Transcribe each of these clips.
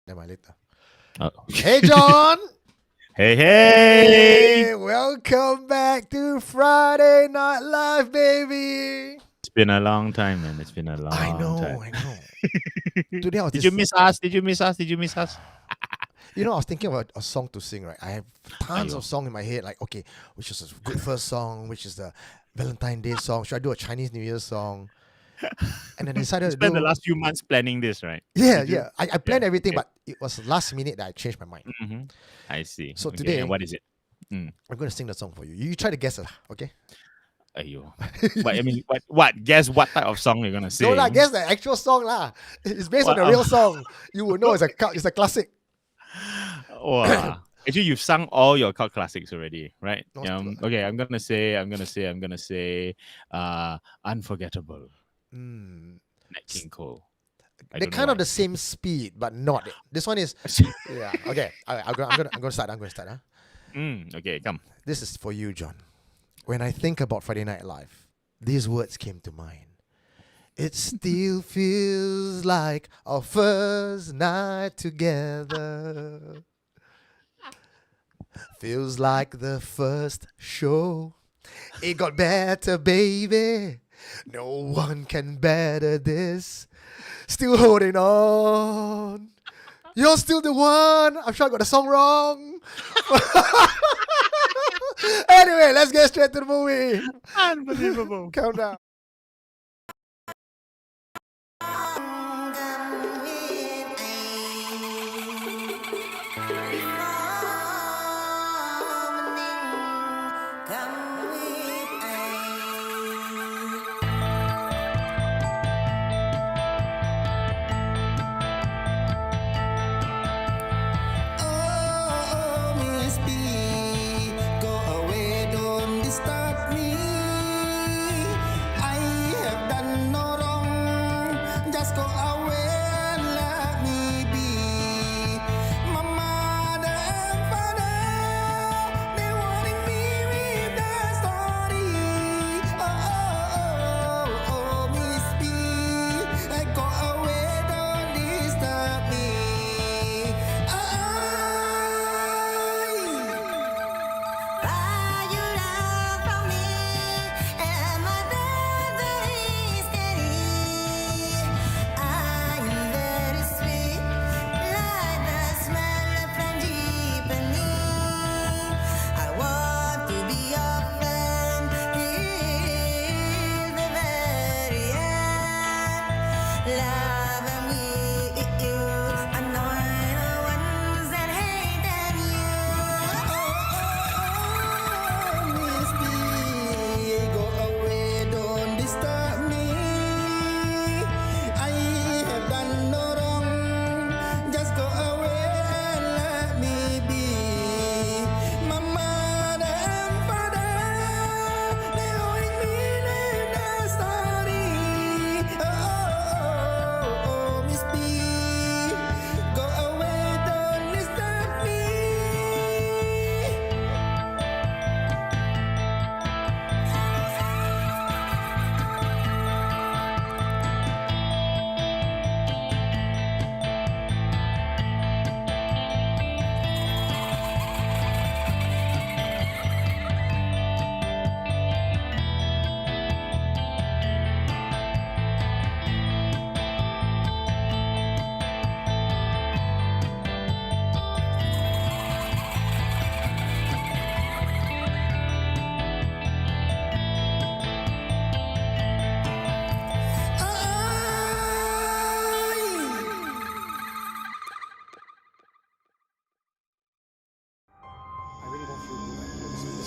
Never mind, later. Oh. Hey, John. Hey. Welcome back to Friday Night Live, baby. It's been a long time, man. It's been a long I know. time. Today I was Did just, you miss us? Did you miss us? Did you miss us? I was thinking about a song to sing, right? I have tons Aiyo. of songs in my head, like, okay, which is a good first song, which is the Valentine's Day song. Should I do a Chinese New Year song? And then I decided You to spent the do. last few months planning this, right? Yeah, Did you? yeah. I planned Yeah. everything, Okay. but it was last minute that I changed my mind. Mm-hmm. I see. So Okay. today, And what is it? I'm going to sing the song for you. You try to guess it, okay? Aiyo. But I mean, what? Guess what type of song you're gonna sing? No lah, guess the actual song lah. It's based on What? the real song. You will know it's a classic. Wow. Actually, you've sung all your cult classics already, right? No, still- Okay, I'm gonna say, Unforgettable, Mm. Nat King Cole. I They're don't know kind of why. the same speed, but not. This one is yeah. Okay, I'm gonna start. Huh? Okay, come. This is for you, John. When I think about Friday Night Live, these words came to mind. It still feels like our first night together. Feels like the first show. It got better, baby. No one can better this. Still holding on. You're still the one. I'm sure I got the song wrong. Anyway, let's get straight to the movie. Unbelievable. Countdown.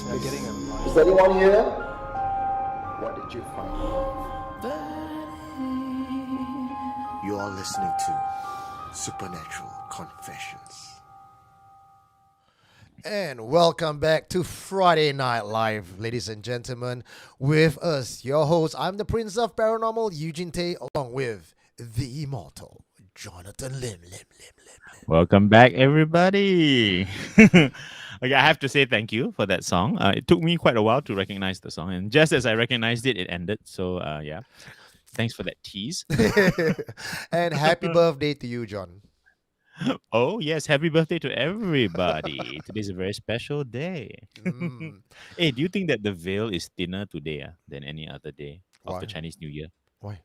Is anyone here? What did you find? You are listening to Supernatural Confessions. And welcome back to Friday Night Live, ladies and gentlemen. With us, your host, I'm the Prince of Paranormal, Eugene Tay, along with the Immortal Jonathan Lim. Welcome back, everybody. Okay, I have to say thank you for that song. It took me quite a while to recognize the song, and just as I recognized it, it ended. So, yeah, thanks for that tease. And happy birthday to you, John. Oh, yes. Happy birthday to everybody. Today's a very special day. Mm, Hey, do you think that the veil is thinner today than any other day of why? the Chinese New Year? Why?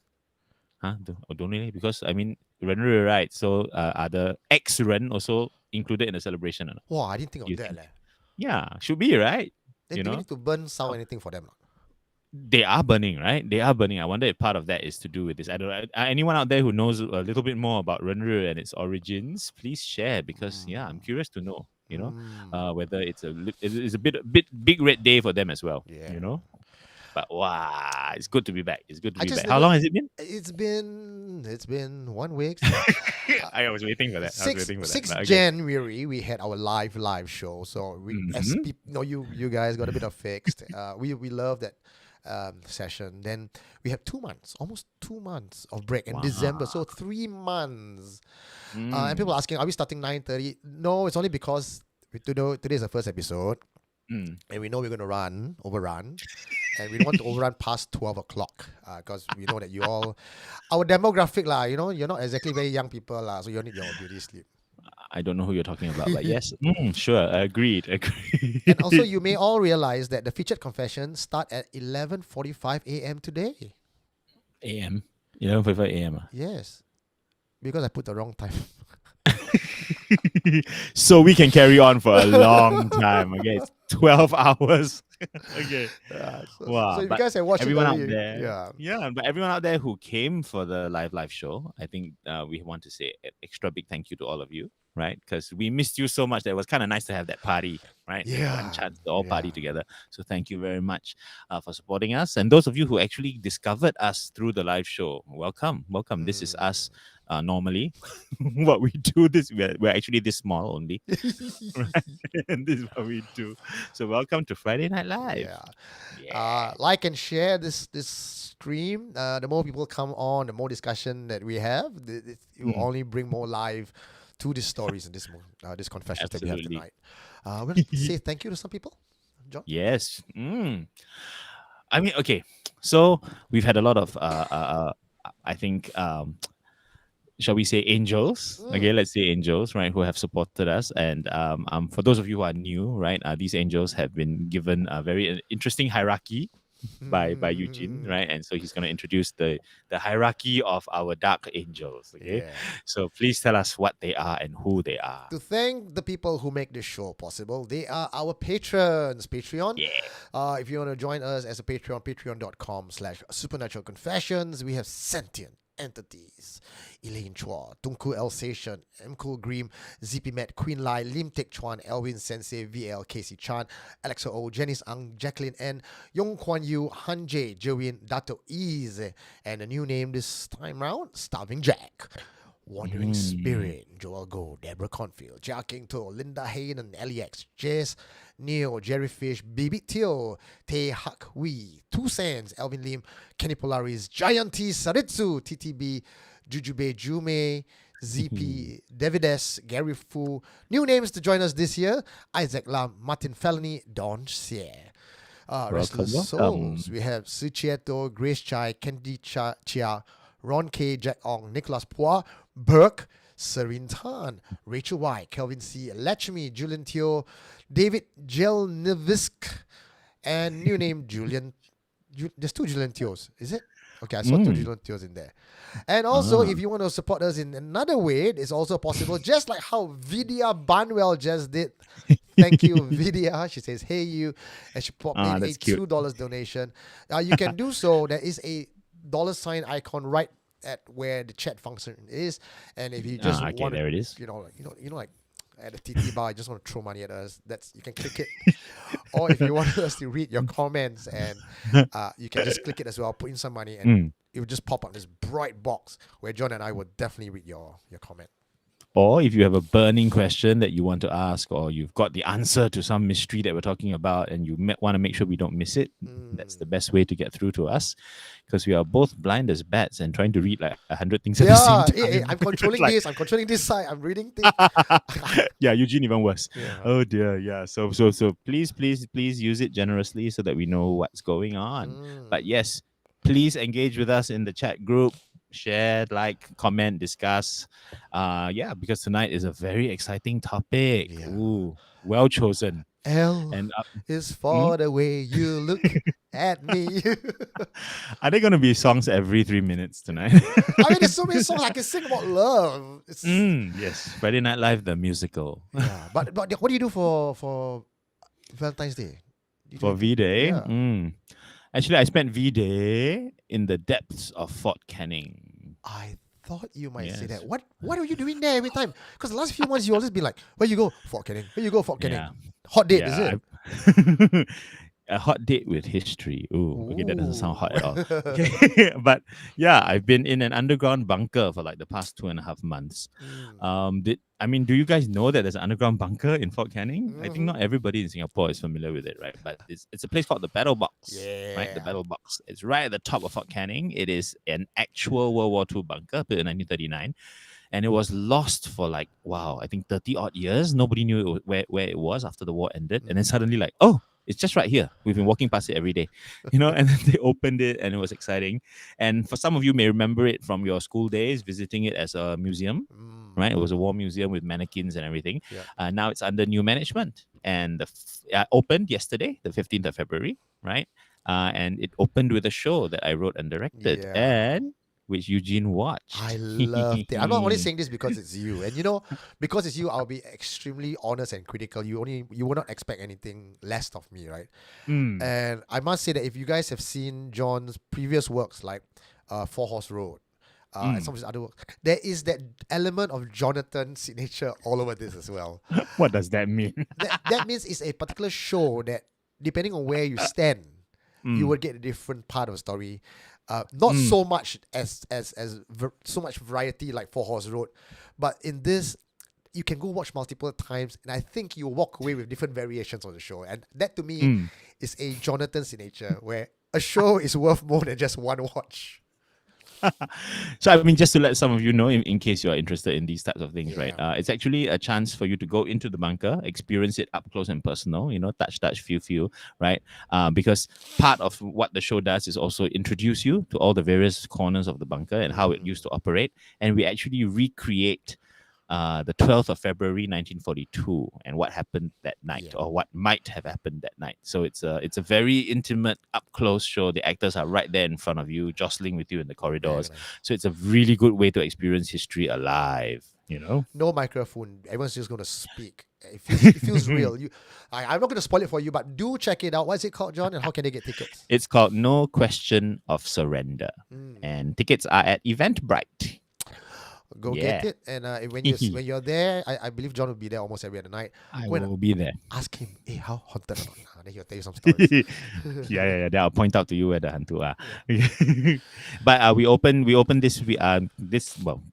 Huh? Don't really? Because, I mean, Ren, right? So, are the ex-Ren also included in the celebration or not? Wow, I didn't think Do of you that. think? Leh. Yeah, should be, right? Then You do we know? need to burn sound Oh, anything for them? they are burning, right? They are burning. I wonder if part of that is to do with this. I don't. Anyone out there who knows a little bit more about Renru and its origins, please share because yeah, I'm Mm, curious to know. mm, Whether it's a bit big red day for them as well. yeah. But wow, it's good to be back. It's good to I be just back. How never. long has it been? It's been 1 week. I was waiting for that. I was 6 waiting for that. 6 But okay. January we had our live show. So we as Mhm. people, you guys got a bit of fixed. We love that session. Then we have 2 months, almost 2 months of break in December. Wow. So 3 months. And people Mm. asking, are we starting 9:30? No, it's only because today is the first episode, Mm. and we know we're going to overrun. And we don't want to overrun past 12 o'clock because we know that you all, our demographic, you're not exactly very young people, so you need your beauty sleep. I don't know who you're talking about, but yes, sure, agreed, And also, agreed. you may all realize that the featured confessions start at 11:45 a.m. today. AM, 11:45 AM. Yes, because I put the wrong time. So we can carry on for a long time. Okay, it's 12 hours. Okay. So Wow. if you But guys have watched it everyone out early, there, yeah. yeah, but everyone out there who came for the live show, I think we want to say an extra big thank you to all of you, right? Because we missed you so much that it was kind of nice to have that party, right? One Yeah, chance to all party yeah. together. So thank you very much for supporting us. And those of you who actually discovered us through the live show, welcome. Welcome. This is us normally. What we do, we're actually this small only. Right? And this is what we do. So welcome to Friday Night Live. Yeah. Yeah. Like and share this stream. The more people come on, the more discussion that we have. It will Mm, only bring more live to these stories and this confessions that we have absolutely. tonight. We'll say thank you to some people, John. Yes. I mean, okay. So we've had a lot of I think shall we say angels? Okay, Mm. let's say angels, right, who have supported us. And for those of you who are new, right, these angels have been given a very interesting hierarchy by Eugene, right? And so he's going to introduce the hierarchy of our dark angels. Okay, Yeah. so please tell us what they are and who they are. To thank the people who make this show possible, they are our patrons. Patreon. Yeah. If you want to join us as a Patreon, patreon.com/supernatural confessions. We have sentient entities: Elaine Chua, Tunku Alsatian, M. Cool Green, ZP Met, Queen Lai, Lim Teck Chuan, Elvin Sensei, VL, Casey Chan, Alexa O, Janice Ang, Jacqueline N, Yong Kwan Yu, Han J, Join, Dato Ease, and a new name this time round, Starving Jack. Wandering Spirit, Joel Go, Deborah Confield, Jia King To, Linda Hayden, LEX, Jess, Neil, Jerry Fish, Bibi Teo, Tae Hak Wee, 2 Cents, Elvin Lim, Kenny Polaris, Gianti Saritsu, TTB, Jujube Jume, ZP, Davides, Gary Fu. New names to join us this year: Isaac Lam, Martin Felony, Don Xie. Restless Welcome. Souls. We have Suchieto, Grace Chai, Candy Chia, Ron K, Jack Ong, Nicholas Pua, Burke, Serene Tan, Rachel Y, Kelvin C, Lachmi, Julian Teo, David Jelnevisk, and new name Julian. There's 2 Julian Teos, is it? Okay, I saw 2 Julian Teos in there. And also, if you want to support us in another way, it's also possible, just like how Vidya Banwell just did. Thank you, Vidya. She says, hey, you. And she popped in a That's cute. $2 donation. You can do so. There is a $ icon right at where the chat function is. And if you just Okay, want there it to, is. like at a TT bar, you just want to throw money at us, you can click it. Or if you want us to read your comments, and you can just click it as well, put in some money, and it will just pop up this bright box where John and I will definitely read your comment. Or if you have a burning question that you want to ask, or you've got the answer to some mystery that we're talking about, and you want to make sure we don't miss it, that's the best way to get through to us, because we are both blind as bats and trying to read like 100 things at the same time. I'm controlling this. I'm controlling this side. I'm reading things. Yeah, Eugene even worse. Yeah. Oh dear, yeah. So please use it generously so that we know what's going on. But yes, please engage with us in the chat group. share, like, comment, discuss. Yeah, because tonight is a very exciting topic. Yeah. Ooh, well chosen. L And is for the way you look at me. are there going to be songs every 3 minutes tonight? I mean, there's so many songs I can sing about love. It's Yes, Friday Night Live, the musical. yeah, but what do you do for Valentine's Day? Do you do For anything? V Day. Yeah. Actually, I spent V Day in the depths of Fort Canning. I thought you might say Yes. that. What are you doing there every time? Because the last few months you always be like, where you go? Fort Canning. Where you go? Fort Canning. Yeah. Hot date, is it? A hot date with history. Ooh, okay, that doesn't sound hot at all. Ooh. Okay, but yeah, I've been in an underground bunker for like the past 2.5 months. Do you guys know that there's an underground bunker in Fort Canning? I think not everybody in Singapore is familiar with it, right? But it's a place called the Battle Box. Right, the Yeah. Battle Box. It's right at the top of Fort Canning. It is an actual World War II bunker built in 1939. And it was lost for like, wow, I think 30 odd years. Nobody knew where it was after the war ended. And then suddenly, like, oh, it's just right here. We've been walking past it every day, and then they opened it and it was exciting. And for some of you may remember it from your school days, visiting it as a museum, right? It was a war museum with mannequins and everything. Yeah. Now it's under new management and opened yesterday, the 15th of February, right? And it opened with a show that I wrote and directed. Yeah. And which Eugene watched. I loved it. I'm not only saying this because it's you, and because it's you, I'll be extremely honest and critical. You will not expect anything less of me, right? And I must say that if you guys have seen John's previous works like Four Horse Road, and some of his other work, there is that element of Jonathan's signature all over this as well. What does that mean? That means it's a particular show that, depending on where you stand, you will get a different part of the story. Not so much as so much variety like Four Horse Road, but in this you can go watch multiple times, and I think you walk away with different variations of the show, and that to me is a Jonathan signature where a show is worth more than just one watch. So, I mean, just to let some of you know, in case you are interested in these types of things, right? It's actually a chance for you to go into the bunker, experience it up close and personal, touch, feel, right? Because part of what the show does is also introduce you to all the various corners of the bunker and how it used to operate. And we actually recreate the 12th of February 1942 and what happened that night or what might have happened that night. So it's a very intimate, up close show. The actors are right there in front of you, jostling with you in the corridors. Nice. So it's a really good way to experience history alive. No microphone. Everyone's just going to speak. It feels real. I'm not going to spoil it for you, but do check it out. What is it called, John? And how can they get tickets? It's called No Question of Surrender. And tickets are at Eventbrite. Go get it, and when you're there, I believe John will be there almost every other night. I will be there. Ask him, hey, how haunted or not? Then he'll tell you some stories. yeah. Then I'll point out to you where the hantu are. But we open this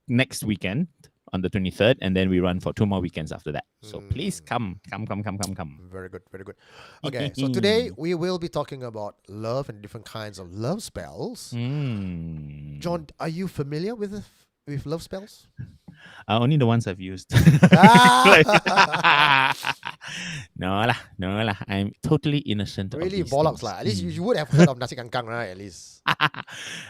next weekend on the 23rd, and then we run for 2 more weekends after that. So please come. Very good. Okay, so today we will be talking about love and different kinds of love spells. John, are you familiar with love spells? Only the ones I've used. No lah. I'm totally innocent. Really, of these bollocks things. lah. At least you would have heard of nasi kangkang, right? At least.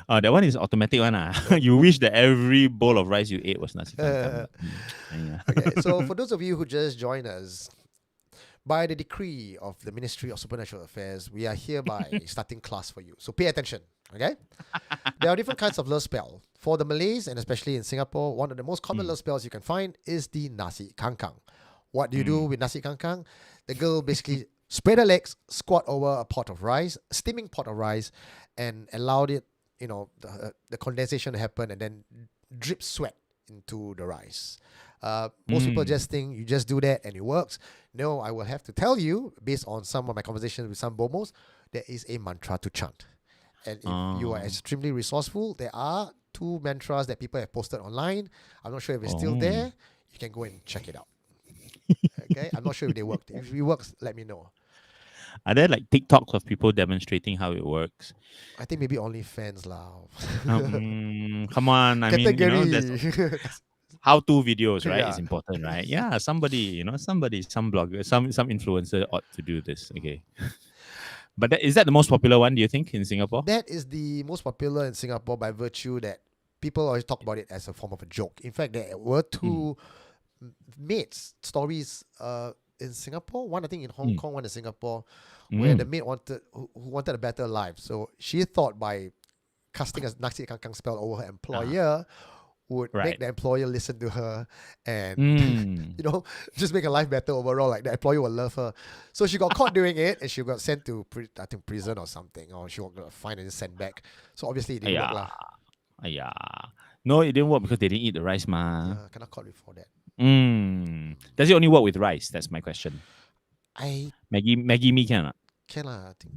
That one is automatic one. You wish that every bowl of rice you ate was nasi kangkang. Okay, so for those of you who just joined us, by the decree of the Ministry of Supernatural Affairs, we are hereby starting class for you. So pay attention, okay? There are different kinds of love spell. For the Malays, and especially in Singapore, one of the most common love spells you can find is the nasi kangkang. What do you do with nasi kangkang? The girl basically spread her legs, squat over a pot of rice, steaming pot of rice, and allowed it, the condensation to happen, and then drip sweat into the rice. Most people just think you just do that and it works. No, I will have to tell you, based on some of my conversations with some bomos, there is a mantra to chant. And if you are extremely resourceful, there are 2 mantras that people have posted online. I'm not sure if it's still there. You can go and check it out. Okay, I'm not sure if they worked. If it works, let me know. Are there like TikToks of people demonstrating how it works? I think maybe OnlyFans lah. Come on, I Category. mean, how-to videos, right? Yeah. Is important, right? Yeah, somebody, some blogger, some influencer ought to do this. Okay. But is that the most popular one, do you think, in Singapore? That is the most popular in Singapore by virtue that people always talk about it as a form of a joke. In fact, there were two maids stories in Singapore. One I think in Hong Kong, one in Singapore, where the maid who wanted a better life. So she thought by casting a nasi kangkang spell over her employer would make the employer listen to her and just make her life better overall. Like the employer will love her. So she got caught doing it and she got sent to I think prison or something, or she got fined and sent back. So obviously it didn't work lah. No, it didn't work because they didn't eat the rice, ma. Cannot caught before that. Does it only work with rice? That's my question. Maggie mee can. Can lah. I think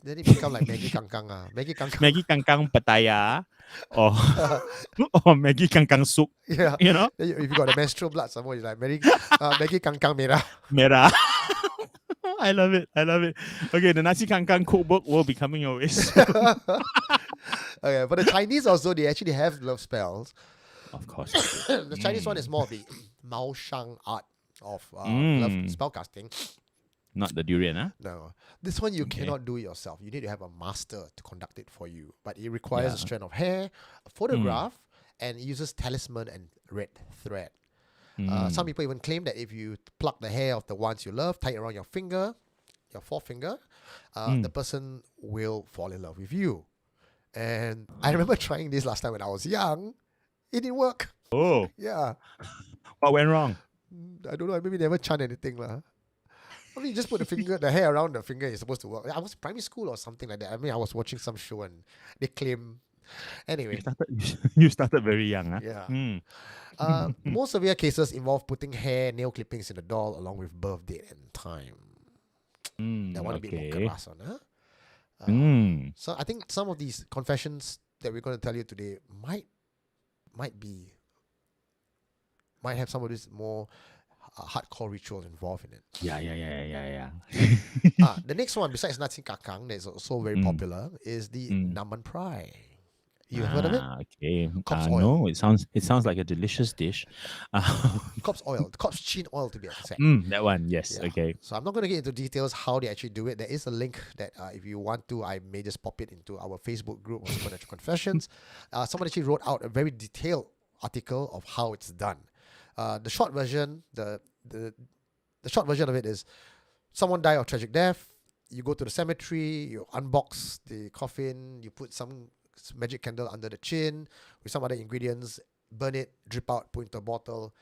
then it become like Maggie Kangkang. Maggie Kangkang. Maggie Kangkang Pattaya or Maggie Kangkang soup. Yeah. You know? If you got the menstrual blood somewhere, it's like Maggie Kangkang Merah. Merah. I love it. Okay, the Nasi Kangkang cookbook will be coming your way soon. Okay, but the Chinese also, they actually have love spells. Of course. The Chinese one is more of the Mao Shang art of love spell casting. Not the durian, huh? No. This one you cannot do it yourself. You need to have a master to conduct it for you. But it requires a strand of hair, a photograph, and it uses talisman and red thread. Some people even claim that if you pluck the hair of the ones you love, tie it around your finger, your forefinger, the person will fall in love with you. And I remember trying this last time when I was young. It didn't work. Oh. Yeah. What went wrong? I don't know. I maybe never chant anything lah. I mean, you just put the hair around the finger. It's supposed to work. I was primary school or something like that. I mean, I was watching some show and they claim. Anyway, you started very young, huh? Yeah. Most severe cases involve putting hair, nail clippings in the doll along with birth date and time. That one a bit more keras on, huh? So I think some of these confessions that we're going to tell you today might have some of this more hardcore rituals involved in it. Yeah. The next one, besides Nasi Kakang, that is also very popular, is the Naman Prai. You heard of it? Okay. Corpse oil. No, it sounds like a delicious dish. Corpse oil, corpse chin oil to be exact. That one, yes. Yeah. Okay. So I'm not going to get into details how they actually do it. There is a link that if you want to, I may just pop it into our Facebook group of Supernatural Confessions. Someone actually wrote out a very detailed article of how it's done. The short version, the short version of it is someone died of tragic death. You go to the cemetery, you unbox the coffin, you put some magic candle under the chin with some other ingredients, burn it, drip out, put into a bottle,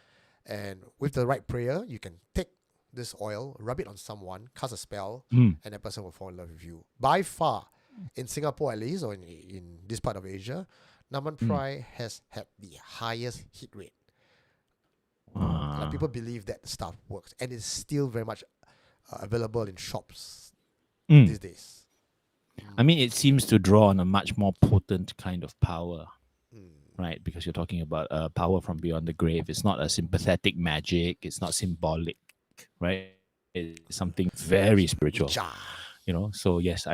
and with the right prayer, you can take this oil, rub it on someone, cast a spell, and that person will fall in love with you. By far, in Singapore at least, or in this part of Asia, Naman Prai has had the highest hit rate. People believe that stuff works, and it's still very much available in shops these days. I mean, it seems to draw on a much more potent kind of power, right? Because you're talking about power from beyond the grave. It's not a sympathetic magic. It's not symbolic, right? It's something very spiritual, So yes,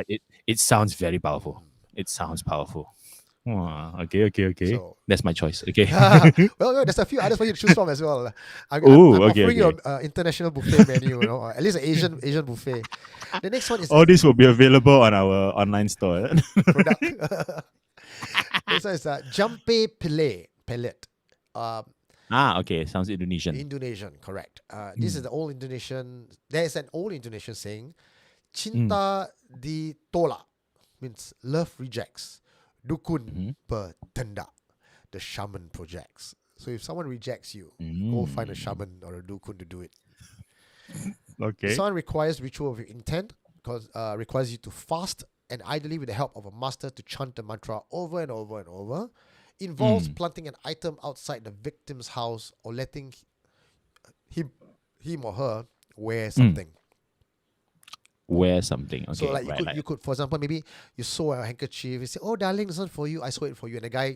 it sounds very powerful. It sounds powerful. Okay. So, that's my choice. Okay. Well, there's a few others for you to choose from as well. I'm offering you an international buffet menu, or at least an Asian buffet. The next one is all this will be available on our online store. Product. This one is Jampe Pellet. Okay. Sounds Indonesian. Indonesian, correct. This is the old Indonesian. There is an old Indonesian saying, "Cinta ditolak," means love rejects. Dukun bertenda, the shaman projects. So if someone rejects you, go find a shaman or a dukun to do it. Okay. This one requires ritual of your intent, because requires you to fast, and ideally with the help of a master to chant the mantra over and over and over. Involves planting an item outside the victim's house or letting him or her wear something. Wear something. Okay. So like you could, for example, maybe you sew a handkerchief. You say, "Oh, darling, this one's for you. I sew it for you." And the guy,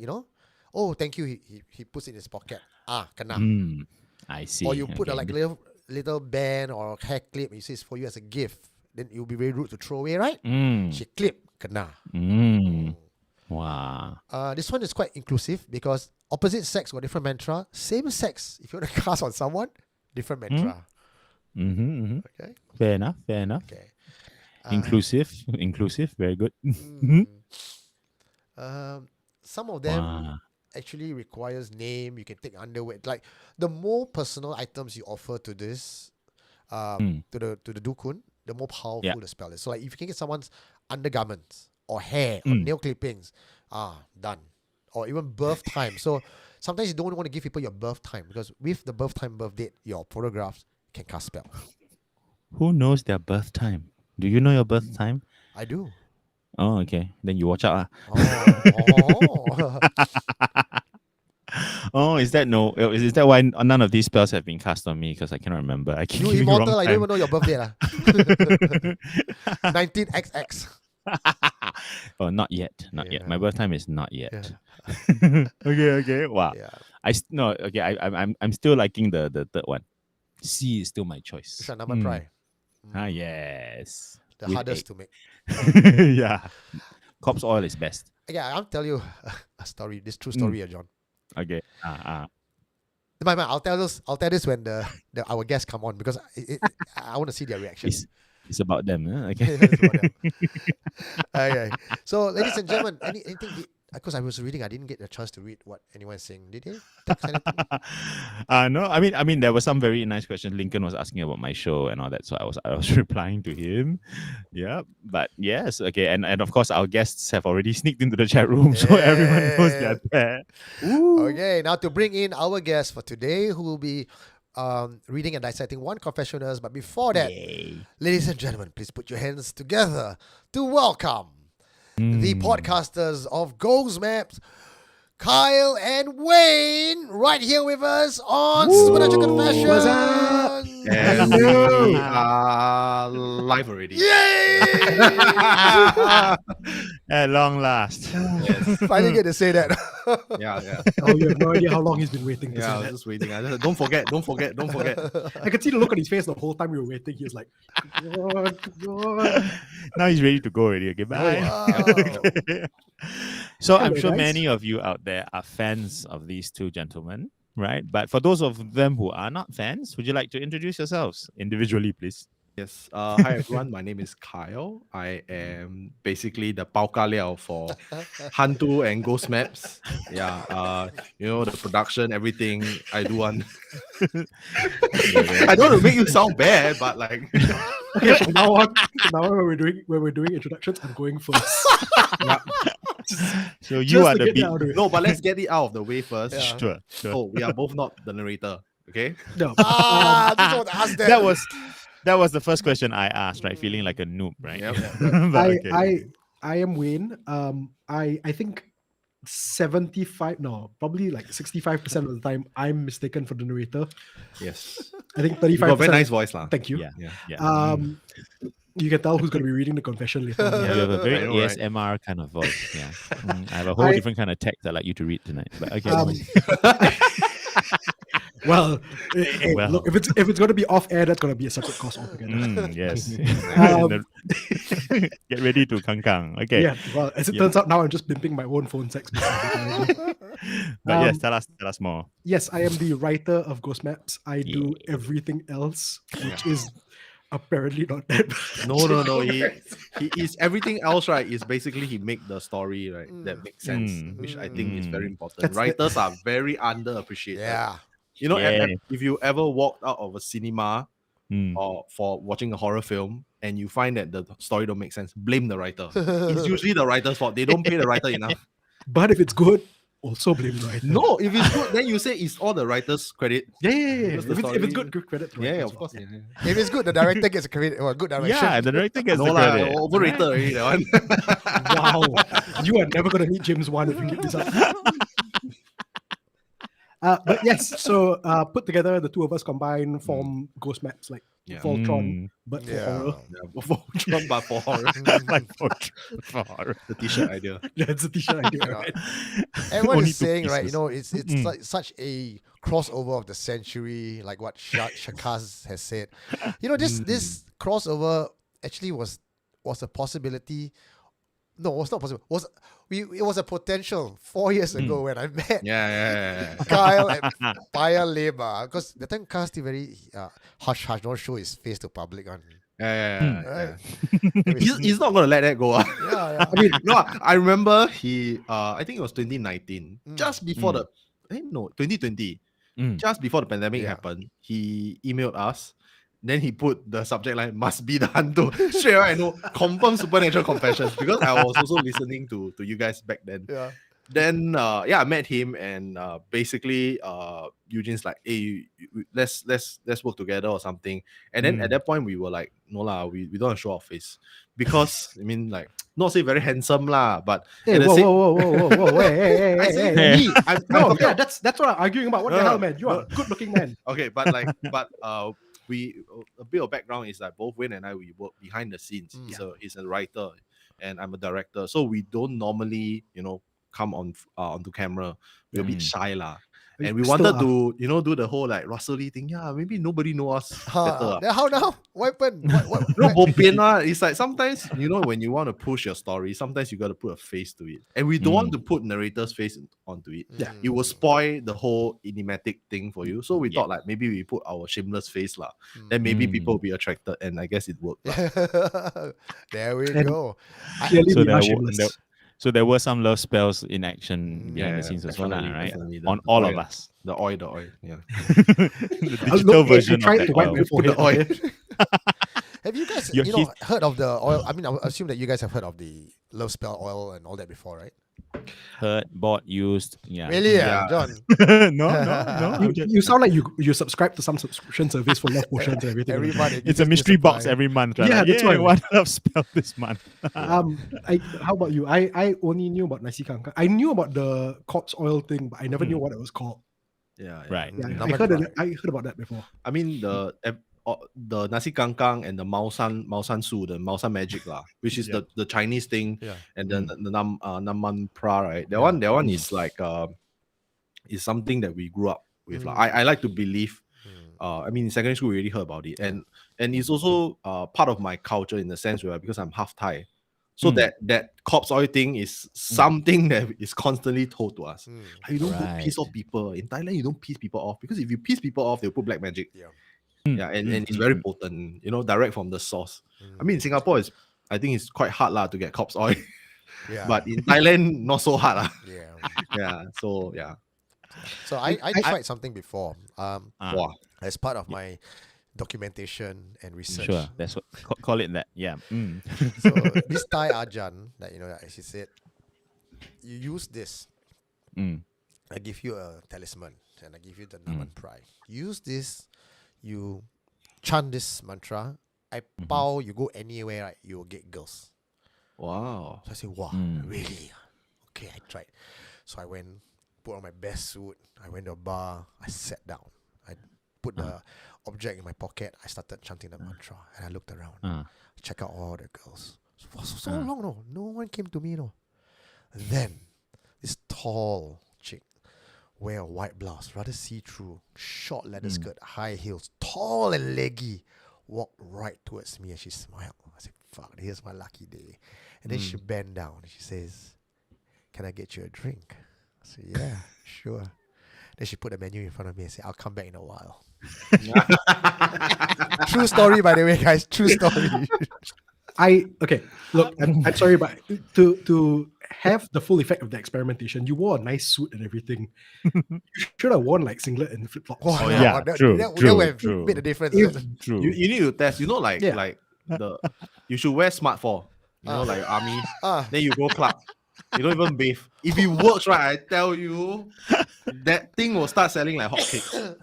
"Oh, thank you." He puts it in his pocket. Kena. I see. Or you put a little band or hair clip. And you say it's for you as a gift. Then it will be very rude to throw away, right? She clip, kena. Wow. This one is quite inclusive because opposite sex got different mantra. Same sex, if you want to cast on someone, different mantra. Okay. Fair enough. Okay. Inclusive. Very good. Some of them actually requires name. You can take underwear. Like the more personal items you offer to this, to the dukun, the more powerful Yeah. the spell is. So like if you can get someone's undergarments or hair or Mm. nail clippings, done. Or even birth time. So sometimes you don't want to give people your birth time because with the birth time, birth date, your photographs can cast spell. Who knows their birth time? Do you know your birth time? I do. Oh, okay. Then you watch out. Oh. Oh, is that why none of these spells have been cast on me? Because I cannot remember. I keep You giving immortal, wrong I don't even know your birth date. 19XX. Oh, not yet. Not yet. My Yeah. birth time is not yet. Yeah. Okay. Wow. Yeah. No. Okay. I'm still liking the third one. C is still my choice. Which one? Number try. Yes. The With hardest egg. to make. Yeah. Corpse oil is best. Yeah, I'll tell you a story. This true story, John. Okay. Mind, I'll tell this when our guests come on because I want to see their reaction. It's about them. Huh? Okay. It's about them. Okay. So, ladies and gentlemen, anything? Because I was reading, I didn't get a chance to read what anyone is saying. Did they text anything? No, I mean, there were some very nice questions. Lincoln was asking about my show and all that, so I was replying to him. Yeah, but yes, okay, and of course our guests have already sneaked into the chat room, so everyone knows they're there. Okay, now to bring in our guest for today, who will be reading and dissecting one confessionals. But before that, ladies and gentlemen, please put your hands together to welcome the podcasters of Ghost Maps, Kyle and Wayne, right here with us on Supernatural Confessions. What's up? And we are live already. Yay! At long last. Finally get to say that. Yeah. Oh, you have no idea how long he's been waiting to Yeah, I say was that. just waiting. Don't forget. I could see the look on his face the whole time we were waiting. He was like, God. Now he's ready to go already. Okay, bye. Wow. So I'm Hello, sure guys. many of you out there are fans of these two gentlemen, right? But for those of them who are not fans, would you like to introduce yourselves individually, please? Yes. Hi everyone. My name is Kyle. I am basically the Pao Ka Liao for HANTU and Ghost Maps. Yeah. The production, everything I do on. I don't want to make you sound bad, but like. Okay, from now on when we're doing introductions, I'm going first. Yeah. So you Just are to the get big. that out of it. No, but let's get it out of the way first. Yeah. Sure. Oh, we are both not the narrator. Okay. No. I just want to ask that. That was the first question I asked, right? Feeling like a noob, right? Yep. But okay. I am Wayne. I think probably like 65% of the time I'm mistaken for the narrator. Yes. I think You 35%. got a very nice voice, lah. Thank you. Yeah. You can tell who's going to be reading the confession later. Yeah, you have a very I know, right? ASMR kind of voice. Yeah. I have a whole different kind of text I'd like you to read tonight. But okay. Well, Well. look, if it's going to be off air, that's going to be a separate course altogether. Yes. Um, Get ready to kang. Okay. Yeah, well, as it turns out, now I'm just pimping my own phone sex. But yes, tell us more. Yes, I am the writer of Ghost Maps. I do everything else, which is apparently not that bad. No. He is everything else, right? Is basically he make the story right that makes sense, which I think is very important. That's the- Writers are very underappreciated. Yeah. You know, Yeah. and if you ever walked out of a cinema or for watching a horror film and you find that the story don't make sense, blame the writer. It's usually the writer's fault. They don't pay the writer enough. But if it's good, also blame the writer. No, if it's good, then you say it's all the writer's credit. Yeah. Because the If it's story- good, give credit to Yeah, writer of as well. course. Yeah. If it's good, the director gets a credit or a good direction. Yeah, the director gets No the lah, credit. overrated already that one. Wow, you are never going to meet James Wan if you get this up. But yes, so put together, the two of us combined form Ghost Maps, like Yeah. Voltron, but for Yeah. horror. Yeah, for Voltron, but for horror. Like for horror. The t-shirt idea. Yeah, it's a t-shirt idea, right? Everyone Only is two saying, right, pieces. it's like such a crossover of the century, like what Shakaz has said. This crossover actually was a possibility. No, it was not possible. It was a potential 4 years ago when I met Yeah. Kyle and PayLah Lim, because the time Kyle still very hush, don't show his face to public on. Yeah. Right? He's not gonna let that go. Yeah. I mean, no, I remember he I think it was 2019, just before Mm. 2020, Mm. just before the pandemic Yeah. happened, he emailed us. Then he put the subject line must be the hantu. Straight away, I know, confirm supernatural confessions, because I was also listening to you guys back then. Yeah. Then I met him, and basically Eugene's like, hey, let's work together or something. And then at that point we were like, no lah, we don't want to show our face, because I mean, like, not say very handsome lah, but Hey, at the whoa, same- whoa, hey, I hey, say hey. me, I'm No, talking- yeah, that's what I'm arguing about. What the No, hell, no, man? You are a good-looking man. okay, but like, we a bit of background is like both Wayne and I, we work behind the scenes. He's a writer, and I'm a director, so we don't normally, come on onto camera. We're a bit shy lah. And we Still wanted are. to, do the whole like Russell Lee thing. Yeah, maybe nobody know us better. Then how now? What happened? What? No, bo pian lah. It's like sometimes, when you want to push your story, sometimes you got to put a face to it. And we don't want to put narrator's face onto it. Yeah. It will spoil the whole enigmatic thing for you. So we thought like maybe we put our shameless face lah. Then maybe people will be attracted, and I guess it worked. There we And go. Clearly, So we there are were- shameless. So there were some love spells in action behind the scenes as well, definitely, right? definitely. On all of oil, us. The oil, yeah. The digital Look, version I tried of to that wipe oil. my forehead. The oil. okay? Have you guys, Your heard of the oil? I mean, I assume that you guys have heard of the love spell oil and all that before, right? Heard, bought, used. Yeah. Really, Yeah. John? no. I'm just- You sound like you subscribe to some subscription service for love potions and everything. Every month, It's a mystery box every month. Right? Yeah, Like, that's why. What love spell this month? How about you? I only knew about nasi kangkang. I knew about the corpse oil thing, but I never knew what it was called. Yeah. Right. Yeah, Mm. I heard about that before. I mean the nasi kangkang and the Maosan Su, the Maosan magic lah, which is the Chinese thing, Yeah. and then the Naman Pra, right? That one is like is something that we grew up with. Lah. I like to believe. I mean, in secondary school we already heard about it, and it's also part of my culture in the sense where, because I'm half Thai, so that corpse oil thing is something that is constantly told to us. Like, you don't go piss off people in Thailand. You don't piss people off, because if you piss people off, they'll put black magic. Yeah, and it's very potent, direct from the source. I mean, in Singapore, I think it's quite hard lah to get corpse oil. Yeah. But in Thailand, not so hard lah. Yeah. Yeah, so yeah. So I tried something before. Wow. As part of my documentation and research. Sure, that's what call it that. Yeah. So this Thai Ajan that she said, you use this. I give you a talisman and I give you the Naman Prai. Use this, you chant this mantra. I pow, you go anywhere, right? You will get girls. Wow. So I said, wow, really? Okay, I tried. So I went, put on my best suit. I went to a bar. I sat down. I put the object in my pocket. I started chanting the mantra, and I looked around. Check out all the girls. For so long, no one came to me, Then this tall chick, wear a white blouse, rather see-through, short leather skirt, high heels, tall and leggy, walked right towards me, and she smiled. I said, fuck, here's my lucky day. And then she bent down and she says, can I get you a drink? I said, yeah, sure. Then she put the menu in front of me and said, I'll come back in a while. True story, by the way, guys. True story. Look, I'm sorry, but to have the full effect of the experimentation, you wore a nice suit and everything. You should have worn like singlet and flip flops. Oh, yeah, true, that true, would have true. made a difference. True. You need to test. Like you should wear smart for. Like army. Then you go club. You don't even bathe. If it works right, I tell you, that thing will start selling like hotcakes.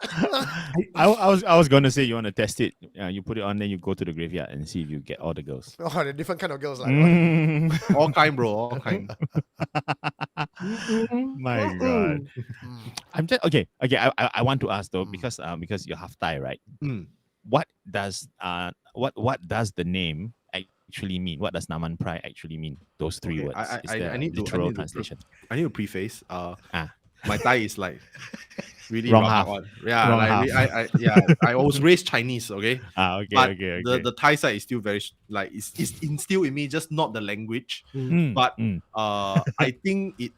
I was gonna say, you want to test it. You put it on, then you go to the graveyard and see if you get all the girls. Oh, the different kind of girls. Like, All kind, bro. All kind. My God. I'm just okay. I want to ask though, because you're half Thai, right? What does the name actually mean? What does Naman Prai actually mean? Those three words. Is there I need literal to translation? I need to preface. My Thai is like really Wrong rabak half. one. Yeah, Wrong like half. I was raised Chinese, okay? Okay, But okay. the Thai side is still very it's instilled in me, just not the language. But I think it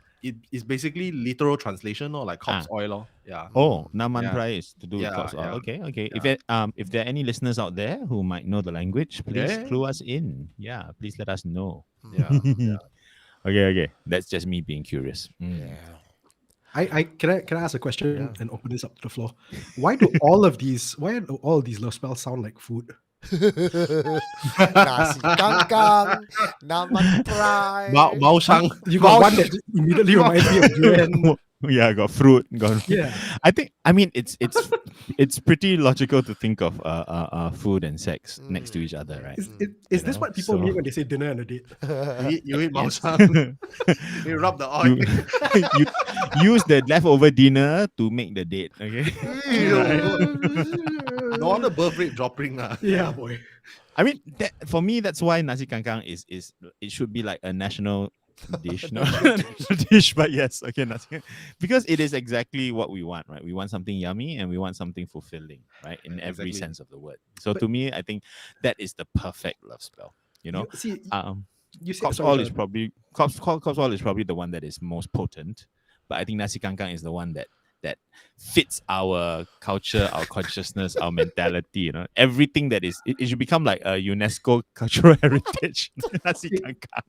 it's basically literal translation or like corpse oil or yeah. Oh, Naman Yeah. Prai is to do with Yeah, corpse oil. yeah. Okay, okay. Yeah. If there are any listeners out there who might know the language, please Yeah. clue us in. Yeah, please let us know. Yeah. Okay. That's just me being curious. I can I ask a question and open this up to the floor? Why do all of these love spells sound like food? Nasi kangkang, naman prai. Mao Shang. You got one that immediately reminds me of durian. Yeah, got fruit. Yeah. I mean, it's pretty logical to think of food and sex next to each other, right? Is this what people mean when they say dinner and a date? You eat Mao Shang. You rub the oil. you use the leftover dinner to make the date. Okay. No wonder birth rate dropping. Yeah, boy. I mean, for me, that's why nasi kangkang is it should be like a national dish, no national dish, but yes, okay, nasi, because it is exactly what we want, right? We want something yummy and we want something fulfilling, right? In every sense of the word. So to me, I think that is the perfect love spell. You know, You say corpse oil is probably corpse oil is probably the one that is most potent, but I think nasi kangkang is the one that fits our culture, our consciousness, our mentality, you know, everything that is it should become like a UNESCO cultural heritage. Nasi kangkang.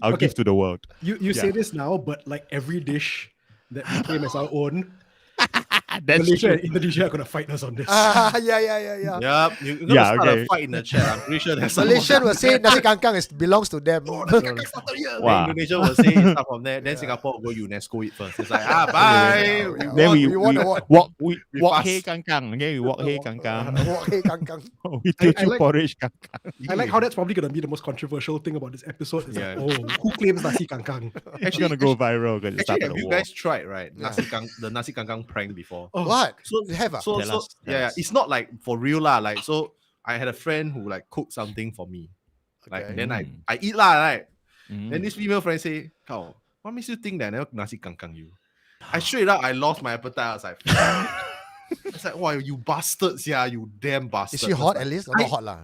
I'll give to the world. You say this now, but like every dish that we claim as our own, That's Malaysia true. and Indonesia are gonna fight us on this. Yeah. Yep, you're gonna start a fight in the chat. I'm pretty sure there's Malaysian will say nasi kangkang belongs to them. Wow. Indonesia will say stuff from there. Then Singapore will go UNESCO it first. It's like bye. Then we walk fast. hey kangkang. Okay, we walk hey kangkang. Walk hey kangkang. We I teochew like- porridge kangkang. I like how that's probably gonna be the most controversial thing about this episode. Is Yeah. who claims nasi kangkang? It's gonna go viral because it Actually, started have a you war. guys tried the nasi kangkang prank before? What? So You have so, Tell so us, tell yeah, us. it's not like for real lah. Like so, I had a friend who like cooked something for me. Like Okay. then I eat lah, right? Mm. Then this female friend say, "Kau, what makes you think that I never nasi kangkang you?" I straight up I lost my appetite. I was like, it's like, wow, you bastards, yeah, you damn bastards. Is she hot It's at like, least? Not hot lah.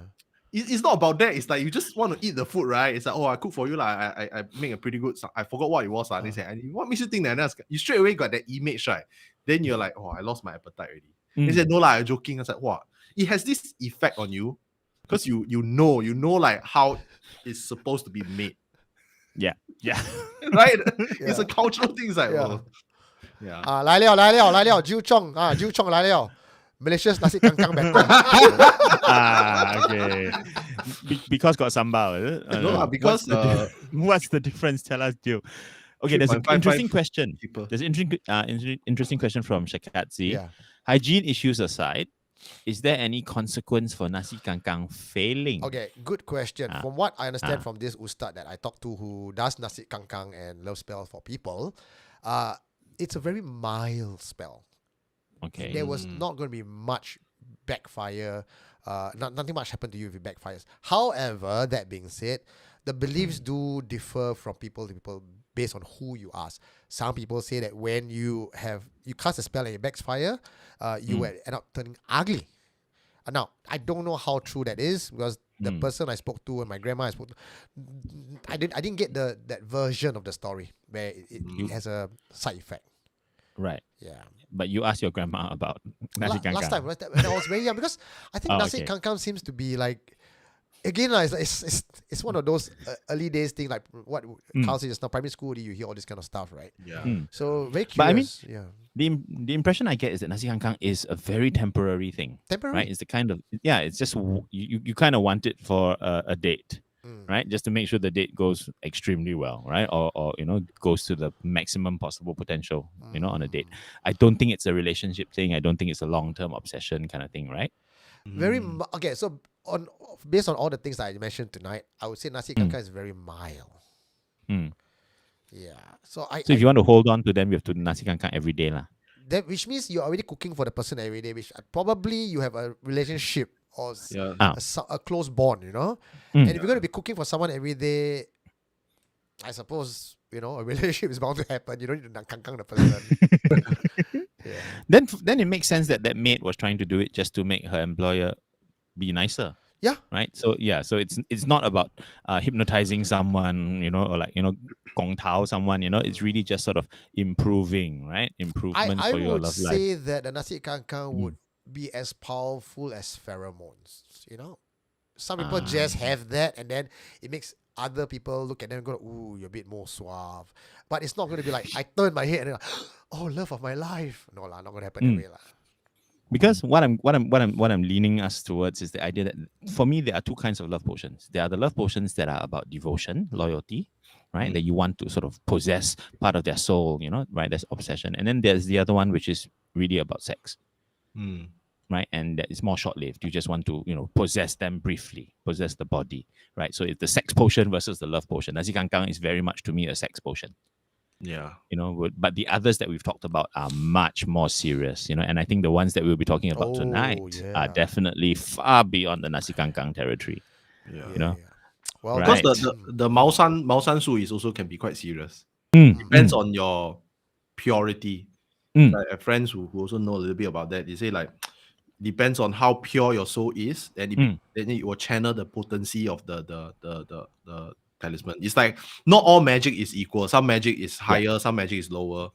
it's not about that. It's like you just want to eat the food, right? It's like, oh, I cook for you, like I make a pretty good. I forgot what it was. They say, and what makes you think that? You straight away got that image, right? Then you're like, oh, I lost my appetite already. They said, no, like, I'm joking. I was like, what? It has this effect on you because you know like how it's supposed to be made, Yeah. right? It's a cultural thing. It's like, Yeah. oh, yeah. 来了，Jiu Chong 来了，Malaysia's nasi kangkang better. Okay. Because got sambal, is it? No, No. because What's the difference? Tell us, Jill. Okay, there's an 3.55 interesting question. cheaper. There's an interesting question from Shakatzi. Yeah. Hygiene issues aside, is there any consequence for nasi kangkang failing? Okay, good question. Ah. From what I understand Ah. from this ustad that I talked to who does nasi kangkang and love spell for people, it's a very mild spell. Okay. There was not going to be much backfire. Nothing much happened to you if it backfires. However, that being said, the beliefs do differ from people to people based on who you ask. Some people say that when you cast a spell and it backfire, you will end up turning ugly. Now, I don't know how true that is because the person I spoke to and my grandma I spoke to, I didn't get that version of the story where it has a side effect. Right. Yeah. But you asked your grandma about nasi kangkang. Last time when I was very young, because I think Oh, nasi okay. kangkang seems to be like, again, it's one of those early days thing like what Carl said just now, primary school, you hear all this kind of stuff, right? Yeah. So very curious. But I mean, yeah, The impression I get is that nasi kangkang is a very temporary thing. temporary. Right? It's the kind of it's just you kind of want it for a date. Right, just to make sure the date goes extremely well, right, or goes to the maximum possible potential, on a date. I don't think it's a relationship thing. I don't think it's a long-term obsession kind of thing, right? Okay. So based on all the things that I mentioned tonight, I would say nasi kangkang is very mild. Yeah. So if you want to hold on to them, you have to nasi kangkang every day, lah. that which means you're already cooking for the person every day, which probably you have a relationship or a close bond, And if you're going to be cooking for someone every day, I suppose, a relationship is bound to happen. You don't need to kangkang the person. Then it makes sense that maid was trying to do it just to make her employer be nicer. Yeah. Right. So so it's not about hypnotizing someone, or like gong tao someone. It's really just sort of improving, right? Improvements I for your would love life. say that the nasi kangkang Mm. would be as powerful as pheromones. Some people Ah. just have that, and then it makes other people look at them and go, "Ooh, you're a bit more suave." But it's not going to be like I turn my head and like, "Oh, love of my life." No lah, not going to happen that way lah. Because what I'm leaning us towards is the idea that for me there are two kinds of love potions. There are the love potions that are about devotion, loyalty, right? That you want to sort of possess part of their soul, right? That's obsession. And then there's the other one which is really about sex, right? And that is more short-lived. You just want to, possess them briefly, possess the body, right? So it's the sex potion versus the love potion. Nasi kangkang is very much to me a sex potion. Yeah. But the others that we've talked about are much more serious, and I think the ones that we'll be talking about tonight are definitely far beyond the nasi kangkang territory. Yeah. Well, Right. Because the Mao Su is also can be quite serious. Mm, Depends on your purity. Mm. Like, I have friends who also know a little bit about that. They say like depends on how pure your soul is, then it will channel the potency of the talisman. It's like not all magic is equal. Some magic is higher, some magic is lower.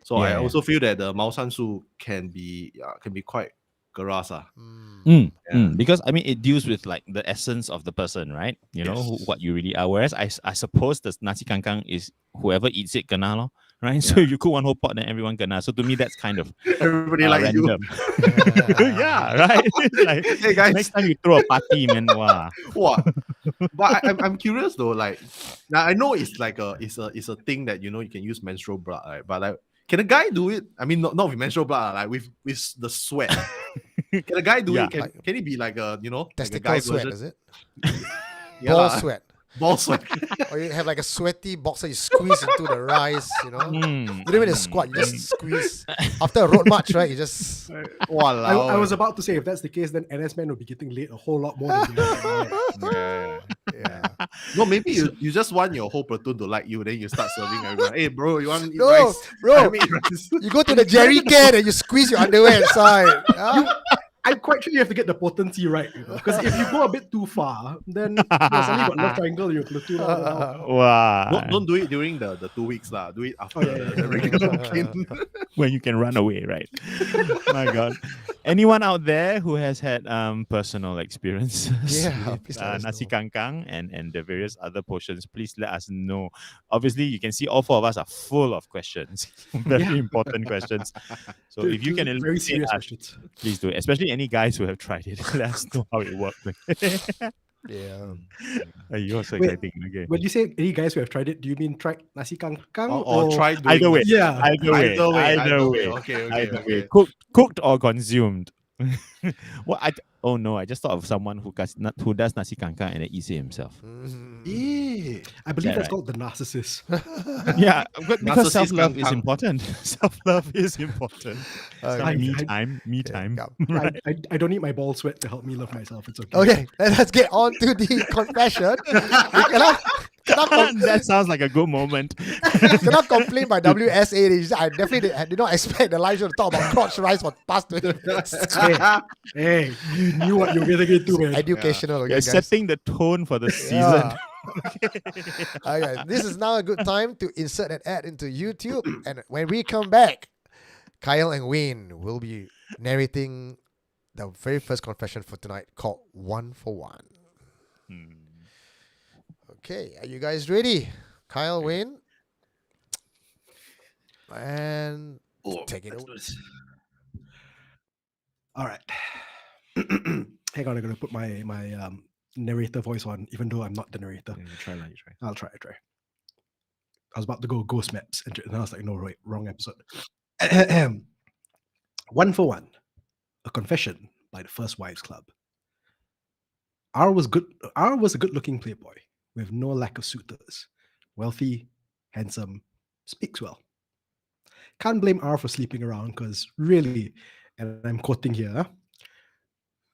So I also feel that the Mao Su can be quite garasa. Because I mean it deals with like the essence of the person, right? What you really are. Whereas I suppose the nasi kangkang is whoever eats it kena lor, right? So if you cook one whole pot, then everyone kena. So to me that's kind of Everybody like random. Yeah, right. It's like, hey guys, next time you throw a party, man, wow. But I'm curious though. Like now I know it's like it's a thing that you can use menstrual blood, right? But like, can a guy do it? I mean, not with menstrual blood, like with the sweat. Can a guy do it? Can it be like a testicle like a guy sweat? version? Is it Yeah, ball sweat? Ball sweat. Or you have like a sweaty boxer, you squeeze into the rice, You don't even squat, you just squeeze. After a road march, right? You just. I was about to say, if that's the case, then NS men will be getting laid a whole lot more than they are now. Yeah. No, maybe you just want your whole platoon to like you, then you start serving everyone. Hey, bro, you want to eat No, rice? bro. Let me eat rice. You go to the jerry can and you squeeze your underwear inside. I'm quite sure you have to get the potency right, because if you go a bit too far, then suddenly got love triangle in your platoon. Wow. Don't do it during the 2 weeks lah. Do it after the regular campaign. When you can run away, right? My God. Anyone out there who has had personal experiences please with let us nasi know. kangkang and the various other potions, please let us know. Obviously, you can see all four of us are full of questions, very important questions. So if you can very illuminate serious us, questions. please do it. Especially any guys who have tried it. Let us know how it worked. Yeah. You're so Wait, exciting. Okay. When you say any guys who have tried it, do you mean tried nasi kangkang Or try doing Either way. Yeah. Either way. Either way. Okay. Either way. Cooked or consumed. Oh no! I just thought of someone who does nasi kangkang and then eats it himself. I believe that's called the narcissist. Yeah, because Narcissist self-love is kangkang. important. Self-love is important. Me time. Right. I don't need my ball sweat to help me love myself. It's okay. Okay, let's get on to the confession. That sounds like a good moment. Cannot complain by WSA. I definitely did not expect the live show to talk about crotch rice for past 20 minutes. Hey, you knew what you were getting into, man. Educational, okay, You're guys. setting the tone for the season. Yeah. Okay, this is now a good time to insert an ad into YouTube. And when we come back, Kyle and Wayne will be narrating the very first confession for tonight called One for One. Okay, are you guys ready? Kyle, Wayne? And take it away. All right. Hang on, I'm gonna put my narrator voice on, even though I'm not the narrator. You try. I'll try. I was about to go ghost maps, and I was like, no, right, wrong episode. One for One, a confession by the First Wives Club. R was a good-looking playboy with no lack of suitors. Wealthy, handsome, speaks well. Can't blame R for sleeping around because really, and I'm quoting here,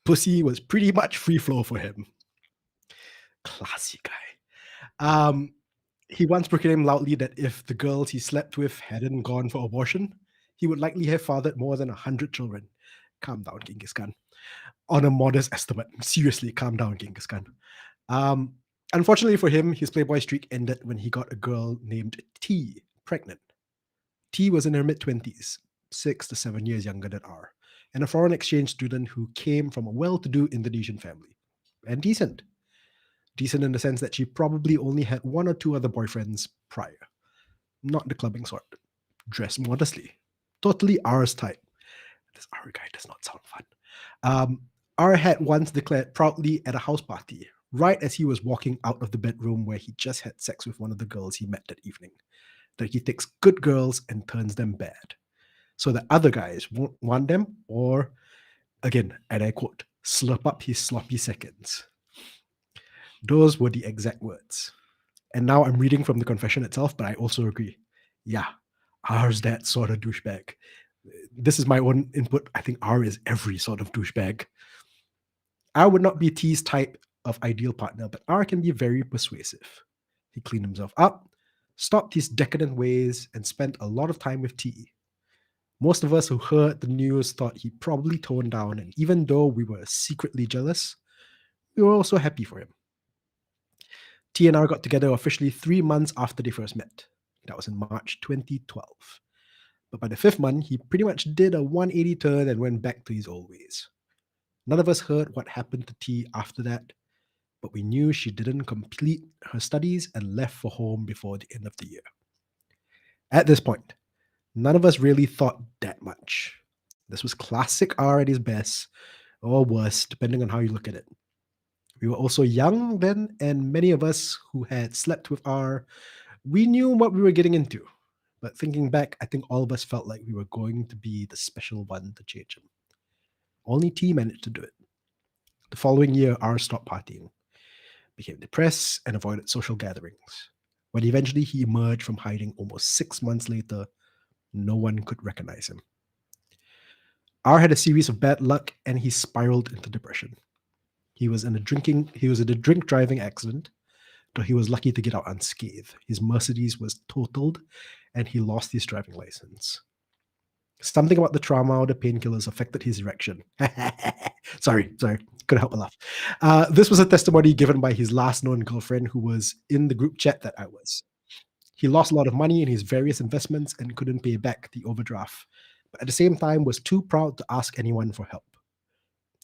pussy was pretty much free flow for him. Classy guy. He once proclaimed loudly that if the girls he slept with hadn't gone for abortion, he would likely have fathered more than 100 children. Calm down, Genghis Khan. On a modest estimate. Seriously, calm down, Genghis Khan. Unfortunately for him, his Playboy streak ended when he got a girl named T pregnant. T was in her mid-20s, 6 to 7 years younger than R, and a foreign exchange student who came from a well-to-do Indonesian family. And decent. Decent in the sense that she probably only had 1 or 2 other boyfriends prior. Not the clubbing sort. Dressed modestly. Totally R's type. This R guy does not sound fun. R had once declared proudly at a house party, right as he was walking out of the bedroom where he just had sex with one of the girls he met that evening, that he takes good girls and turns them bad, so that other guys won't want them, or, again, and I quote, slurp up his sloppy seconds. Those were the exact words. And now I'm reading from the confession itself, but I also agree. Yeah, R's that sort of douchebag. This is my own input. I think R is every sort of douchebag. R would not be T's type of ideal partner, but R can be very persuasive. He cleaned himself up, stopped his decadent ways, and spent a lot of time with T. Most of us who heard the news thought he probably toned down, and even though we were secretly jealous, we were also happy for him. T and R got together officially 3 months after they first met. That was in March 2012. But by the 5th month, he pretty much did a 180 turn and went back to his old ways. None of us heard what happened to T after that, but we knew she didn't complete her studies and left for home before the end of the year. At this point, none of us really thought that much. This was classic R at his best, or worse, depending on how you look at it. We were also young then, and many of us who had slept with R, we knew what we were getting into. But thinking back, I think all of us felt like we were going to be the special one to change him. Only T managed to do it. The following year, R stopped partying, became depressed, and avoided social gatherings. When eventually he emerged from hiding almost 6 months later, no one could recognize him. R had a series of bad luck, and he spiraled into depression. He was in a drink driving accident, though he was lucky to get out unscathed. His Mercedes was totaled, and he lost his driving license. Something about the trauma or the painkillers affected his erection. Sorry, couldn't help but laugh. This was a testimony given by his last known girlfriend, who was in the group chat that I was. He lost a lot of money in his various investments and couldn't pay back the overdraft, but at the same time was too proud to ask anyone for help.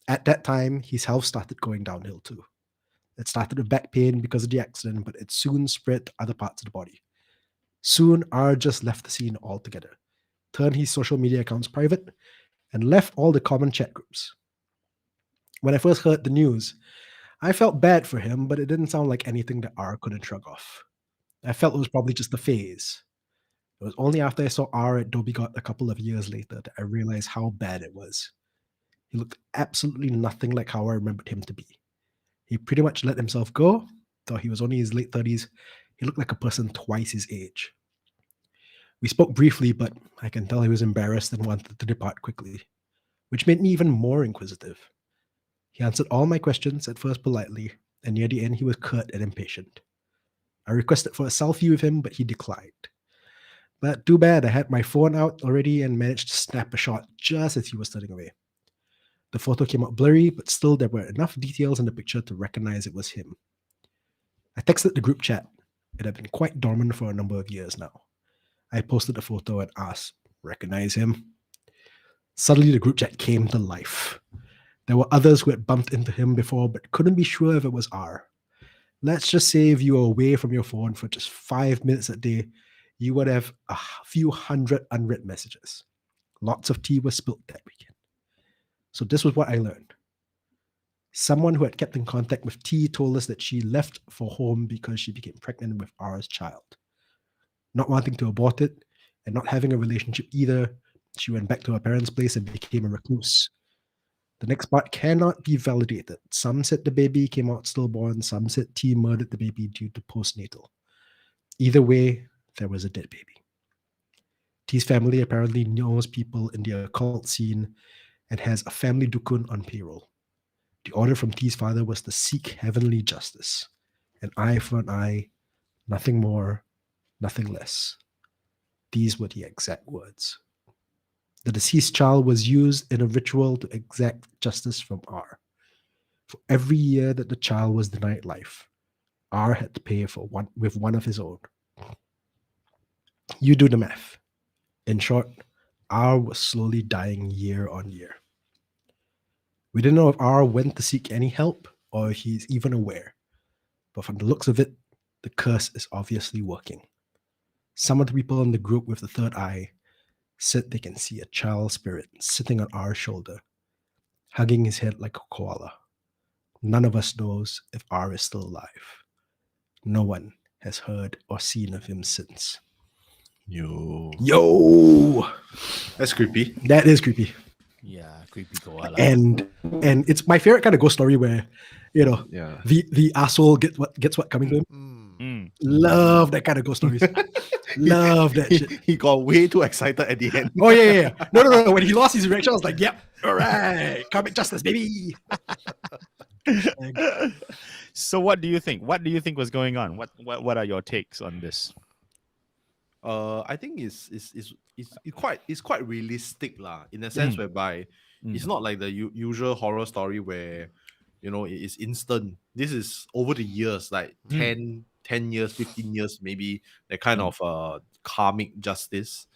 At that time, his health started going downhill too. It started with back pain because of the accident, but it soon spread to other parts of the body. Soon, R just left the scene altogether, turned his social media accounts private, and left all the common chat groups. When I first heard the news, I felt bad for him, but it didn't sound like anything that R couldn't shrug off. I felt it was probably just a phase. It was only after I saw R at Dhoby Ghaut a couple of years later that I realized how bad it was. He looked absolutely nothing like how I remembered him to be. He pretty much let himself go, though he was only in his late 30s. He looked like a person twice his age. We spoke briefly, but I can tell he was embarrassed and wanted to depart quickly, which made me even more inquisitive. He answered all my questions, at first politely, and near the end he was curt and impatient. I requested for a selfie with him, but he declined. But too bad, I had my phone out already and managed to snap a shot just as he was turning away. The photo came out blurry, but still there were enough details in the picture to recognize it was him. I texted the group chat. It had been quite dormant for a number of years now. I posted a photo and asked, "Recognize him?" Suddenly the group chat came to life. There were others who had bumped into him before, but couldn't be sure if it was R. Let's just say if you were away from your phone for just 5 minutes a day, you would have a few hundred unread messages. Lots of tea was spilled that weekend. So this was what I learned. Someone who had kept in contact with T told us that she left for home because she became pregnant with R's child. Not wanting to abort it and not having a relationship either, she went back to her parents' place and became a recluse. The next part cannot be validated. Some said the baby came out stillborn, some said T murdered the baby due to postnatal. Either way, there was a dead baby. T's family apparently knows people in the occult scene and has a family dukun on payroll. The order from T's father was to seek heavenly justice. An eye for an eye, nothing more, nothing less. These were the exact words. The deceased child was used in a ritual to exact justice from R. For every year that the child was denied life, R had to pay for one with one of his own. You do the math. In short, R was slowly dying year on year. We didn't know if R went to seek any help or if he's even aware. But from the looks of it, the curse is obviously working. Some of the people in the group with the third eye said they can see a child spirit sitting on R's shoulder, hugging his head like a koala. None of us knows if R is still alive. No one has heard or seen of him since. Yo, That's creepy. that is creepy. Yeah, creepy koala. And it's my favorite kind of ghost story where, you know, Yeah. the asshole gets what coming to him. Mm. Love that kind of ghost stories. Love that shit. He got way too excited at the end. Oh yeah. No. When he lost his erection, I was like, yep, all right, comic justice, baby. So what do you think? What do you think was going on? What are your takes on this? I think it's quite realistic lah, in a sense whereby it's not like the usual horror story where it's instant. This is over the years, like 10 years, 15 years, maybe, that kind of karmic justice.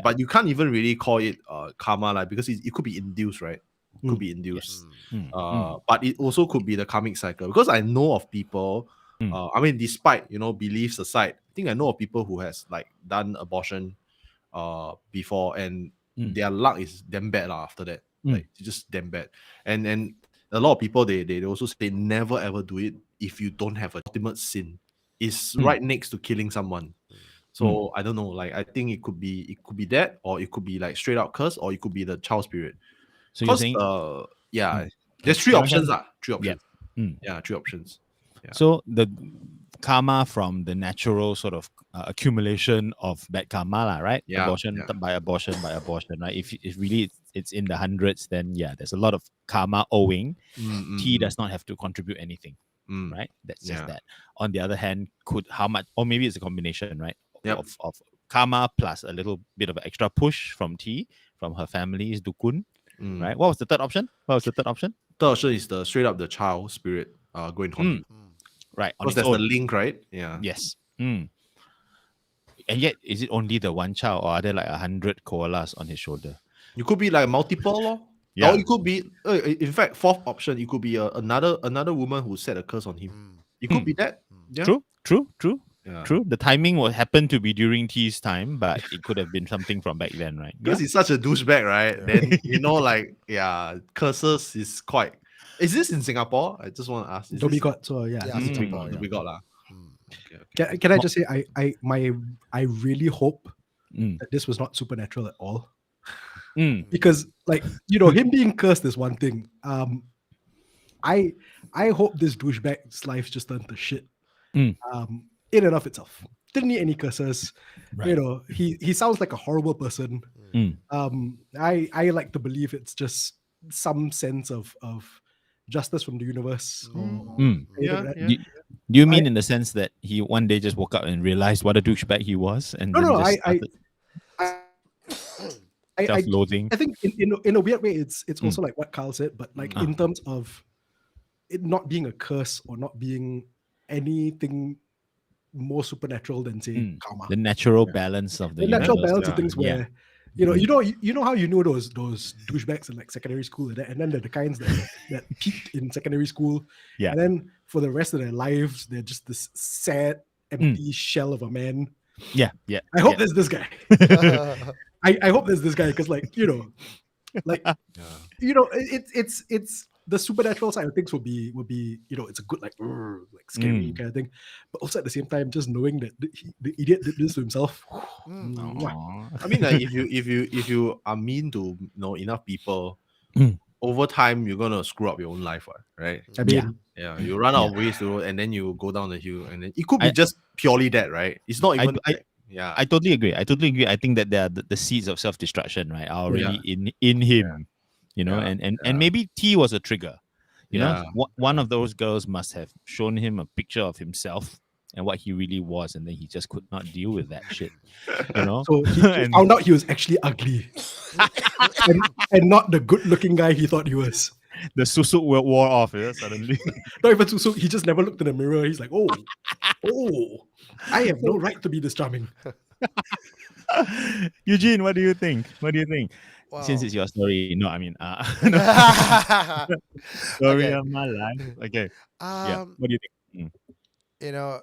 But you can't even really call it karma, like, because it could be induced, right? It could be induced. But it also could be the karmic cycle, because I know of people, I mean, despite beliefs aside, I think I know of people who has like done abortion before, and their luck is damn bad after that. Like, it's just damn bad. And a lot of people, they also say never ever do it if you don't have an ultimate sin. It's right next to killing someone. So I don't know, like, I think it could be that, or it could be like straight out curse, or it could be the child spirit. So you're saying, there's three options. Three options. Yeah. Three options. Yeah. So the karma from the natural sort of accumulation of bad karma, lah, right? Yeah, Abortion by abortion, right? If really it's in the hundreds, then there's a lot of karma owing. T does not have to contribute anything, right? That's just that. On the other hand, how much, or maybe it's a combination, right? Of karma plus a little bit of an extra push from T, from her family's dukun, right? What was the third option? Third option is the straight up the child spirit going on. Right. Because there's the link, right? Yeah. Yes. And yet, is it only the one child, or are there like 100 koalas on his shoulder? You could be like multiple, or it could be, in fact, fourth option, it could be another woman who set a curse on him. It could be that. Yeah. True. Yeah. True. The timing will happen to be during T's time, but it could have been something from back then, right? Because he's such a douchebag, right? Then curses is quite. Is this in Singapore? I just want to ask. Dhoby Ghaut, so yeah. Dhoby Ghaut lah. Can I just say I really hope that this was not supernatural at all. Because, like, him being cursed is one thing. I hope this douchebag's life just turned to shit. In and of itself. Didn't need any curses. Right. He sounds like a horrible person. I like to believe it's just some sense of justice from the universe. Do you mean in the sense that he one day just woke up and realized what a douchebag he was, and self-loathing? I think in a weird way, it's also like what Kyle said, but like in terms of it not being a curse or not being anything more supernatural than, say, karma. The natural balance of the natural balance of things where you know how those douchebags in like secondary school, and then they're the kinds that peaked in secondary school, and then for the rest of their lives they're just this sad, empty shell of a man. I hope there's this guy. I hope there's this guy, because it's the supernatural side of things will be it's a good like scary kind of thing, but also at the same time just knowing that the idiot did this to himself. I mean, like, if you are mean to enough people, over time you're gonna screw up your own life, right? I mean, you run out of ways to, and then you go down the hill, and then it could be just purely that, right? It's not even. I totally agree. I think that the seeds of self-destruction, right, are already in him. And maybe T was a trigger. One of those girls must have shown him a picture of himself and what he really was, and then he just could not deal with that shit. You know? So he And found out he was actually ugly, and not the good-looking guy he thought he was. the susuk wore off suddenly. Not even so. He just never looked in the mirror. He's like, oh, I have no right to be this charming. Eugene, what do you think? What do you think? Since Wow. it's your story, no, I mean, story Okay. of my life. Okay, yeah. What do you think? You know,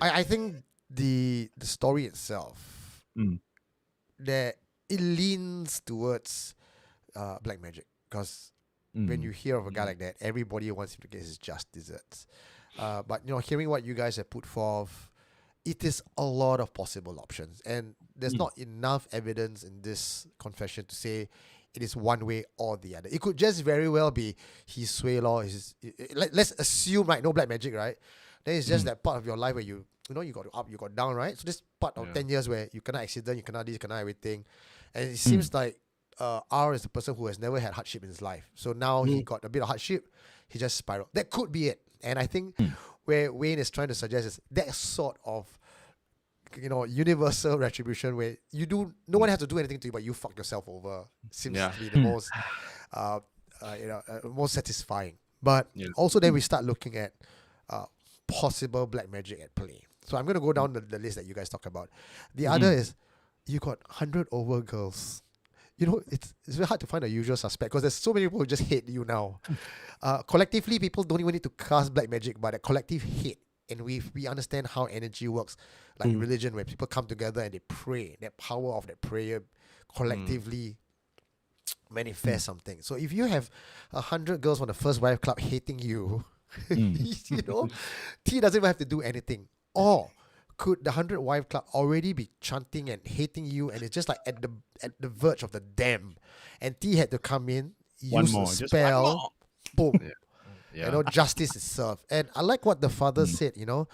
I think the story itself, Mm. that it leans towards black magic, because when you hear of a guy like that, everybody wants him to get his just desserts. But hearing what you guys have put forth, it is a lot of possible options, and there's not enough evidence in this confession to say it is one way or the other. It could just very well be he's sway law. Let's assume, right, no black magic, right? Then it's just that part of your life where you got up, you got down, right? So this part of 10 years where you cannot accident, you cannot this, you cannot everything, and it seems like R is the person who has never had hardship in his life. So now he got a bit of hardship, he just spiraled. That could be it. And I think where Wayne is trying to suggest is that sort of universal retribution where no one has to do anything to you, but you fuck yourself over. Seems to be the most most satisfying. But also then we start looking at possible black magic at play. So I'm gonna go down the list that you guys talk about. The other is you got 100 over girls. It's very hard to find a usual suspect because there's so many people who just hate you now. Collectively, people don't even need to cast black magic, but a collective hate. And we understand how energy works, like religion, where people come together and they pray. That power of that prayer collectively manifests something. So if you have 100 girls from the First Wife Club hating you, T doesn't even have to do anything. Or could the 100 Wife Club already be chanting and hating you, and it's just like at the verge of the dam, and T had to come in, use a spell, boom. Justice is served. And I like what the father said, an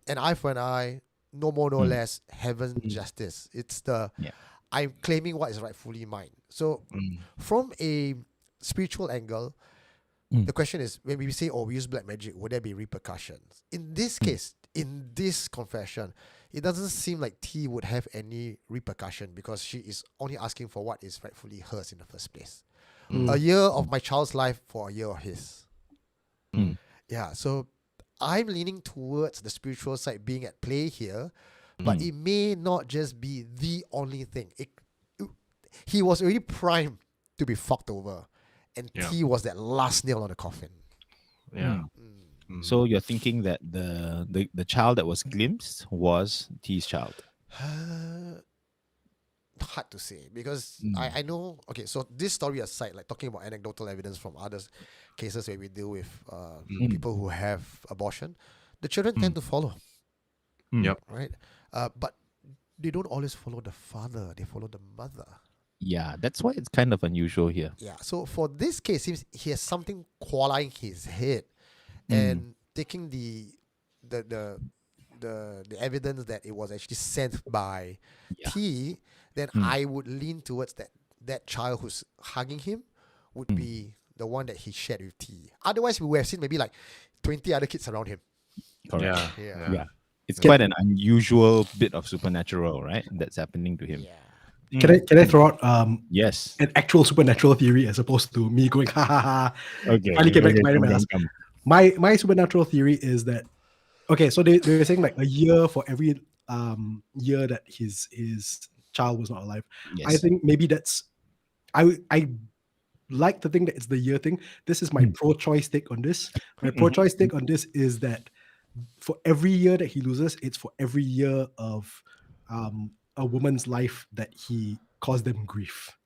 eye for an eye, no more, no less, heaven justice. It's I'm claiming what is rightfully mine. So from a spiritual angle, the question is, when we say, we use black magic, would there be repercussions? In this case, in this confession, it doesn't seem like T would have any repercussion because she is only asking for what is rightfully hers in the first place. A year of my child's life for a year of his. Yeah, so I'm leaning towards the spiritual side being at play here, but it may not just be the only thing. He was already primed to be fucked over, and T was that last nail on the coffin. Yeah. So you're thinking that the child that was glimpsed was T's child? Hard to say because I know. Okay, so this story aside, like talking about anecdotal evidence from other cases where we deal with people who have abortion, the children tend to follow. Yep. Right, but they don't always follow the father; they follow the mother. Yeah, that's why it's kind of unusual here. Yeah. So for this case, seems he has something clawing his head, and taking the evidence that it was actually sent by T. Then I would lean towards that child who's hugging him would be the one that he shared with T. Otherwise, we would have seen maybe like 20 other kids around him. Correct. Yeah. It's quite an unusual bit of supernatural, right? That's happening to him. Yeah. Can I throw out Yes. an actual supernatural theory as opposed to me going ha ha ha? Okay. Finally came back to come, my ass. come. My supernatural theory is that so they were saying like a year for every year that his child was not alive. Yes. I think maybe that's I like to think that it's the year thing. This is my pro-choice take on this. My pro-choice take on this is that for every year that he loses, it's for every year of a woman's life that he caused them grief.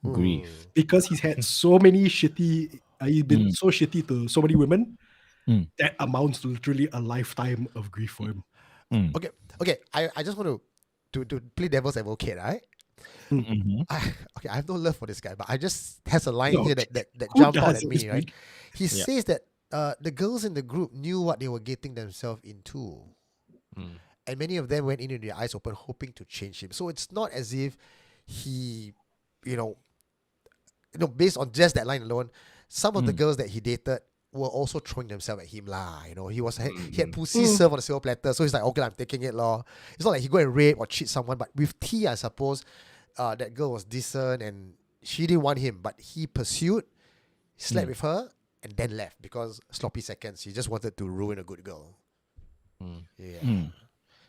Grief. Because he's had so many shitty, he's been so shitty to so many women, that amounts to literally a lifetime of grief for him. Okay. I just want to play devil's advocate, right? I have no love for this guy, but I just has a line here that jumped out at me, right? He says that the girls in the group knew what they were getting themselves into. And many of them went in with their eyes open, hoping to change him. So it's not as if he, based on just that line alone, some of the girls that he dated were also throwing themselves at him lah. You know, he had pussy served on a silver platter, so he's like, okay, I'm taking it law. It's not like he go and rape or cheat someone, but with T, I suppose, that girl was decent and she didn't want him, but he pursued, slept with her, and then left because sloppy seconds. He just wanted to ruin a good girl. Yeah.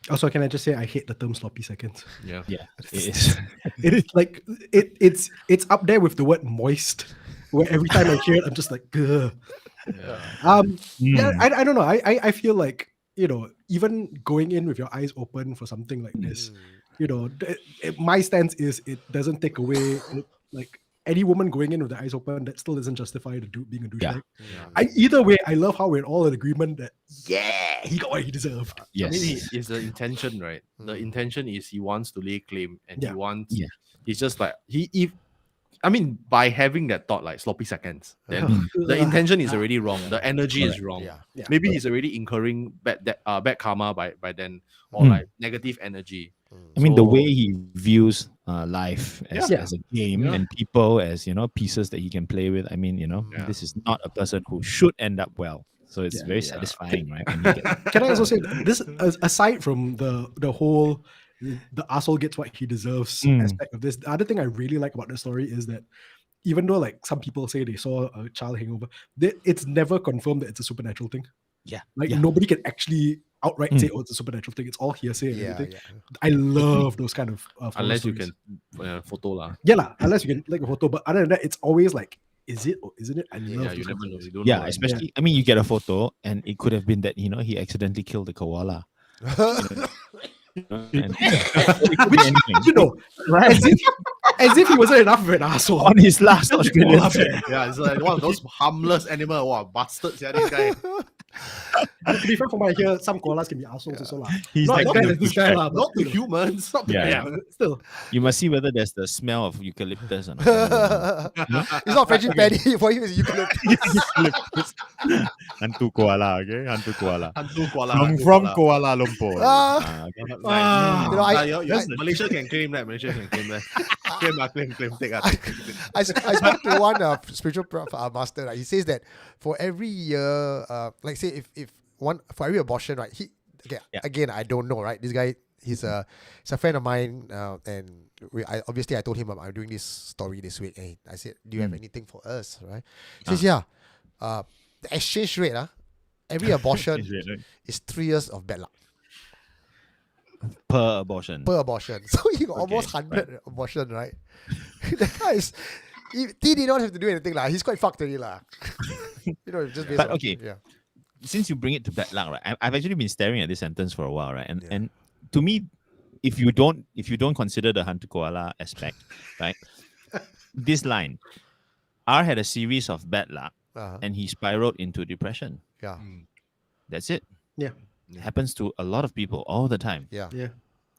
Also, can I just say I hate the term sloppy seconds. Yeah. Yeah, it is. It's like it's up there with the word moist, where every time I hear it, I'm just like, ugh. Yeah, I don't know. I feel like, you know, even going in with your eyes open for something like this, you know, my stance is it doesn't take away like any woman going in with the eyes open, that still doesn't justify the dude being a douchebag. Either way, I love how we're all in agreement that he got what he deserved. Yes. I mean, it's the intention, right? The intention is he wants to lay claim, and he wants. Yeah. He's just like I mean, by having that thought, like sloppy seconds, then the intention is already wrong. The energy is wrong. Yeah. Maybe he's already incurring bad karma by then, or like negative energy. I mean, the So- way he views life as a game and people as, you know, pieces that he can play with. I mean, you know, this is not a person who should end up well. So it's very satisfying, right? When you get Can I also say this, aside from the whole the asshole gets what he deserves aspect of this, the other thing I really like about the story is that even though like some people say they saw a child hangover, it's never confirmed that it's a supernatural thing. Like nobody can actually outright say, oh, it's a supernatural thing. It's all hearsay and everything. I love those kind of photo unless you stories. can photo lah. Yeah lah, unless you can like a photo. But other than that, it's always like, is it or isn't it? I love Yeah, those you kind never of know. stories. You don't know, right? especially, I mean, you get a photo and it could have been that, you know, he accidentally killed the koala. And it could be anything. You know, Right. as if he wasn't enough of an asshole. On his last Australian Koala trip. bear. Yeah, it's like one of those harmless animal. Wow, bastards! Yeah, this guy. To be fair, from what I hear, some koalas can be assholes also lah. He's Not like as bad the as this guy lah, Not but, to humans. Not to Yeah. still. You must see whether there's the smell of eucalyptus or not. It's not Frenchie Paddy. For him, it's eucalyptus. Hantu koala, okay? Hantu koala. Hantu koala. From Kuala Lumpur. Ah. Okay. You know, Malaysia can claim that. Malaysia can claim that. Claim. Take. I spoke to one spiritual master. Right? He says that for every year, like say if one for every abortion, right? Again, I don't know, right? This guy, he's a friend of mine, and I told him I'm doing this story this week, and I said, do you have anything for us, right? He says, the exchange rate, every abortion Exchange rate, right? is 3 years of bad luck Per abortion. per abortion. So he got almost 100 abortion, right? The guy is. He did not have to do anything lah. He's quite fucked already lah. You know, just based But on, okay. yeah. Since you bring it to bad luck, right? I've actually been staring at this sentence for a while, right? And to me, if you don't consider the Hantu Koala aspect, right? This line, R had a series of bad luck, and he spiraled into depression. Yeah. That's it. Yeah. It happens to a lot of people all the time. Yeah.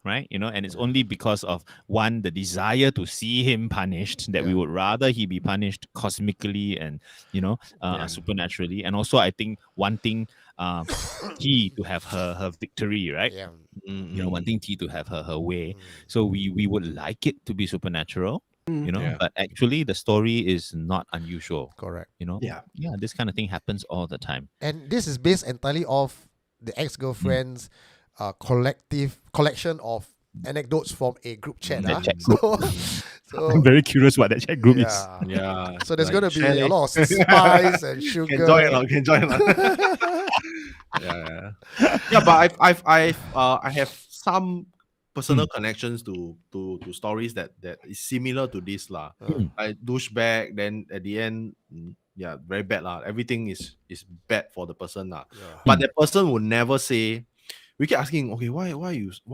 Right? You know, and it's only because of one, the desire to see him punished, that we would rather he be punished cosmically and, you know, supernaturally. And also, I think wanting T to have her victory, right? Yeah. You know, wanting T to have her way. So we would like it to be supernatural, you know, but actually the story is not unusual. Correct. You know? Yeah. Yeah, this kind of thing happens all the time. And this is based entirely off the ex-girlfriend's collection of anecdotes from a group chat. That ah. chat group. So, I'm very curious what that chat group is. yeah. Yeah. So there's like going to be chalet. a lot of spice and sugar. Can join. Yeah. But I have some personal connections to stories that is similar to this lah. Like douchebag, then at the end, very bad lah. Everything is bad for the person lah. But the person would never say. We keep asking, okay, why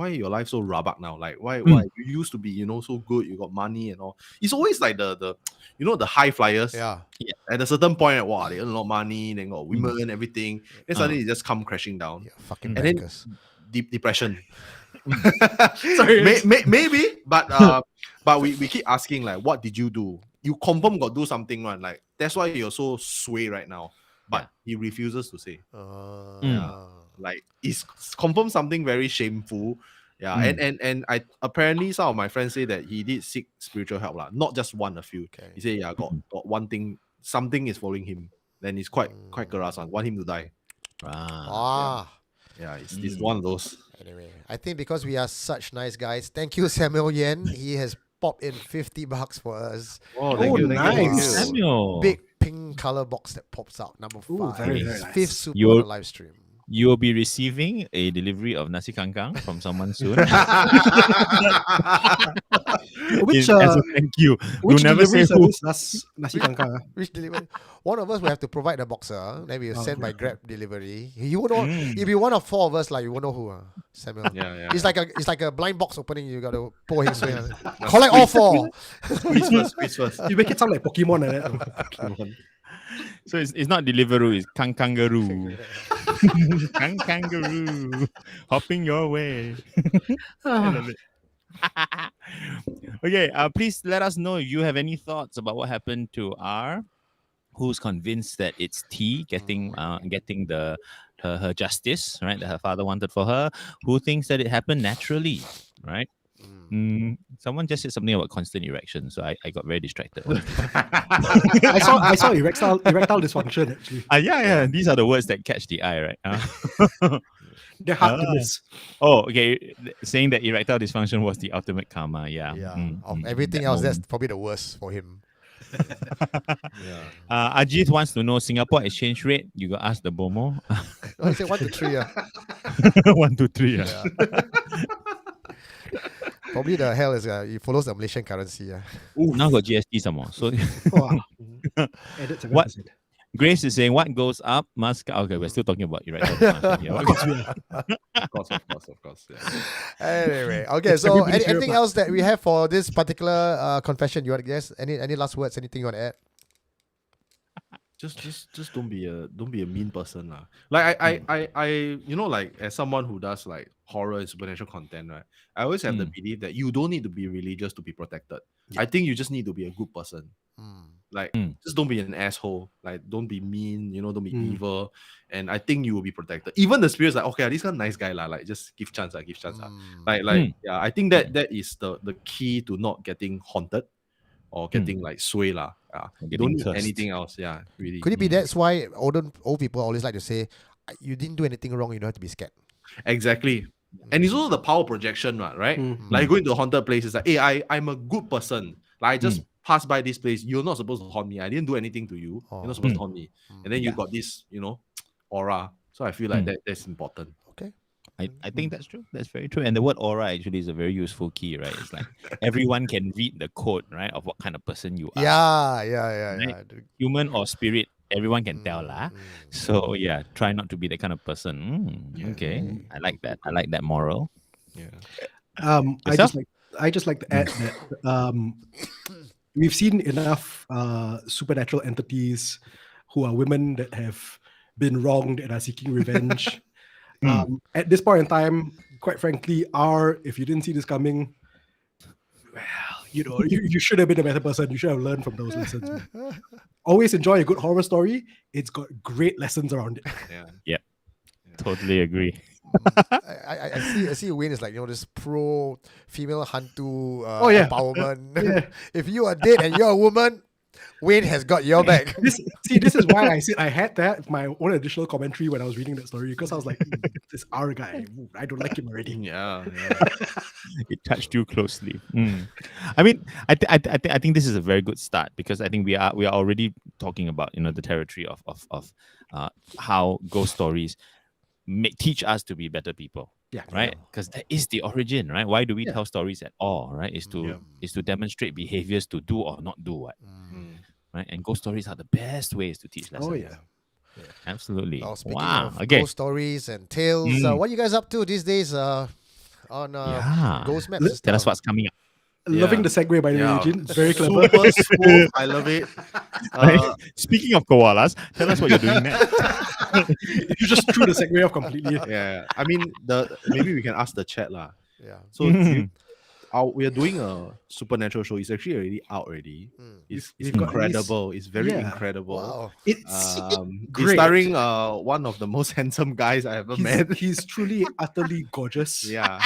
your life so rabak now? Like why you used to be, you know, so good, you got money and all. It's always like the you know, the high flyers. Yeah. At a certain point, wow, they earn a lot of money, they got women, everything. Then suddenly it just come crashing down. Yeah, fucking And then bankers. deep depression. Sorry. Maybe, but we keep asking, like, what did you do? You confirm got do something, right? Like that's why you're so sway right now. But he refuses to say. Like it's confirmed something very shameful. Yeah. And I apparently some of my friends say that he did seek spiritual help, not just one, a few. Okay. He said, got one thing, something is following him. then he's quite keras one. Want him to die. Ah. Yeah, it's one of those. Anyway, I think because we are such nice guys, thank you, Samuel Yen. He has popped in $50 for us. Oh, thank you, thank you, thank you. Samuel, Big pink color box that pops out. Number 5. Ooh, very, very nice. Fifth super You're- on the live stream. you will be receiving a delivery of nasi kangkang from someone soon. Which As a thank you. You'll which never say delivery who. service does nasi kangkang? Which delivery? One of us will have to provide the boxer. Then we'll send by okay. Grab delivery. You won't know. Mm. If you one of 4 of us, like you won't know who. Samuel. Yeah. It's like a blind box opening. You got to pull his way. Collect all 4. Squeeze first. You make it sound like Pokemon like that. So it's not Deliveroo, it's kangaroo. Kangaroo. Hopping your way. I love it. Okay, please let us know if you have any thoughts about what happened to R, who's convinced that it's T getting her justice, right? That her father wanted for her, who thinks that it happened naturally, right? Someone just said something about constant erection, so I got very distracted. I saw erectile dysfunction actually. Yeah. These are the words that catch the eye, right? They're hard to miss. Oh, okay. Saying that erectile dysfunction was the ultimate karma. Yeah. Of everything else, that's probably the worst for him. Ajit wants to know Singapore exchange rate. You got ask the Bomo. I say 1 to 3. 1 to 3. Yeah. Probably the hell is it follows the Malaysian currency. Now got GST some more. So Wow. Edit 7%. What? Grace is saying what goes up must. Okay, we're still talking about erectile dysfunction here. What goes- Of course. Yeah. Anyway, okay. So Everybody's favorite anything part. else that we have for this particular confession? You want to guess? Any last words? Anything you want to add? Just don't be a mean person lah. Like I you know, like as someone who does like horror and supernatural content, right? I always have the belief that you don't need to be religious to be protected. I think you just need to be a good person. Like just don't be an asshole. Like don't be mean. Don't be evil. And I think you will be protected. Even the spirits like, okay, this guy nice guy lah. Like just give chance lah. Like yeah. I think that is the key to not getting haunted or getting like sway lah. You don't need cursed. anything else. Yeah, really. Could it be that's why old people always like to say, you didn't do anything wrong, you don't have to be scared. Exactly. And it's also the power projection, right? Like going to a haunted place, it's like, hey, I'm a good person. Like I just passed by this place. You're not supposed to haunt me. I didn't do anything to you. You're not supposed to haunt me. And then you got this, aura. So I feel like that's important. Okay. I think that's true. That's very true. And the word aura actually is a very useful key, right? It's like everyone can read the code, right, of what kind of person you are. Yeah. Human or spirit, everyone can tell lah. So yeah, try not to be that kind of person. Okay, I like that. I like that moral. Yeah. I just like to add that we've seen enough supernatural entities who are women that have been wronged and are seeking revenge. At this point in time, quite frankly, if you didn't see this coming, well, you should have been a better person. You should have learned from those lessons. Always enjoy a good horror story. It's got great lessons around it. Yeah. Totally agree. I see Wayne is like, this pro female hantu empowerment. If you are dead and you're a woman, Wayne has got your back. This is why I said I had that my own additional commentary when I was reading that story, because I was like, this R guy, I don't like him already. Yeah. It touched you closely. I mean, I think this is a very good start, because I think we are already talking about the territory of how ghost stories teach us to be better people. Yeah. Right? Because that is the origin, right? Why do we tell stories at all, right? Is to demonstrate behaviors to do or not do what. Right? And ghost stories are the best ways to teach lessons. Oh yeah. Absolutely. Well, speaking Wow. of Okay. ghost stories and tales, what are you guys up to these days on Ghost Maps? Tell us what's coming up. Loving the segue by the way, Eugene. It's very clever. Super smooth. I love it. Speaking of koalas, tell us what you're doing next. You just threw the segue off completely. Yeah. I mean, maybe we can ask the chat lah. Yeah. So we are doing a supernatural show. It's actually already out already. It's We've got incredible. It's very incredible. Wow. It's It's great. starring one of the most handsome guys I ever met. He's truly utterly gorgeous. Yeah.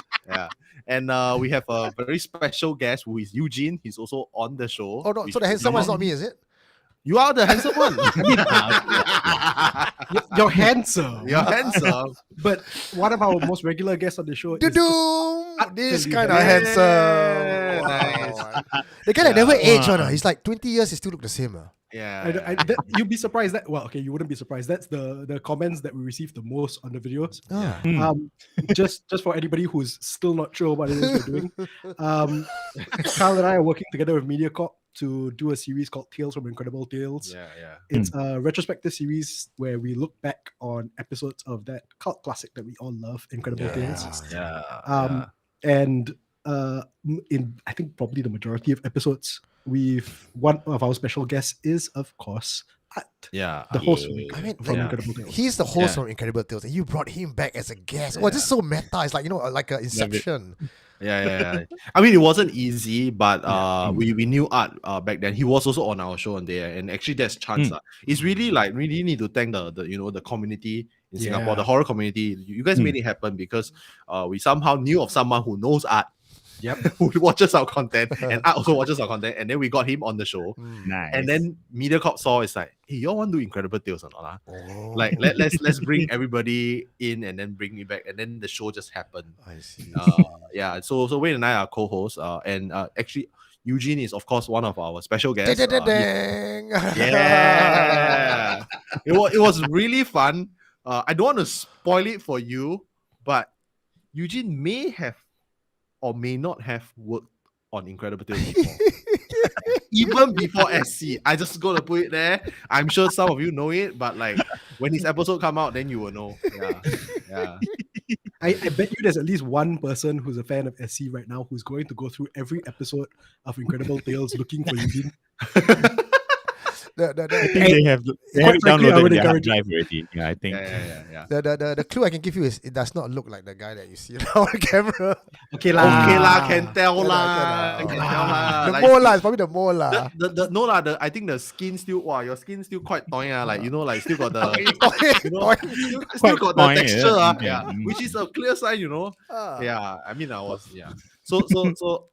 And we have a very special guest who is Eugene. He's also on the show. Oh no, so the handsome one is not me, is it? You are the handsome one. You're handsome. You're handsome. But one of our most regular guests on the show is Doom! This kind of handsome. handsome. Nice. Wow. The guy that never aged on. He's like 20 years, he still look the same. Yeah. You'd be surprised that you wouldn't be surprised. That's the comments that we receive the most on the videos. Ah. Just for anybody who's still not sure what it is we're doing, Kyle and I are working together with MediaCorp to do a series called Tales from Incredible Tales. Yeah. It's a retrospective series where we look back on episodes of that cult classic that we all love, Incredible Tales. Yeah. And in I think probably the majority of episodes, one of our special guests is of course Art, the host from Incredible Tales. He's the host from Incredible Tales, and you brought him back as a guest. Oh, this is so meta. It's like, like an Inception. Yeah. I mean, it wasn't easy, but we knew Art back then. He was also on our show on there, and actually, there's chance. It's really really need to thank the community in Singapore, the horror community. You guys made it happen because we somehow knew of someone who knows Art. Yep, who watches our content, and Art also watches our content, and then we got him on the show. Nice. And then MediaCorp saw it's like, hey, y'all want to do Incredible Tales or not? Like let's bring everybody in and then bring me back, and then the show just happened. I see. So Wayne and I are co-hosts, and actually Eugene is of course one of our special guests. Yeah, it was really fun. I don't want to spoil it for you, but Eugene may have or may not have worked on Incredible Tales before. Even before SC. I just gonna put it there. I'm sure some of you know it, but like when his episode come out, then you will know. Yeah. I bet you there's at least one person who's a fan of SC right now who's going to go through every episode of Incredible Tales looking for Eugene. I think they have it downloaded their hard drive already. Yeah, I think. Yeah. The clue I can give you is it does not look like the guy that you see on camera. Okay lah, can tell lah. The molar is probably the molar. No lah. I think the skin still. Wow, your skin still quite toy. Like like still got the. Still got the texture. Which is a clear sign. Yeah. I mean, I was So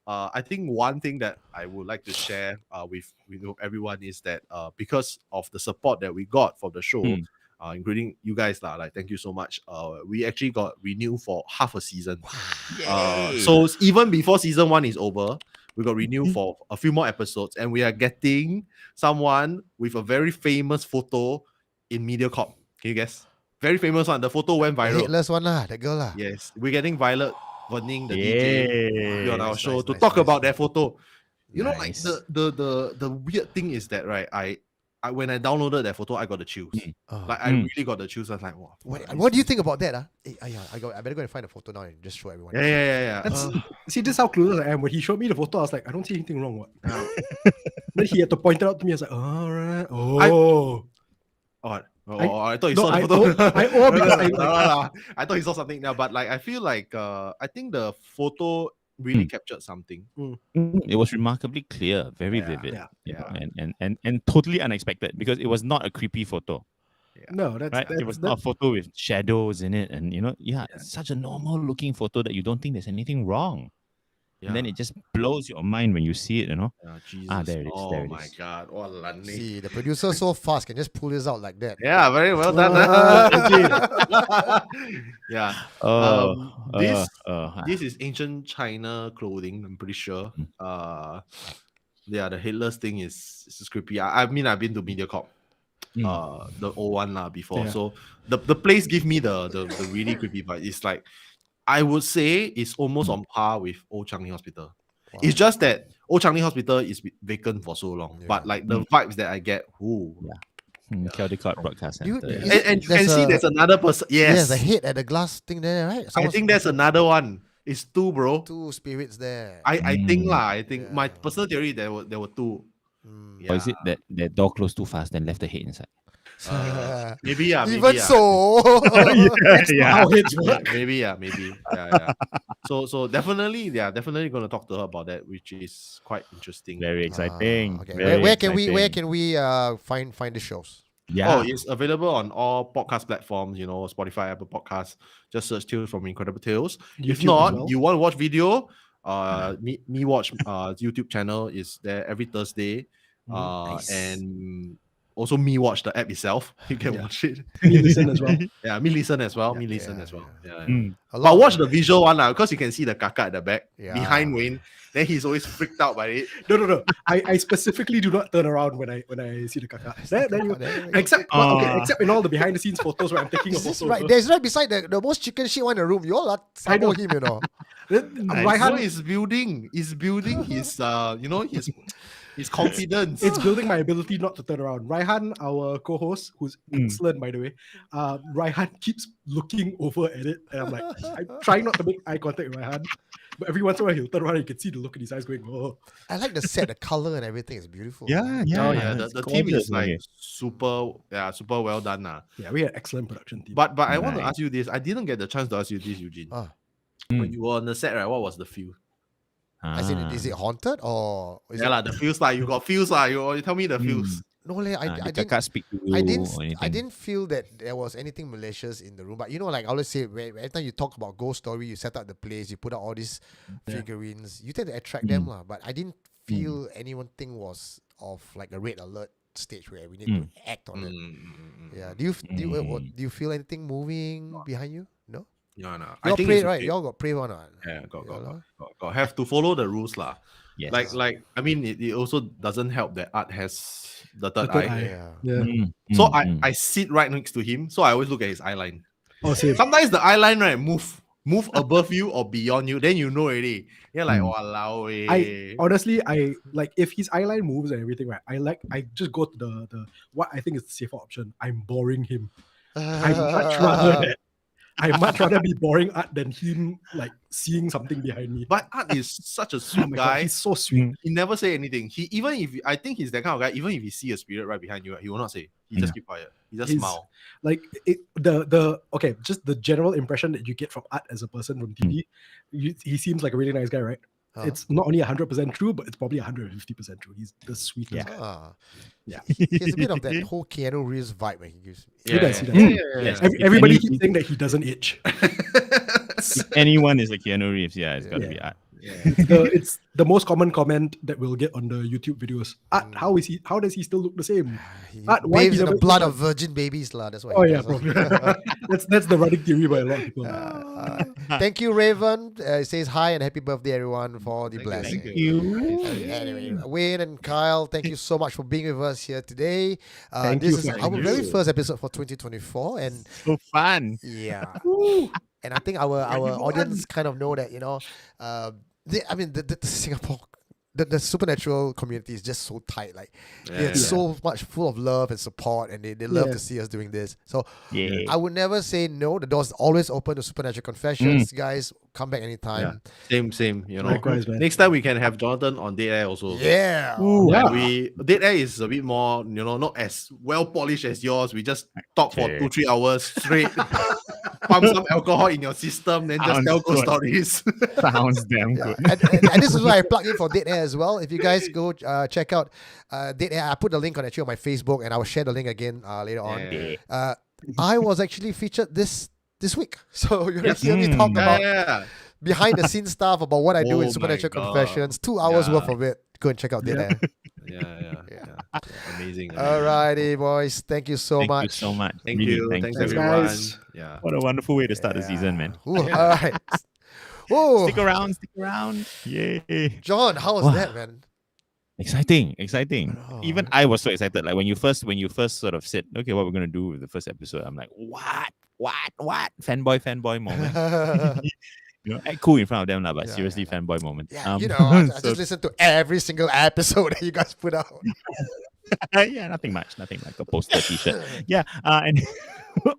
I think one thing that I would like to share with everyone is that because of the support that we got for the show, including you guys like thank you so much. We actually got renewed for half a season. So even before season 1 is over, we got renewed for a few more episodes, and we are getting someone with a very famous photo in MediaCorp. Can you guess? Very famous one. The photo went viral. The headless one lah, that girl lah. Yes, we're getting Violet Verning, the DJ, on our show to talk about that photo. You know, like the weird thing is that I when I downloaded that photo, I got the chills. Like I really got the chills. I was like, wow. What do you think about that? I better go and find a photo now and just show everyone. Yeah. See, this is how clueless I am. When he showed me the photo, I was like, I don't see anything wrong. What? Then he had to point it out to me. I was like, all right. I thought you saw the photo. I thought you saw something now, but like I feel like I think the photo really captured something. It was remarkably clear, very vivid, and totally unexpected because it was not a creepy photo. No, it was not a photo with shadows in it, and it's such a normal looking photo that you don't think there's anything wrong. And then it just blows your mind when you see it, Jesus. There it is. Oh my God. Oh, see, the producer so fast can just pull this out like that. Yeah, very well done. This is ancient China clothing, I'm pretty sure. The headless thing is creepy. I mean, I've been to MediaCorp. The old one before. So the place give me the really creepy vibe. It's like I would say it's almost on par with Old Changi Hospital. Wow. It's just that Old Changi Hospital is vacant for so long, but like the vibes that I get, Caldecott Broadcast Center. And you can see there's another person. Yes, the head at the glass thing there, right? I think there's another one. It's two, bro. Two spirits there. I think my personal theory there were two. Or is it that the door closed too fast and left the head inside? Maybe even so. How hits work. Maybe. So definitely going to talk to her about that, which is quite interesting. Very exciting. Okay. Where can we find the shows? It's available on all podcast platforms, Spotify, Apple Podcasts. Just search Tales from Incredible Tales. YouTube, if not, you want to watch video, Me Watch YouTube channel is there every Thursday. Nice. And also me watch the app itself. You can watch it. Me listen as well. Yeah, me listen as well. Me Yeah, listen yeah, as well. yeah. Yeah. Mm. A But lot watch of- the visual one now, because you can see the kaka at the back Yeah. behind Wayne. Then he's always freaked out by it. No. I specifically do not turn around when I see the kaka. Then you, There- except except in all the behind the scenes photos where I'm taking a Is this photo. right? There's right beside the most chicken shit one in the room. You all are I know. sabo him, you know. Raihan Raihan is building his his confidence. It's building my ability not to turn around. Raihan, our co-host, who's excellent by the way, Raihan keeps looking over at it, and I'm like, I'm trying not to make eye contact with Raihan, but every once in a while he'll turn around and you can see the look in his eyes going, oh. I like the set, the color and everything is beautiful. Yeah. Oh yeah, it's the team gorgeous, is like okay. super well done. Yeah, we had excellent production team. But I want to Nice. ask you this. I didn't get the chance to ask you this, Eugene. Ah. When you were on the set, right? What was the feel? As in, is it haunted or is Yeah, it, like the feels like you got feels like you tell me the feels. no? Leh, I Did didn't. Kakak speak to you I or didn't. anything? I didn't feel that there was anything malicious in the room. But you know, like I always say, every time you talk about ghost story, you set up the place, you put out all these figurines, you tend to attract them, lah. But I didn't feel anything was of like a red alert stage where we need to act on it. Yeah. Do you feel anything moving behind you? No. No. Y'all I think pray, it's right? okay. Y'all got pray one, right? Yeah, Yeah lah. got have to follow the rules lah. Yes. Like I mean, it also doesn't help that Art has the third The third eye. eye. Yeah. Yeah. So I sit right next to him, so I always look at his eye line. Oh, same. Sometimes the eye line right move above you or beyond you, then you know already. You're like, walao eh. Honestly, I like if his eyeline moves and everything, right? I just go to the what I think is the safer option. I'm boring him. I'd much rather be boring Art than him like seeing something behind me. But Art is such a Oh sweet my God, guy. he's so sweet. He never say anything. I think he's that kind of guy. Even if he see a spirit right behind you, he will not say. He just keep quiet. He just He's- smile. Like okay, just the general impression that you get from Art as a person from TV. He seems like a really nice guy, right? It's not only 100% true, but it's probably 150% true. He's the sweetest guy. Yeah. He's a bit of that whole Keanu Reeves vibe when he gives. Good I see that. Yes. Everybody If keeps saying that he doesn't itch. If anyone is like Keanu Reeves, it's got to be Art. It's the most common comment that we'll get on the YouTube videos. Art, how does he still look the same? Art, why Waves he in the never blood eat of virgin babies, lah. That's why. Oh he yeah, does. probably. that's the running theory by a lot of people. Thank you, Raven. It says hi and happy birthday, everyone, for the blessing. Thank you. Anyway, Wayne and Kyle, thank you so much for being with us here today. Thank This you is for our having very us. first episode for 2024, and So fun. yeah, and I think our audience kind of know that the Singapore. The supernatural community is just so tight. Like it's so much full of love and support, and they love to see us doing this. So Yeah. I would never say no. The door's always open to Supernatural Confessions. Guys, come back anytime. Same. You know. Likewise, man. Next time we can have Jonathan on Dead Air also. Yeah. And Dead Air is a bit more, not as well polished as yours. We just talk for Okay. 2-3 hours straight, pump some alcohol in your system, then just Sounds tell ghost good. stories. Sounds damn Yeah. good. And this is why I plug in for Dead Air as well. If you guys go check out Dead Air, I put the link on my Facebook, and I will share the link again later on. Yeah. I was actually featured this week, so you're gonna hear me talk Yeah, about yeah. behind the scenes stuff about what I do Oh in my Supernatural God. Confessions. 2 hours Yeah. worth of it. Go and check out Dead Air. Yeah. Amazing. Alrighty, boys. Thank you so Thank much. you so much. Thank Really, you. thank Thanks, you. everyone. guys. Yeah. What a wonderful way to start the season, man. Ooh, all right. Oh, Stick around. Yay. John, how was Wow. that, man? Exciting. Oh. Even I was so excited. Like when you first sort of said, okay, what we're gonna do with the first episode, I'm like, what? Fanboy moment. Act cool in front of them, but Yeah, seriously, fanboy moment. Yeah, I so- just listened to every single episode that you guys put out. yeah, nothing much, like a poster T-shirt. Yeah, and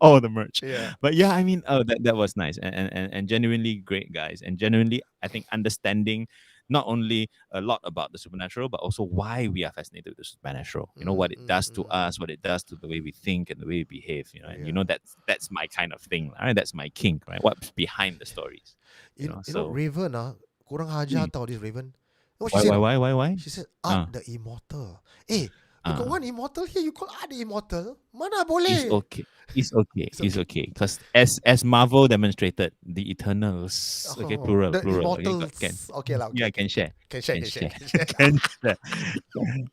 all the merch. Yeah. But yeah, I mean, that was nice and genuinely great, guys, and genuinely, I think, understanding not only a lot about the supernatural, but also why we are fascinated with the supernatural. What it does to us, what it does to the way we think and the way we behave. And that's my kind of thing, right? That's my kink, right? What's behind the stories? Raven, kurang hajar tau this Raven. What she Why? said? Why? She said, Art the Immortal. You got one Immortal here, you call Art the Immortal? Mana boleh? It's okay. It's okay. It's It's okay. okay. Because as Marvel demonstrated, the Eternals. Okay, plural, The plural. Okay, can. Immortals. Okay, lah. Yeah, Okay, I can share. can share, Can can share, share. can share. Can share.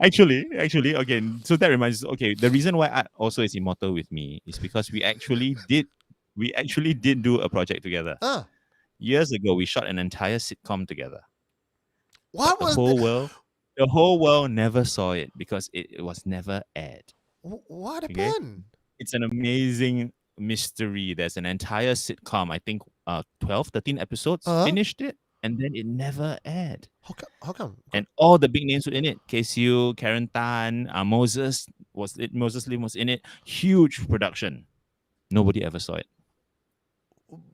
Actually, again, so that reminds. Okay, the reason why art also is immortal with me is because we actually did do a project together Ah, years ago. We shot an entire sitcom together, but what was the whole world never saw it because it was never aired. what Okay, happened? it's an amazing mystery. There's an entire sitcom, I think 12, 13 episodes, Huh? finished it, and then it never aired. How come? How come? And all the big names were in it. KCU, Karen Tan, Moses Lim was in it. Huge production. Nobody ever saw it.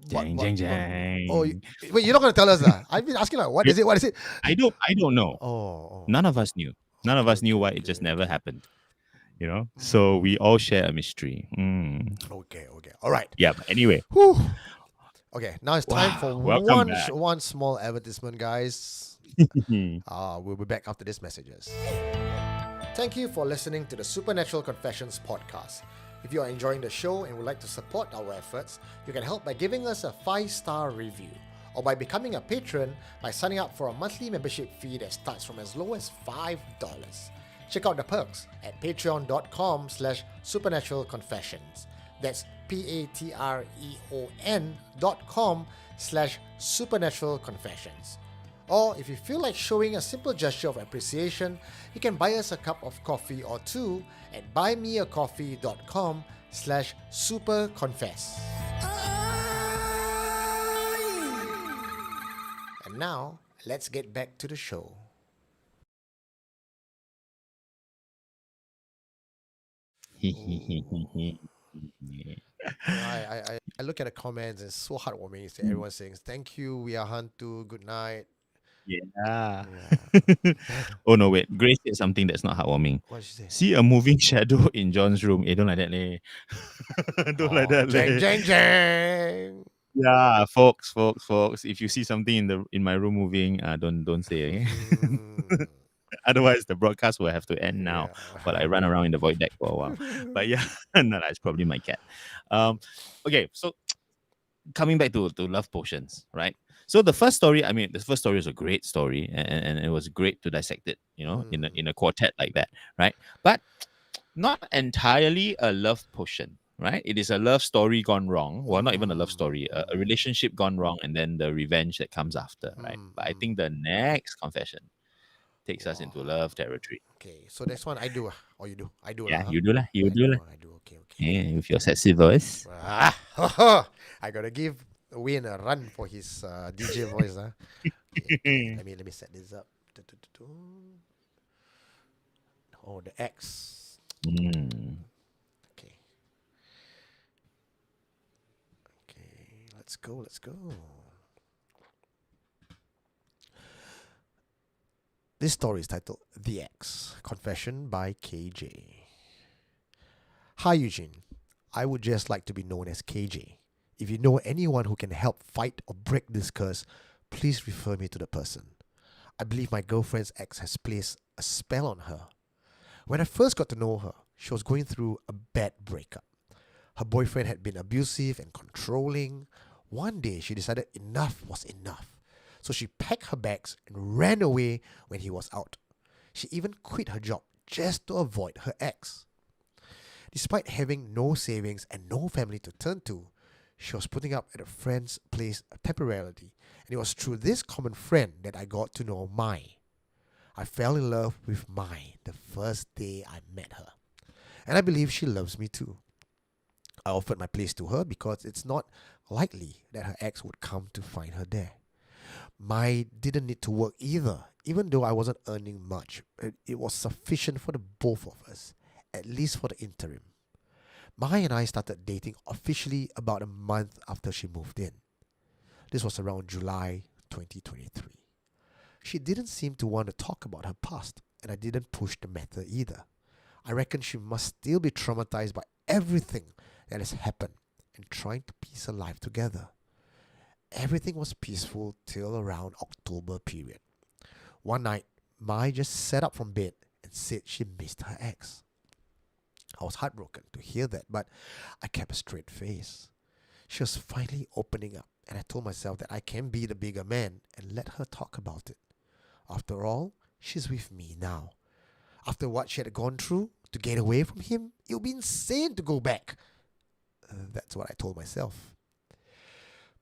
Jang, jang, Oh, jang. wait, you're not gonna tell us, lah? I've been asking, like, what is it? What is it? I don't know. Oh, None of us knew. None of Okay, us knew why okay, it just okay, never okay. happened. You know? So we all share a mystery. okay. All right. Yeah, but anyway. Whew. Okay, now it's time Wow, for welcome back. one small advertisement, guys. We'll be back after these messages. Thank you for listening to the Supernatural Confessions podcast. If you are enjoying the show and would like to support our efforts, you can help by giving us a 5-star review or by becoming a patron by signing up for a monthly membership fee that starts from as low as $5. Check out the perks at patreon.com/supernaturalconfessions. That's patreon.com/supernaturalconfessions. Or if you feel like showing a simple gesture of appreciation, you can buy us a cup of coffee or two at buymeacoffee.com/superconfess. And now, let's get back to the show. I look at the comments and it's so heartwarming. Everyone's saying, thank you, we are HANTU, good night. Yeah. Yeah. Oh no, wait. Grace said something that's not heartwarming. What did she say? See a moving shadow in John's room. Don't like that, leh. Don't like that, Jang, leh. jang, jang. Yeah, folks. If you see something in my room moving, don't say. Okay? Mm, Otherwise, the broadcast will have to end now. yeah. While I run around in the void deck for a while. But yeah, no, that's probably my cat. Okay, so coming back to love potions, right? So the first story is a great story, and it was great to dissect it, in a quartet like that, right? But not entirely a love potion, right? It is a love story gone wrong. Well, not even a love story, a relationship gone wrong, and then the revenge that comes after, right? But I think the next confession takes us into love territory. Okay, so next one I do, or you do? I do, Yeah, lah. you do lah. You do lah. I do. Okay. Yeah, with your sexy voice. I gotta give Wayne a run for his DJ voice, huh? Okay, let me set this up. Oh, the X. Mm. Okay. Let's go. This story is titled The X, Confession by KJ. Hi Eugene, I would just like to be known as KJ. If you know anyone who can help fight or break this curse, please refer me to the person. I believe my girlfriend's ex has placed a spell on her. When I first got to know her, she was going through a bad breakup. Her boyfriend had been abusive and controlling. One day she decided enough was enough. So she packed her bags and ran away when he was out. She even quit her job just to avoid her ex. Despite having no savings and no family to turn to, she was putting up at a friend's place temporarily, and it was through this common friend that I got to know Mai. I fell in love with Mai the first day I met her, and I believe she loves me too. I offered my place to her because it's not likely that her ex would come to find her there. Mai didn't need to work either, even though I wasn't earning much. It was sufficient for the both of us, at least for the interim. Mai and I started dating officially about a month after she moved in. This was around July 2023. She didn't seem to want to talk about her past, and I didn't push the matter either. I reckon she must still be traumatized by everything that has happened and trying to piece her life together. Everything was peaceful till around October period. One night, Mai just sat up from bed and said she missed her ex. I was heartbroken to hear that, but I kept a straight face. She was finally opening up, and I told myself that I can be the bigger man and let her talk about it. After all, she's with me now. After what she had gone through to get away from him, it would be insane to go back. That's what I told myself.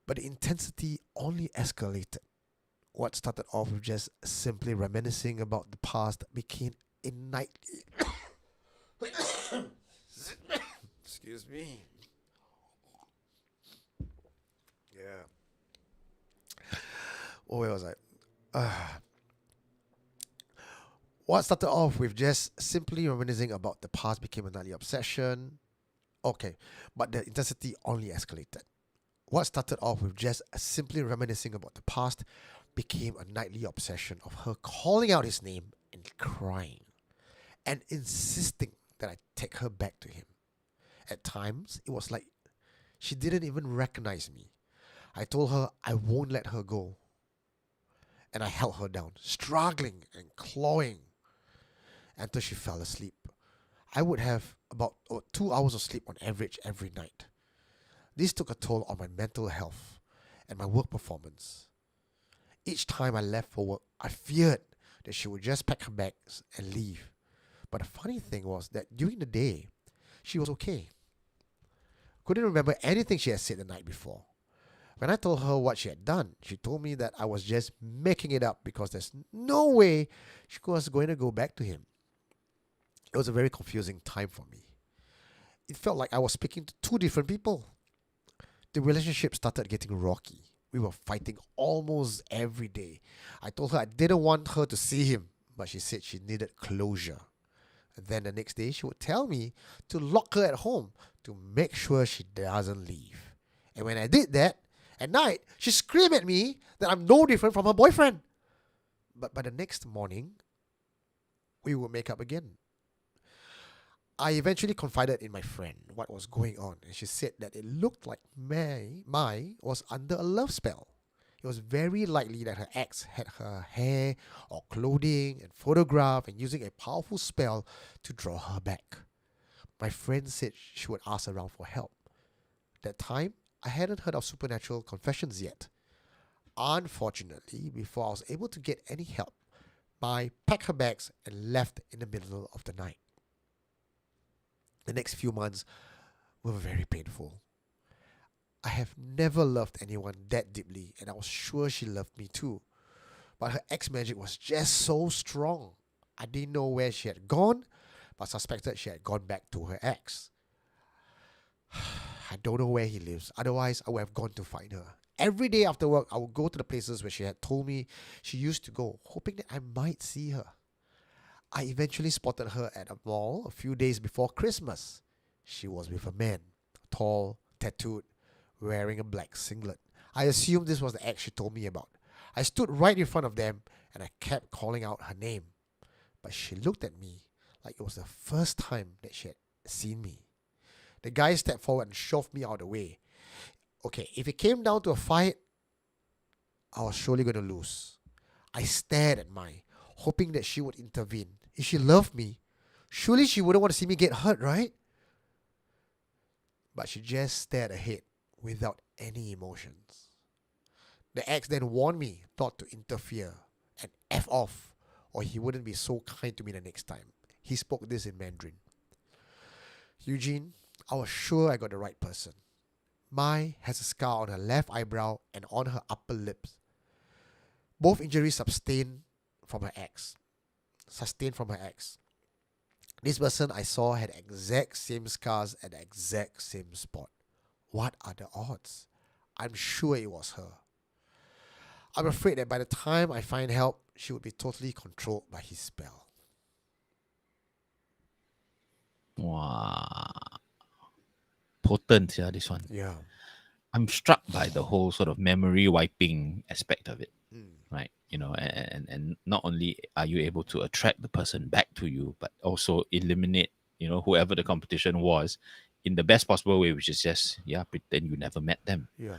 But the intensity only escalated. What started off with just simply reminiscing about the past became a nightly. Excuse me. Yeah. Oh, where was I? What started off with just simply reminiscing about the past became a nightly obsession. Okay, but the intensity only escalated. What started off with just simply reminiscing about the past became a nightly obsession of her calling out his name and crying and insisting that I take her back to him. At times, it was like she didn't even recognize me. I told her I won't let her go. And I held her down, struggling and clawing until she fell asleep. I would have about 2 hours of sleep on average every night. This took a toll on my mental health and my work performance. Each time I left for work, I feared that she would just pack her bags and leave. But the funny thing was that during the day, she was okay. Couldn't remember anything she had said the night before. When I told her what she had done, she told me that I was just making it up because there's no way she was going to go back to him. It was a very confusing time for me. It felt like I was speaking to two different people. The relationship started getting rocky. We were fighting almost every day. I told her I didn't want her to see him, but she said she needed closure. And then the next day, she would tell me to lock her at home to make sure she doesn't leave. And when I did that, at night, she screamed at me that I'm no different from her boyfriend. But by the next morning, we would make up again. I eventually confided in my friend what was going on, and she said that it looked like Mai was under a love spell. It was very likely that her ex had her hair or clothing and photographed and using a powerful spell to draw her back. My friend said she would ask around for help. That time, I hadn't heard of supernatural confessions yet. Unfortunately, before I was able to get any help, Mai packed her bags and left in the middle of the night. The next few months were very painful. I have never loved anyone that deeply, and I was sure she loved me too. But her ex magic was just so strong. I didn't know where she had gone, but suspected she had gone back to her ex. I don't know where he lives, otherwise I would have gone to find her. Every day after work, I would go to the places where she had told me she used to go, hoping that I might see her. I eventually spotted her at a mall a few days before Christmas. She was with a man, tall, tattooed, wearing a black singlet. I assumed this was the ex she told me about. I stood right in front of them and I kept calling out her name. But she looked at me like it was the first time that she had seen me. The guy stepped forward and shoved me out of the way. Okay, if it came down to a fight, I was surely going to lose. I stared at Mai, hoping that she would intervene. If she loved me, surely she wouldn't want to see me get hurt, right? But she just stared ahead without any emotions. The ex then warned me not to interfere and F off, or he wouldn't be so kind to me the next time. He spoke this in Mandarin. Eugene, I was sure I got the right person. Mai has a scar on her left eyebrow and on her upper lips. Both injuries sustained from her ex. This person I saw had exact same scars at the exact same spot. What are the odds? I'm sure it was her. I'm afraid that by the time I find help, she would be totally controlled by his spell. Wow. Potent, yeah, this one. Yeah. I'm struck by the whole sort of memory wiping aspect of it, Mm. right? You know, and not only are you able to attract the person back to you, but also eliminate, you know, whoever the competition was in the best possible way, which is just, pretend you never met them. Yeah.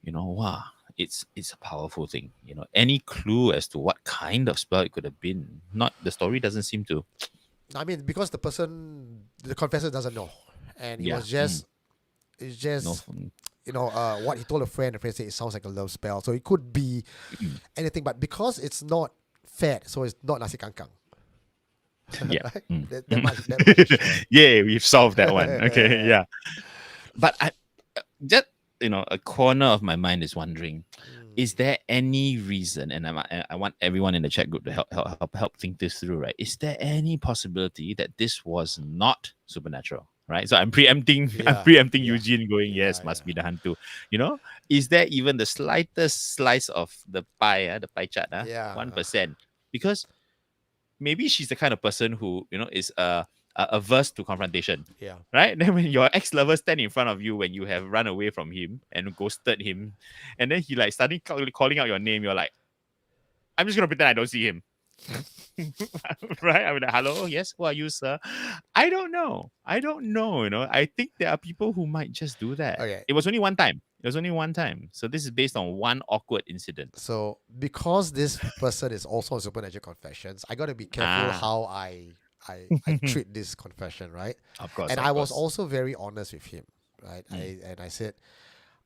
You know, wow, it's a powerful thing. You know, any clue as to what kind of spell it could have been, not the story doesn't seem to I mean, because the confessor doesn't know, and it Yeah. was just, it's just, No. f- what he told a friend. The friend said it sounds like a love spell, so it could be mm, anything. But because it's not fat, so it's not nasi kangkang. Yeah. Right? mm. That much is sure. Yeah, we've solved that one. Okay. Yeah. But I just a corner of my mind is wondering, is there any reason, and I want everyone in the chat group to help think this through, right? Is there any possibility that this was not supernatural? Right. So I'm preempting Yeah, yeah, Eugene going, yeah, yes, must yeah. be the hantu. Is there even the slightest slice of the pie, the pie chart, Yeah. 1%? Because maybe she's the kind of person who is averse to confrontation, Yeah. right? Then when your ex-lover stand in front of you when you have run away from him and ghosted him, and then he like starting calling out your name, you're like, I'm just gonna pretend I don't see him. Right? I mean, like, hello, yes, who are you, sir? I don't know. I think there are people who might just do that. Okay. It was only one time. So this is based on one awkward incident. So because this person is also on Supernatural Confessions, I gotta be careful Ah. how I treat this confession, right? Of course. And of I was course. also very honest with him, right? I said,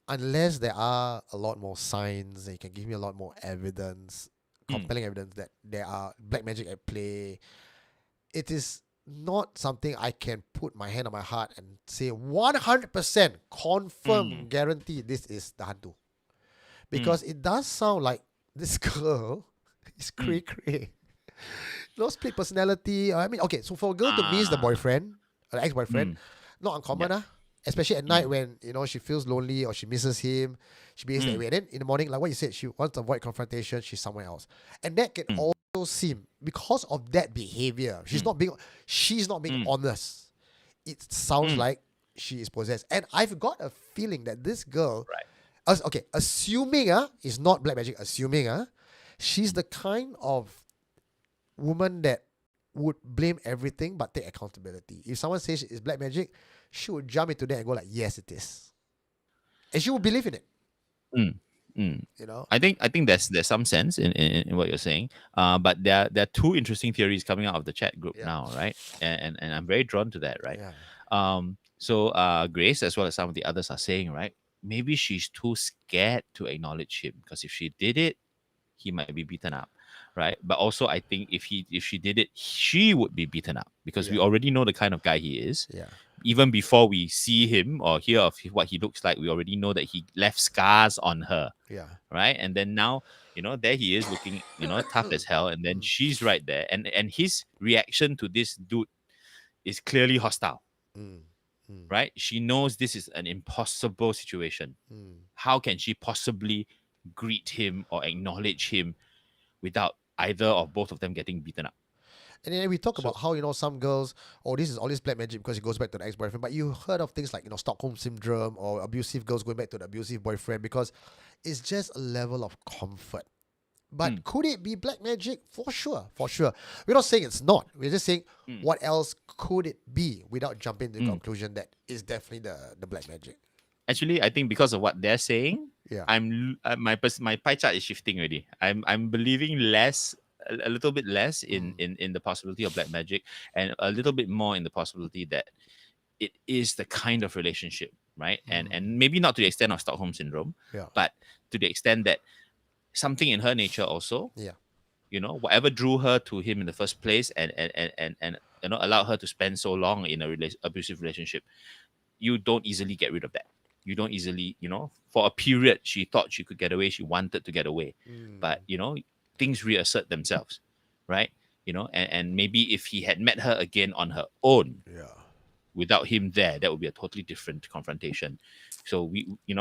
unless there are a lot more signs and you can give me a lot more evidence, compelling evidence that there are black magic at play, it is not something I can put my hand on my heart and say 100% confirm, guarantee this is the hantu. Because it does sound like this girl is cray cray. No split personality. I mean, okay, so for a girl to miss the boyfriend, or the ex-boyfriend, not uncommon, especially at night when she feels lonely or she misses him, she behaves that way. And then in the morning, like what you said, she wants to avoid confrontation, she's somewhere else. And that can also seem, because of that behavior, she's not being honest. It sounds like she is possessed. And I've got a feeling that this girl, assuming is not black magic, assuming she's the kind of woman that would blame everything but take accountability. If someone says it's black magic, she would jump into that and go like, yes, it is. And she would believe in it. I think there's some sense in what you're saying. But there are two interesting theories coming out of the chat group now, right? And I'm very drawn to that, right? Yeah. So Grace, as well as some of the others, are saying, right, maybe she's too scared to acknowledge him, because if she did it, he might be beaten up, right? But also, I think if she did it, she would be beaten up, because we already know the kind of guy he is. Yeah. Even before we see him or hear of what he looks like, we already know that he left scars on her. Yeah. Right. And then now, there he is looking, tough as hell. And then she's right there. And his reaction to this dude is clearly hostile. Right? She knows this is an impossible situation. How can she possibly greet him or acknowledge him without either or both of them getting beaten up? And then we talk about how, some girls, this is always black magic because it goes back to the ex-boyfriend. But you heard of things like, Stockholm syndrome or abusive girls going back to the abusive boyfriend because it's just a level of comfort. But could it be black magic? For sure. We're not saying it's not. We're just saying what else could it be without jumping to the conclusion that it's definitely the black magic. Actually, I think because of what they're saying, Yeah. I'm my pie chart is shifting already. I'm believing a little bit less in the possibility of black magic, and a little bit more in the possibility that it is the kind of relationship, right? And maybe not to the extent of Stockholm syndrome, but to the extent that something in her nature also, whatever drew her to him in the first place, and allowed her to spend so long in a abusive relationship, you don't easily get rid of that. You don't easily, for a period she thought she could get away, she wanted to get away, but things reassert themselves, right? And maybe if he had met her again on her own, without him there, that would be a totally different confrontation. So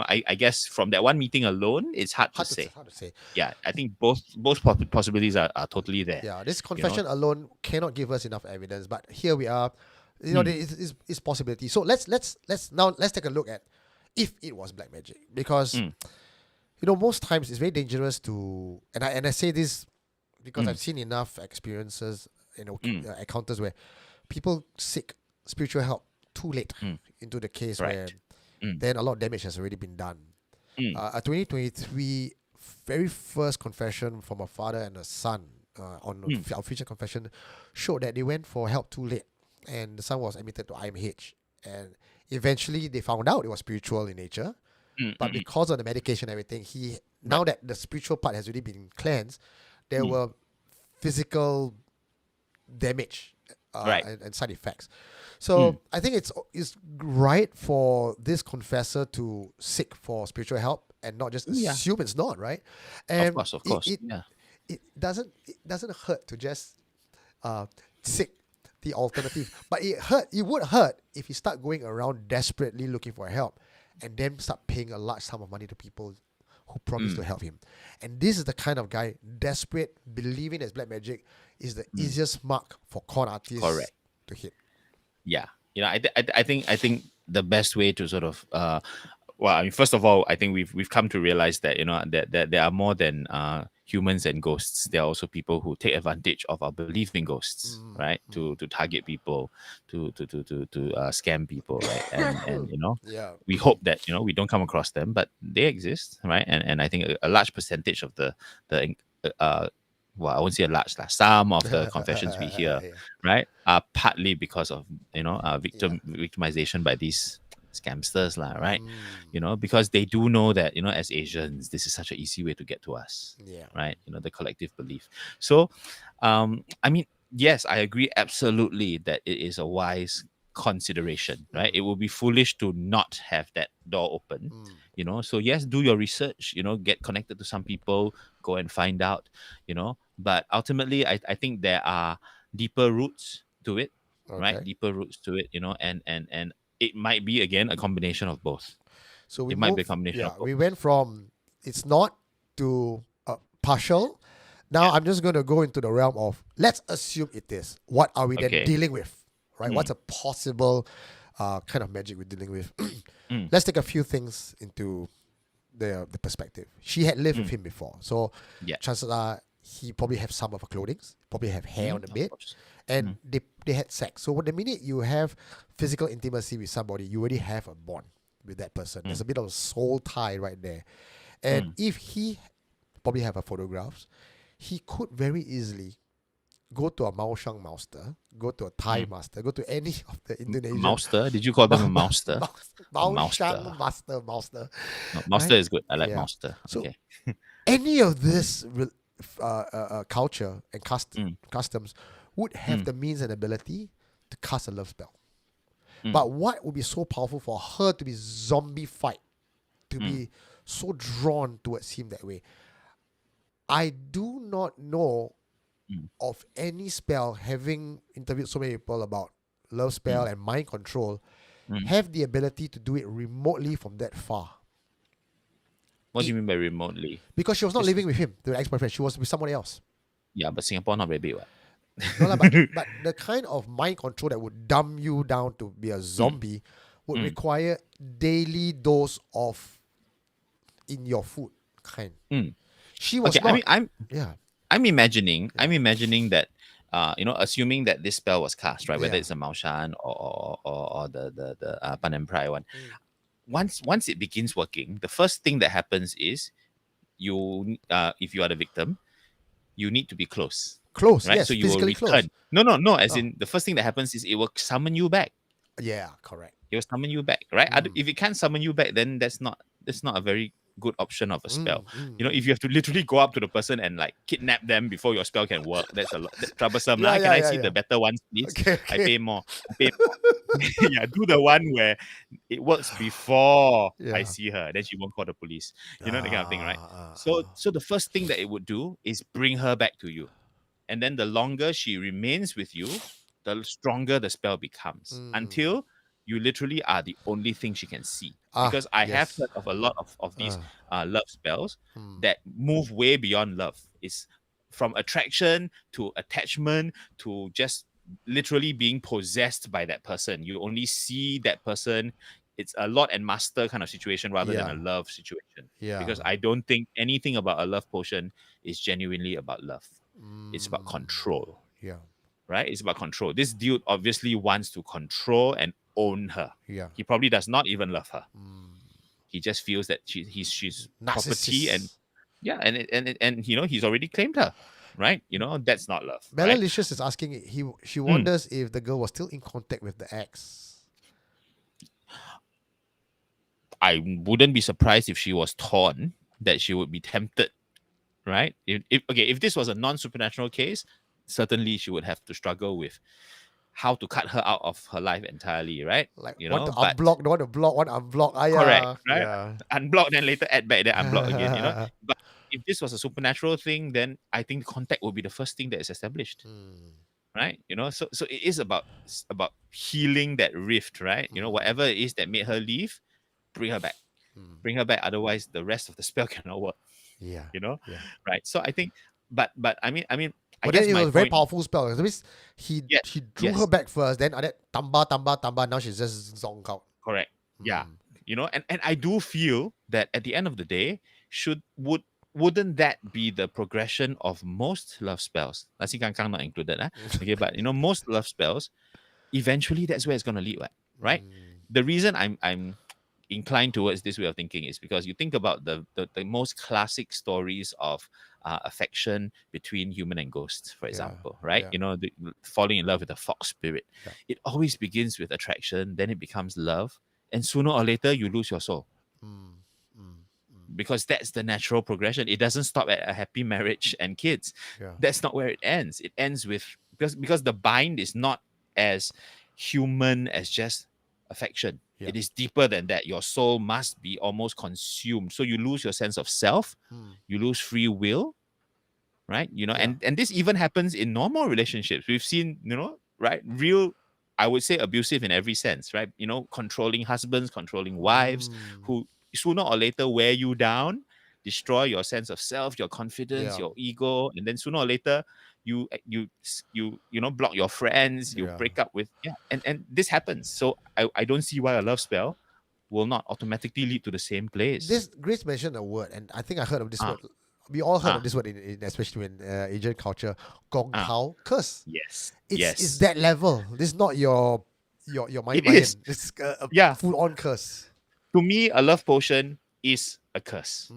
I guess from that one meeting alone, it's hard to say. Yeah, I think both possibilities are totally there. Yeah, this confession alone cannot give us enough evidence, but here we are. There is possibility. So let's take a look at if it was black magic, because most times it's very dangerous to, and I say this because I've seen enough experiences, encounters where people seek spiritual help too late into the case, where then a lot of damage has already been done. A 2023 very first confession from a father and a son on Mm. our feature confession showed that they went for help too late, and the son was admitted to IMH, and eventually they found out it was spiritual in nature, Mm, but mm, mm. because of the medication and everything, now that the spiritual part has already been cleansed, there were physical damage Right. and side effects. Mm. So I think it's right for this confessor to seek for spiritual help and not just Yeah. assume it's not right. Of And course. Yeah. it doesn't hurt to just seek the alternative, but it would hurt if you start going around desperately looking for help and then start paying a large sum of money to people who promise to help him. And this is the kind of guy, desperate, believing there's black magic is the easiest mark for con artists Correct. to hit. Yeah, I think the best way to sort of well, I mean, first of all, I think we've come to realize that that there are more than humans and ghosts. There are also people who take advantage of our belief in ghosts, right? To target people, to scam people, right? And Yeah. we hope that we don't come across them, but they exist, right? And I think a large percentage of the well, I won't say a large, some of the confessions we hear, Yeah. right, are partly because of victimization by these scamsters, right? Because they do know that as Asians, this is such an easy way to get to us, Yeah. right? The collective belief. So, I mean, yes, I agree absolutely that it is a wise consideration, right? It would be foolish to not have that door open, so yes, do your research, get connected to some people, go and find out, but ultimately I think there are deeper roots to it, right? Okay. Deeper roots to it, and it might be again a combination of both. So we It might be a moved. combination Yeah, of both. we went from it's not to partial. Now I'm just going to go into the realm of let's assume it is. What are we then Okay. dealing with? Right? What's a possible kind of magic we're dealing with? Let's take a few things into the perspective. She had lived with him before, so Yeah. chances are he probably have some of her clothing, probably have hair on the Of bed, course. and they had sex. So the minute you have physical intimacy with somebody, you already have a bond with that person. There's a bit of a soul tie right there. And if he probably have a photographs, he could very easily go to a Mao Shang master, go to a Thai master, go to any of the Indonesian Mouster? Did you call them a mouster? Mao Shang Mouster. master. No, Mouster Right? is good. I like Yeah. Mouster. So Okay. any of this culture and customs would have the means and ability to cast a love spell. But what would be so powerful for her to be zombified, to be so drawn towards him that way? I do not know of any spell, having interviewed so many people about love spell and mind control, have the ability to do it remotely from that far. What do you mean by remotely? Because she was not living with him, the ex-boyfriend. She was with somebody else. Yeah, but Singapore not very big, what? No, lah, but the kind of mind control that would dumb you down to be a zombie would require daily dose of in your food kind. She was Okay, not. I mean, yeah. I'm imagining that assuming that this spell was cast, right? Whether Yeah. it's a Maoshan or the Pan and Prai one. Once it begins working, the first thing that happens is you if you are the victim, you need to be close. Close, Right? yes, So you will physically return. close. No, as in the first thing that happens is it will summon you back. Yeah, correct. It will summon you back, right? If it can't summon you back, then that's not a very good option of a spell. If you have to literally go up to the person and like kidnap them before your spell can work, that's that's troublesome. Yeah, Can I yeah, see yeah. the better ones, please? Okay, I okay. pay more. Yeah, do the one where it works before I Yeah. see her, then she won't call the police. That kind of thing, right? So the first thing that it would do is bring her back to you. And then the longer she remains with you, the stronger the spell becomes until you literally are the only thing she can see. Because I have yes. heard of a lot of these love spells that move way beyond love. It's from attraction to attachment to just literally being possessed by that person. You only see that person. It's a Lord and Master kind of situation rather than Yeah. a love situation. Yeah. Because I don't think anything about a love potion is genuinely about love. It's about control, Yeah. right? It's about control. This dude obviously wants to control and own her. Yeah. He probably does not even love her. He just feels that she's property, and Narcissist. yeah, and he's already claimed her. right? You know, that's not love, Bella right? Licious is asking, she wonders if the girl was still in contact with the ex. I wouldn't be surprised if she was torn, that she would be tempted, right? If this was a non-supernatural case, certainly she would have to struggle with how to cut her out of her life entirely, right? Like, You want know, to but unblock, want to block, want to unblock. correct, Yeah. right? Yeah. Unblock, then later add back, then unblock again, you know. But if this was a supernatural thing, then I think contact will be the first thing that is established, right? You know, so it is about healing that rift, right? You know, whatever it is that made her leave, bring her back. Bring her back. Otherwise, the rest of the spell cannot work. Yeah. You know, Yeah. right? So I think, but I mean, I But guess then it my was a very point. powerful spell. That means he drew her yes. back first, then that tamba. Now she's just zonked out. Correct. Yeah. You know, and I do feel that at the end of the day, wouldn't that be the progression of most love spells? Nasi Kangkang not included, okay, but you know, most love spells, eventually that's where it's gonna lead, right? The reason I'm inclined towards this way of thinking is because you think about the most classic stories of affection between human and ghosts, for example, right? yeah. You know, falling in love with a fox spirit. Yeah. It always begins with attraction, then it becomes love, and sooner or later you lose your soul, because that's the natural progression. It doesn't stop at a happy marriage and kids. Yeah. That's not where it ends. It ends with, because the bind is not as human as just affection. Yeah. It is deeper than that. Your soul must be almost consumed. So you lose your sense of self, you lose free will, right? You know, and this even happens in normal relationships. We've seen, you know, right? Real, I would say abusive in every sense, right? You know, controlling husbands, controlling wives, who sooner or later wear you down, destroy your sense of self, your confidence, your ego, and then sooner or later you know, block your friends, you break up with, and this happens. So I don't see why a love spell will not automatically lead to the same place. This Grace mentioned a word, and I think I heard of this word. We all heard of this word, in especially in Asian culture, gong tao, curse. Yes. It's that level. This is not your It is. It's a full on curse. To me, a love potion is a curse.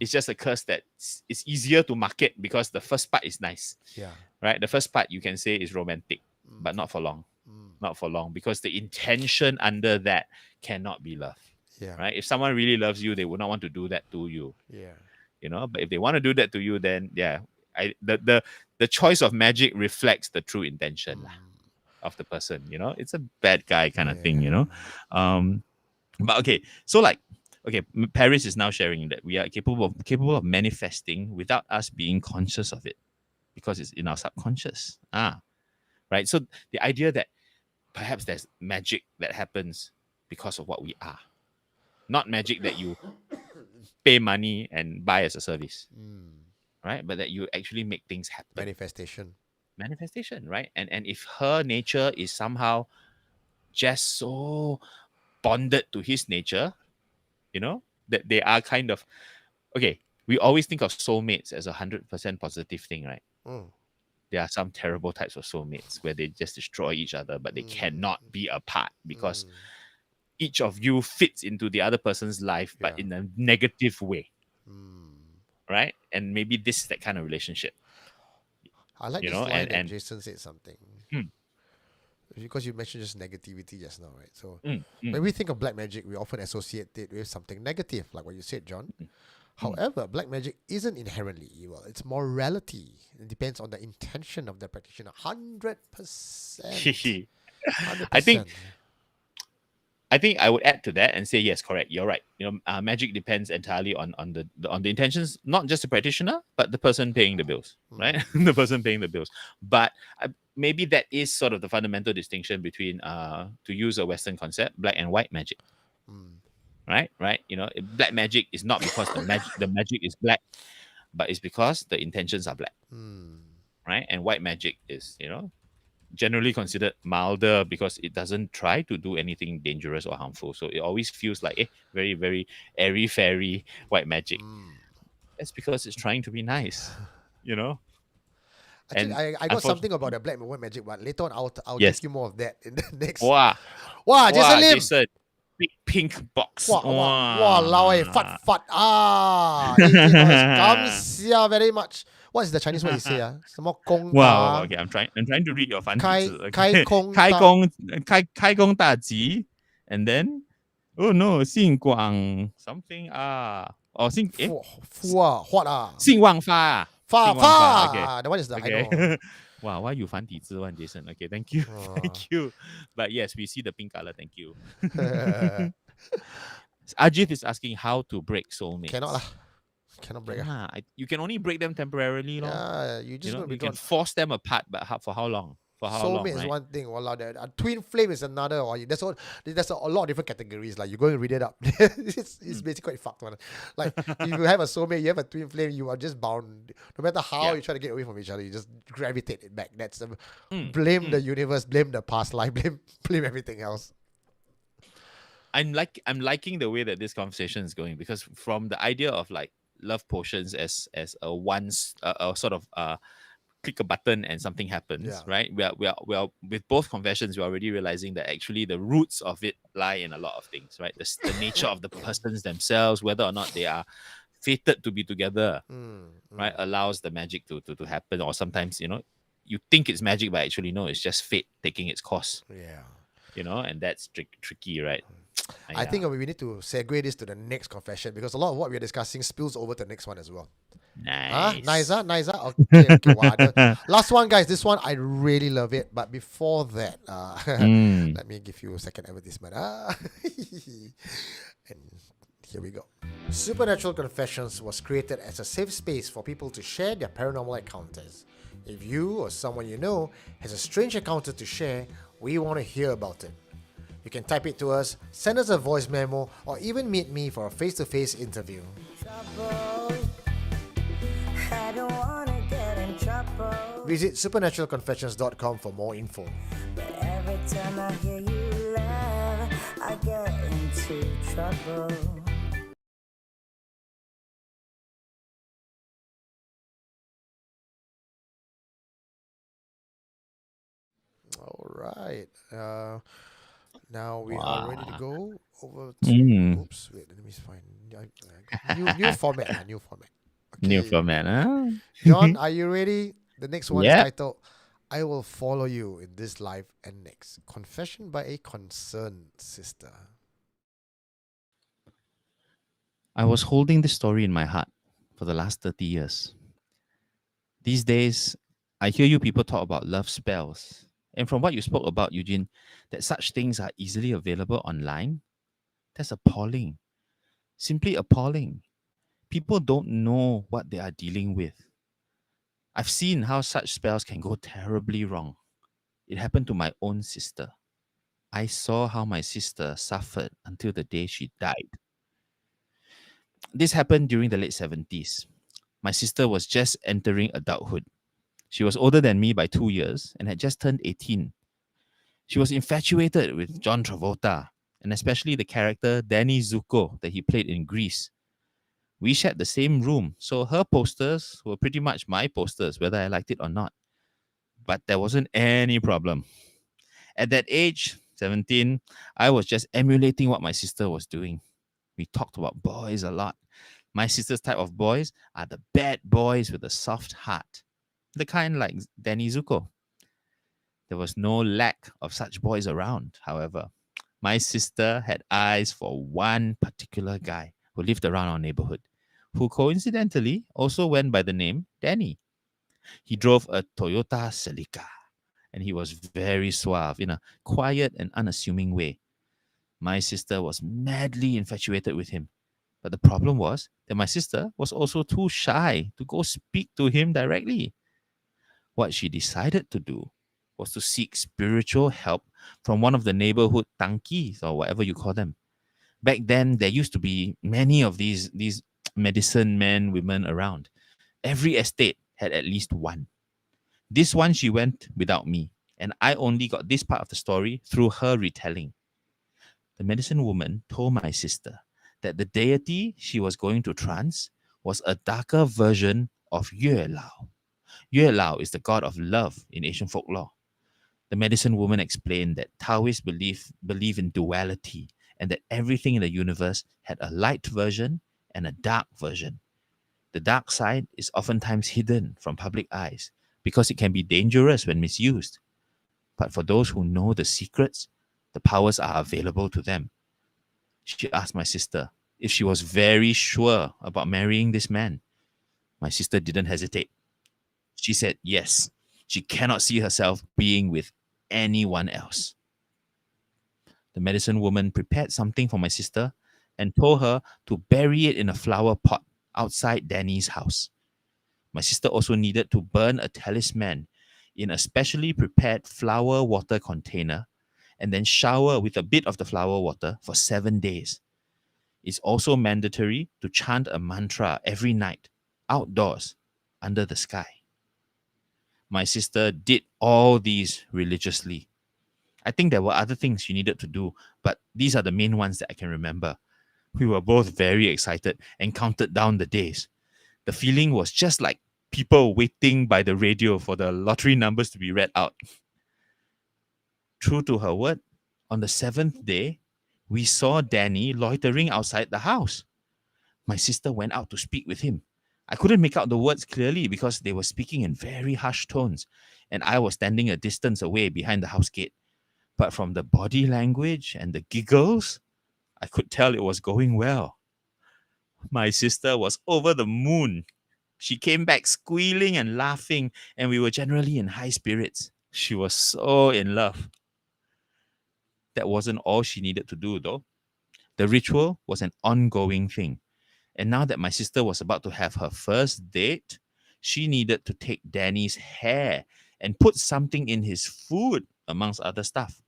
It's just a curse that it's easier to market because the first part is nice. Yeah. Right? The first part you can say is romantic, but not for long. Not for long, because the intention under that cannot be love. Yeah. Right? If someone really loves you, they would not want to do that to you. Yeah. You know, but if they want to do that to you, then the choice of magic reflects the true intention of the person. You know, it's a bad guy kind of thing, you know. But okay, so like, okay, Paris is now sharing that we are capable of manifesting without us being conscious of it, because it's in our subconscious. Right. So the idea that perhaps there's magic that happens because of what we are, not magic that you pay money and buy as a service, right? But that you actually make things happen. Manifestation, right? And if her nature is somehow just so bonded to his nature, you know, that they are kind of, okay, we always think of soulmates as 100% positive thing, right? There are some terrible types of soulmates where they just destroy each other, but they cannot be apart because each of you fits into the other person's life, but in a negative way, right? And maybe this is that kind of relationship. I like you this know, line and that Jason said something. Because you mentioned just negativity just now, right? So when we think of black magic, we often associate it with something negative, like what you said, John. However, black magic isn't inherently evil. It's morality. It depends on the intention of the practitioner. 100%. 100%. I think I would add to that and say, yes, correct. You're right. You know, magic depends entirely on the intentions, not just the practitioner, but the person paying the bills, right? The person paying the bills. But maybe that is sort of the fundamental distinction between, to use a Western concept, black and white magic. Right? You know, black magic is not because the magic is black, but it's because the intentions are black. Right? And white magic is, you know, generally considered milder because it doesn't try to do anything dangerous or harmful. So it always feels like very, very airy-fairy white magic. That's because it's trying to be nice, you know? Actually, I got something about the black and white magic, but later on I'll Yes. give you more of that in the next. Wow, Jason Lim! Jason, big pink box. Wow, lao, fat. $18. Kamsia very much. What is the Chinese word you say? 什么公 Wow, 达 okay, I'm trying to read your 繁体字. 开 Okay. 空开大工开工大吉 and then oh no, 信广 something oh 富啊 what 啊兴旺发发兴旺发 okay. 发 the one is the I Okay. know. Wow, why you 繁体字 one, Jason? Okay, thank you. Thank you. But yes, we see the pink color. Thank you. Ajit is asking how to break soulmates. Cannot lah. Cannot break. You can only break them temporarily. Yeah, you just gonna be you can drawn. force them apart, but for how long? For how long, Soulmate is right? one thing. Walao, that twin flame is another. Or there's a lot of different categories. Like you go and read it up. It's basically quite fucked one. Like if you have a soulmate, you have a twin flame, you are just bound. No matter how you try to get away from each other, you just gravitate it back. That's the blame the universe, blame the past life, blame everything else. I'm liking the way that this conversation is going, because from the idea of like love potions as a sort of click a button and something happens, right? We are with both confessions, we're already realizing that actually the roots of it lie in a lot of things, right? The nature of the persons themselves, whether or not they are fated to be together, right, allows the magic to happen. Or sometimes, you think it's magic, but actually no, it's just fate taking its course. Yeah. And that's tricky, right? I think we need to segue this to the next confession, because a lot of what we're discussing spills over to the next one as well. Nice. Nice. Okay. Wow. Last one, guys. This one, I really love it. But before that, let me give you a second advertisement. And here we go. Supernatural Confessions was created as a safe space for people to share their paranormal encounters. If you or someone you know has a strange encounter to share, we want to hear about it. You can type it to us, send us a voice memo, or even meet me for a face-to-face interview. Visit supernaturalconfessions.com for more info. But every time I hear you laugh, I get into trouble. All right. Now we are ready to go over to. Oops, wait. Let me find new format. New format. Okay. New format, huh? John, are you ready? The next one is Yep. titled "I Will Follow You in This Life and Next." Confession by a concerned sister. I was holding this story in my heart for the last 30 years. These days, I hear you people talk about love spells. And from what you spoke about, Eugene, that such things are easily available online, that's appalling. Simply appalling. People don't know what they are dealing with. I've seen how such spells can go terribly wrong. It happened to my own sister. I saw how my sister suffered until the day she died. This happened during the late 70s. My sister was just entering adulthood. She was older than me by 2 years and had just turned 18. She was infatuated with John Travolta, and especially the character Danny Zuko that he played in Grease. We shared the same room, so her posters were pretty much my posters, whether I liked it or not. But there wasn't any problem. At that age, 17, I was just emulating what my sister was doing. We talked about boys a lot. My sister's type of boys are the bad boys with a soft heart, the kind like Danny Zuko. There was no lack of such boys around, however. My sister had eyes for one particular guy who lived around our neighborhood, who coincidentally also went by the name Danny. He drove a Toyota Celica, and he was very suave in a quiet and unassuming way. My sister was madly infatuated with him. But the problem was that my sister was also too shy to go speak to him directly. What she decided to do was to seek spiritual help from one of the neighborhood tankis, or whatever you call them. Back then, there used to be many of these medicine men, women around. Every estate had at least one. This one she went without me, and I only got this part of the story through her retelling. The medicine woman told my sister that the deity she was going to trance was a darker version of Yue Lao. Yue Lao is the god of love in Asian folklore. The medicine woman explained that Taoists believe in duality, and that everything in the universe had a light version and a dark version. The dark side is oftentimes hidden from public eyes because it can be dangerous when misused. But for those who know the secrets, the powers are available to them. She asked my sister if she was very sure about marrying this man. My sister didn't hesitate. She said yes. She cannot see herself being with anyone else. The medicine woman prepared something for my sister and told her to bury it in a flower pot outside Danny's house. My sister also needed to burn a talisman in a specially prepared flower water container and then shower with a bit of the flower water for 7 days. It's also mandatory to chant a mantra every night, outdoors, under the sky. My sister did all these religiously. I think there were other things she needed to do, but these are the main ones that I can remember. We were both very excited and counted down the days. The feeling was just like people waiting by the radio for the lottery numbers to be read out. True to her word, on the 7th day, we saw Danny loitering outside the house. My sister went out to speak with him. I couldn't make out the words clearly because they were speaking in very hushed tones, and I was standing a distance away behind the house gate. But from the body language and the giggles, I could tell it was going well. My sister was over the moon. She came back squealing and laughing, and we were generally in high spirits. She was so in love. That wasn't all she needed to do, though. The ritual was an ongoing thing. And now that my sister was about to have her first date, she needed to take Danny's hair and put something in his food, amongst other stuff.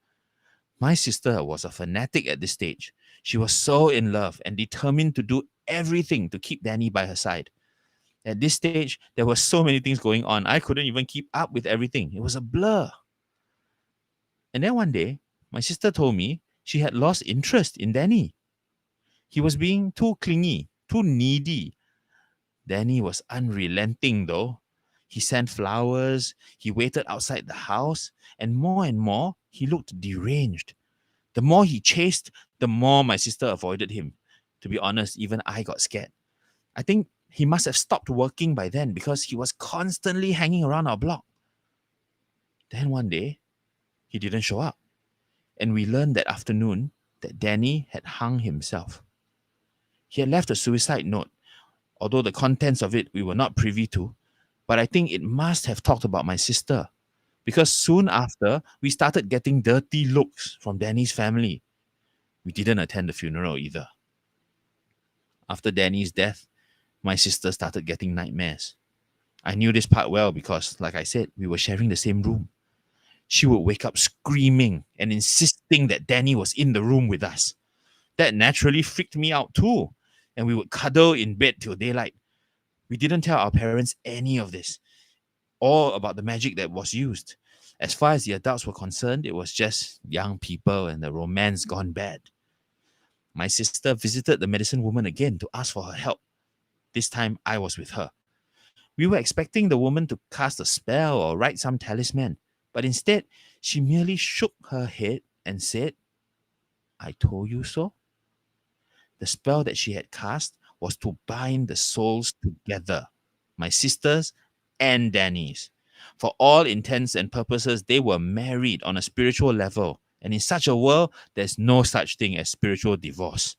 My sister was a fanatic at this stage. She was so in love and determined to do everything to keep Danny by her side. At this stage, there were so many things going on. I couldn't even keep up with everything. It was a blur. And then one day, my sister told me she had lost interest in Danny. He was being too clingy, too needy. Danny was unrelenting, though. He sent flowers, he waited outside the house, and more, he looked deranged. The more he chased, the more my sister avoided him. To be honest, even I got scared. I think he must have stopped working by then because he was constantly hanging around our block. Then one day, he didn't show up. And we learned that afternoon that Danny had hung himself. He had left a suicide note, although the contents of it we were not privy to, but I think it must have talked about my sister, because soon after, we started getting dirty looks from Danny's family. We didn't attend the funeral either. After Danny's death, my sister started getting nightmares. I knew this part well because, like I said, we were sharing the same room. She would wake up screaming and insisting that Danny was in the room with us. That naturally freaked me out too, and we would cuddle in bed till daylight. We didn't tell our parents any of this, or about the magic that was used. As far as the adults were concerned, it was just young people and the romance gone bad. My sister visited the medicine woman again to ask for her help. This time, I was with her. We were expecting the woman to cast a spell or write some talisman, but instead, she merely shook her head and said, "I told you so." The spell that she had cast was to bind the souls together, my sister's and Danny's. For all intents and purposes, they were married on a spiritual level. And in such a world, there's no such thing as spiritual divorce.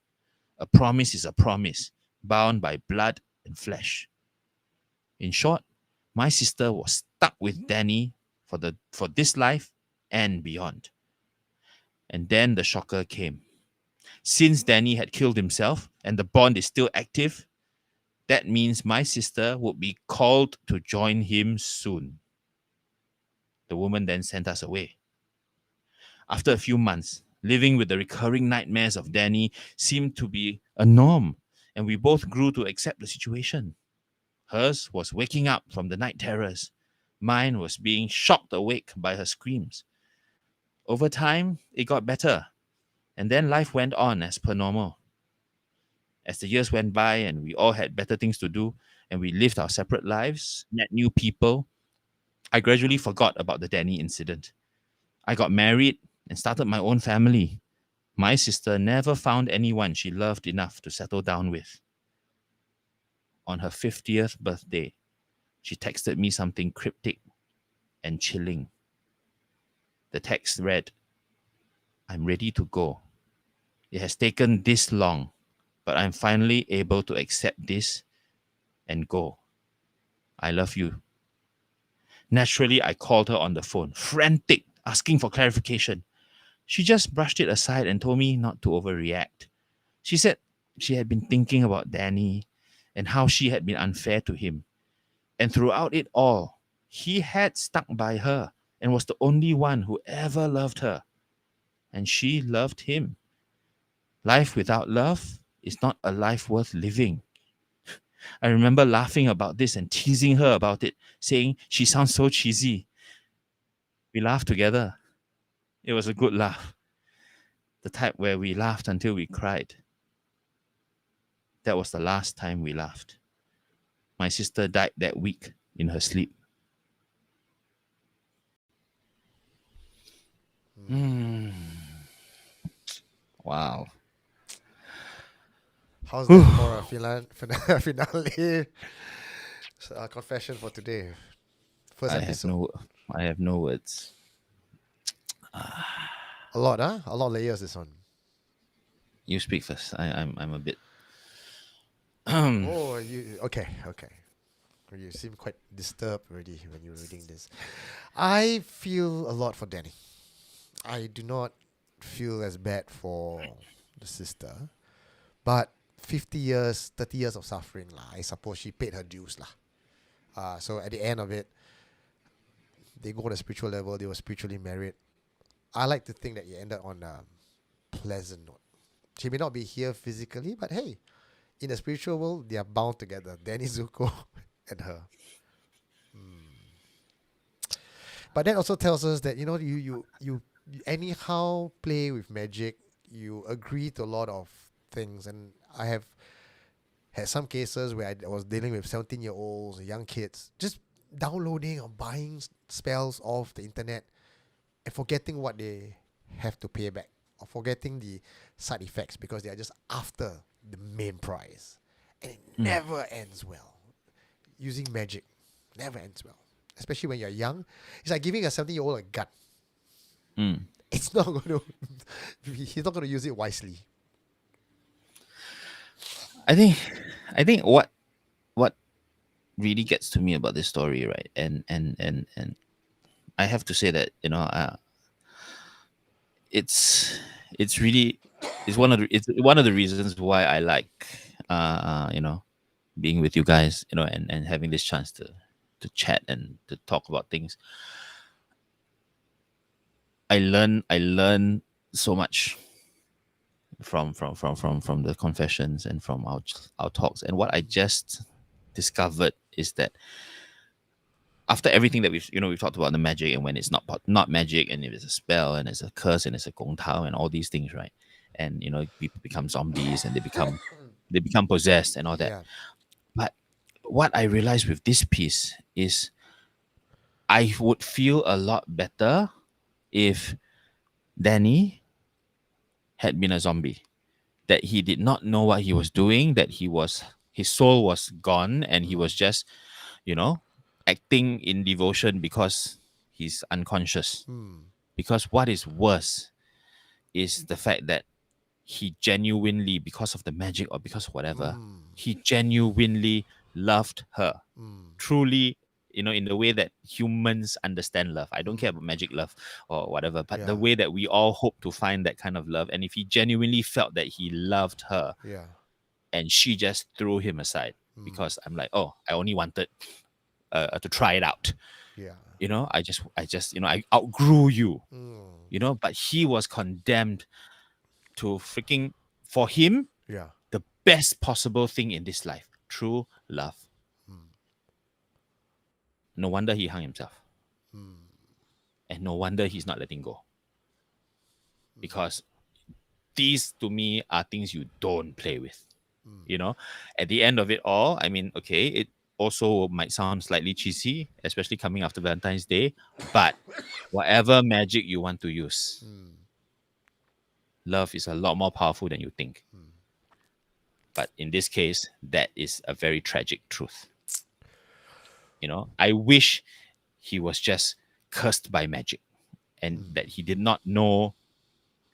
A promise is a promise, bound by blood and flesh. In short, my sister was stuck with Danny for this life and beyond. And then the shocker came. Since Danny had killed himself and the bond is still active, that means my sister would be called to join him soon. The woman then sent us away. After a few months, living with the recurring nightmares of Danny seemed to be a norm, and we both grew to accept the situation. Hers was waking up from the night terrors. Mine was being shocked awake by her screams. Over time, it got better, and then life went on as per normal. As the years went by and we all had better things to do, and we lived our separate lives, met new people, I gradually forgot about the Danny incident. I got married and started my own family. My sister never found anyone she loved enough to settle down with. on her 50th birthday, she texted me something cryptic and chilling. The text read, "I'm ready to go. It has taken this long, but I'm finally able to accept this and go. I love you." Naturally, I called her on the phone, frantic, asking for clarification. She just brushed it aside and told me not to overreact. She said she had been thinking about Danny and how she had been unfair to him. And throughout it all, he had stuck by her and was the only one who ever loved her. And she loved him. Life without love is not a life worth living. I remember laughing about this and teasing her about it, saying she sounds so cheesy. We laughed together. It was a good laugh. The type where we laughed until we cried. That was the last time we laughed. My sister died that week in her sleep. Wow. How's that for a finale? Confession for today. First episode. I have no words. A lot, huh? A lot of layers this one. You speak first. I'm a bit. Oh, you okay? You seem quite disturbed already when you're reading this. I feel a lot for Danny. I do not feel as bad for the sister, but 50 years, 30 years of suffering lah. I suppose she paid her dues lah. So at the end of it, they go on a spiritual level. They were spiritually married. I like to think that it ended on a pleasant note. She may not be here physically, but hey, in the spiritual world, they are bound together. Danny Zuko and her. But that also tells us that you anyhow play with magic. You agree to a lot of things, and I have had some cases where I was dealing with 17-year-olds, young kids, just downloading or buying spells off the internet and forgetting what they have to pay back, or forgetting the side effects because they are just after the main prize. And it never ends well. Using magic never ends well. Especially when you're young. It's like giving a 17-year-old a gun. It's not going to... He's not going to use it wisely. I think what really gets to me about this story, right? And I have to say that it's one of the reasons why I like being with you guys, and having this chance to chat and to talk about things. I learn so much from the confessions and from our talks. And what I just discovered is that after everything that we've talked about, the magic, and when it's not magic, and if it's a spell and it's a curse and it's a gong tao and all these things, right? And people become zombies and they become possessed and all that. Yeah. But what I realized with this piece is I would feel a lot better if Danny had been a zombie, that he did not know what he was doing, that his soul was gone, and he was just, acting in devotion because he's unconscious. Because what is worse is the fact that he genuinely, because of the magic or because of whatever, he genuinely loved her. Truly, in the way that humans understand love. I don't care about magic love or whatever, but the way that we all hope to find that kind of love. And if he genuinely felt that he loved her, and she just threw him aside because I'm like, oh, I only wanted to try it out. I outgrew you. But he was condemned to freaking, for him, the best possible thing in this life, true love. No wonder he hung himself. And no wonder he's not letting go. Because these, to me, are things you don't play with. At the end of it all, I mean, okay, it also might sound slightly cheesy, especially coming after Valentine's Day, but whatever magic you want to use, love is a lot more powerful than you think. But in this case, that is a very tragic truth. I wish he was just cursed by magic and that he did not know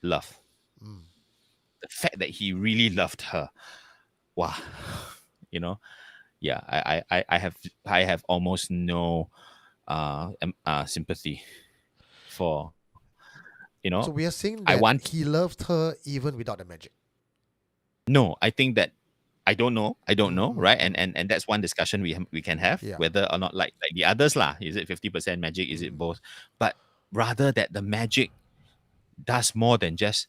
love. The fact that he really loved her, wow, you know, yeah, I have almost no sympathy for, So we are saying I that want he loved her even without the magic. no, I think that I don't know, right? And that's one discussion we can have, Yeah. whether or not like the others lah. Is it 50% magic? Is it both? But rather that the magic does more than just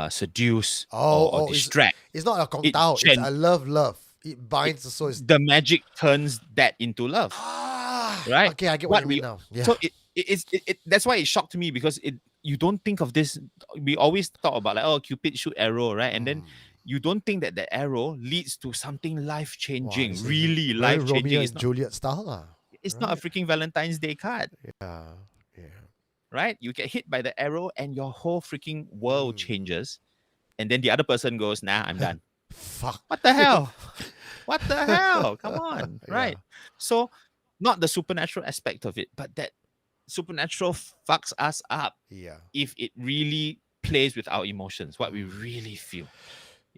seduce or distract. It's not a kong It tao, it's gen- a love. It binds the soul. It's, the magic turns that into love, right? Okay, I get what you mean now. Yeah. So that's why it shocked me, because you don't think of this. We always talk about like, oh, Cupid shoot arrow, right? And then you don't think that the arrow leads to something life changing, Wow, really very life Romeo changing. and Juliet style. It's not a freaking Valentine's Day card, Yeah. right? You get hit by the arrow and your whole freaking world changes, and then the other person goes, "Nah, I'm done." Fuck. What the hell? What the hell? Come on, right? So, not the supernatural aspect of it, but that supernatural fucks us up Yeah. if it really plays with our emotions, what we really feel.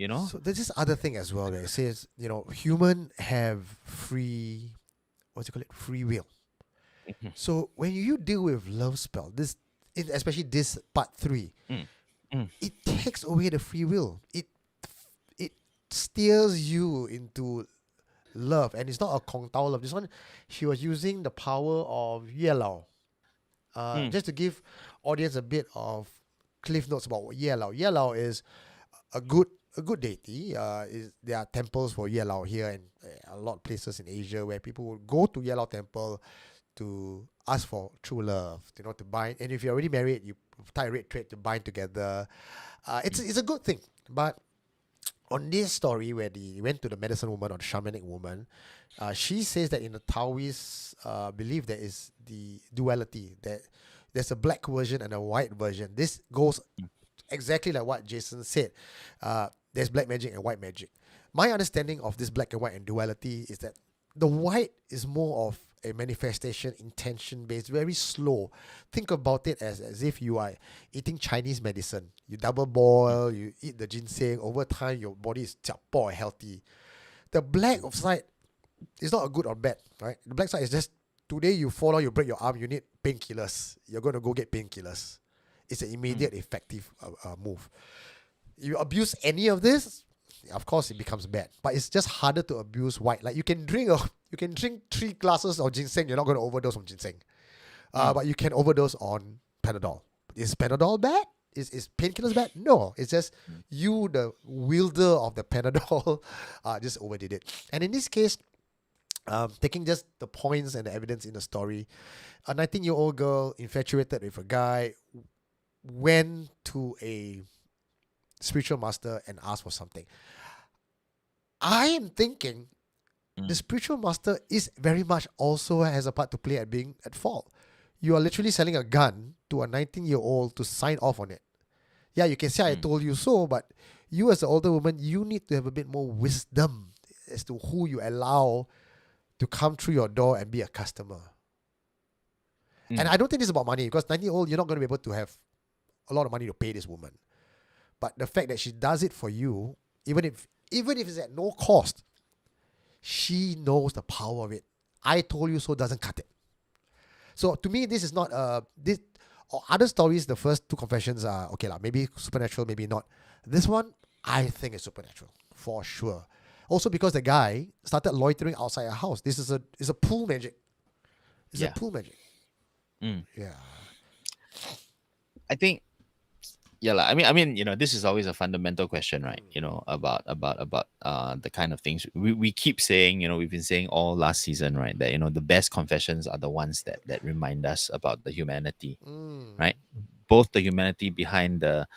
So there's this other thing as well that it says, human have free, free will. So when you deal with love spell, especially this part 3, it takes away the free will. It steers you into love, and it's not a kong tao love. This one, she was using the power of yellow. Just to give audience a bit of cliff notes about yellow. Yellow is a good deity. There are temples for yellow here, and a lot of places in Asia where people will go to yellow temple to ask for true love, to bind. And if you're already married, you tie a red thread to bind together. It's a good thing. But on this story where they went to the medicine woman or the shamanic woman, she says that in the Taoist belief there is the duality, that there's a black version and a white version. This goes exactly like what Jason said. There's black magic and white magic. My understanding of this black and white and duality is that the white is more of a manifestation, intention based, very slow. Think about it as if you are eating Chinese medicine. You double boil, you eat the ginseng. Over time, your body is jiapo and healthy. The black side is not a good or bad, right? The black side is just today you fall out, you break your arm, you need painkillers. You're going to go get painkillers. It's an immediate, effective move. You abuse any of this, of course, it becomes bad. But it's just harder to abuse white. Like you can drink 3 glasses of ginseng. You're not going to overdose on ginseng, but you can overdose on Panadol. Is Panadol bad? Is painkillers bad? No, it's just you, the wielder of the Panadol, just overdid it. And in this case, taking just the points and the evidence in the story, a 19-year-old girl infatuated with a guy went to a spiritual master and asked for something. I am thinking the spiritual master is very much also has a part to play at being at fault. You are literally selling a gun to a 19-year-old to sign off on it. Yeah, you can say I told you so, but you as an older woman, you need to have a bit more wisdom as to who you allow to come through your door and be a customer. And I don't think it's about money, because 19-year-old, you're not going to be able to have a lot of money to pay this woman. But the fact that she does it for you, even if it's at no cost, she knows the power of it. I told you so doesn't cut it. So to me, this is not this or other stories. The first 2 confessions are okay lah, maybe supernatural, maybe not. This one, I think is supernatural for sure. Also because the guy started loitering outside a house. This is a pool magic. It's a pool magic. Yeah. I think, I mean, this is always a fundamental question, right? About the kind of things we keep saying. We've been saying all last season, right? That the best confessions are the ones that remind us about the humanity, right? Both the humanity behind the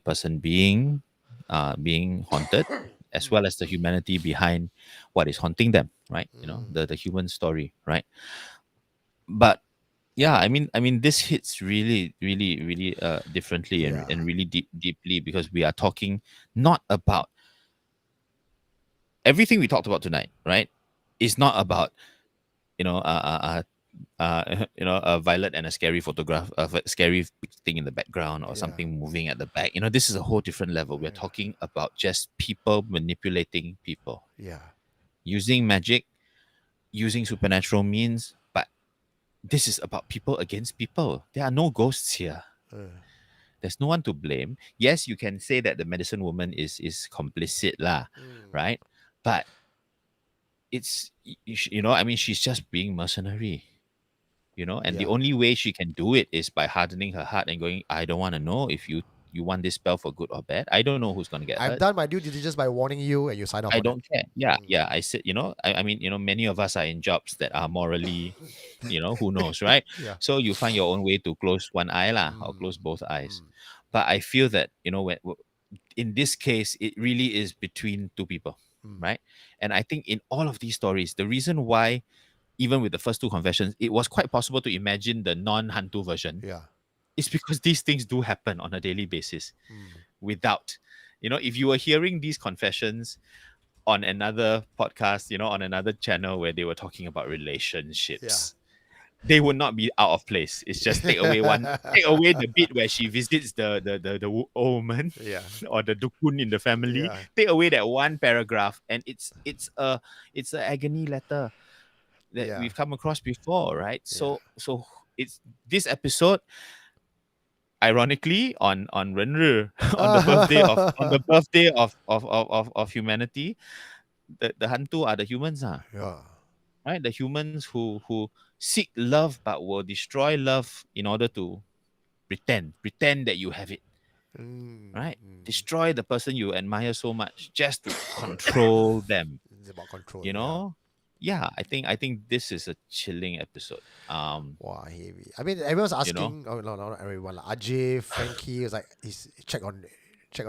person being haunted, as well as the humanity behind what is haunting them, right? The human story, right? But yeah, I mean, this hits really, really, really differently and, Yeah. and really deeply because we are talking not about everything we talked about tonight, right? Is not about you know a violet and a scary photograph of a scary thing in the background or Yeah. something moving at the back. This is a whole different level. We're Yeah. talking about just people manipulating people Yeah. using magic, using supernatural means, but this is about people against people. There are no ghosts here. Uh, There's no one to blame. Yes, you can say that the medicine woman is complicit lah, mm, right? But it's I mean, she's just being mercenary, and the yeah. only way she can do it is by hardening her heart and going, I don't want to know if you want this spell for good or bad. I don't know who's going to get I've hurt. done my due diligence by warning you, and you sign off I on it. don't care. Yeah, Mm. yeah. I said, I mean, many of us are in jobs that are morally, who knows, right? Yeah. So you find your own way to close one eye lah, or Mm. close both eyes. Mm. But I feel that, in this case, it really is between two people, Mm. right? And I think in all of these stories, the reason why, even with the first two confessions, it was quite possible to imagine the non-Hantu version Yeah. is because these things do happen on a daily basis Mm. without, if you were hearing these confessions on another podcast, on another channel where they were talking about Yeah. relationships, they would not be out of place. It's just take away the bit where she visits the old woman Yeah. or the dukun in the family. Yeah. Take away that one paragraph, and it's a agony letter that Yeah. we've come across before, right? Yeah. So it's this episode, ironically, on Renru, on the birthday of humanity, the Hantu are the humans, Yeah. right? The humans who seek love but will destroy love in order to pretend that you have it, Mm. right? Mm. Destroy the person you admire so much just to control them. It's about control. You Yeah. know, yeah. I think this is a chilling episode. Wow, heavy. I mean, everyone's You know, asking. Oh no, not everyone. Like Ajay, Frankie was like, he's check on.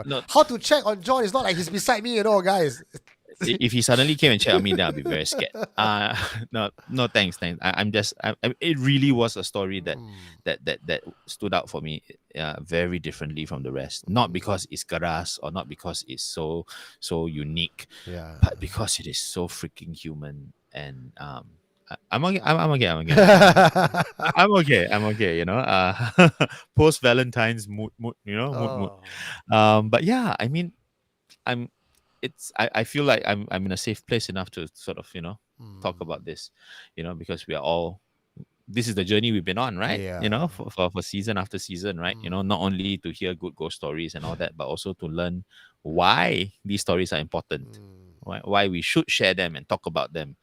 no, How to check on John? It's not like he's beside me, guys. if he suddenly came and checked on me, then I'll be very scared. No, thanks. It really was a story that Mm. that stood out for me, very differently from the rest. Not because it's garas or not because it's so unique, Yeah. but because it is so freaking human. And I'm okay. I'm okay. I'm okay. I'm okay. Post Valentine's mood. Mood. Oh. But yeah, I mean, I'm I feel like I'm in a safe place enough to sort of talk Mm. about this, because we are all, this is the journey we've been on, right? Yeah. For season after season, right? Mm. Not only to hear good ghost stories and all that, but also to learn why these stories are important, Mm. why we should share them and talk about them.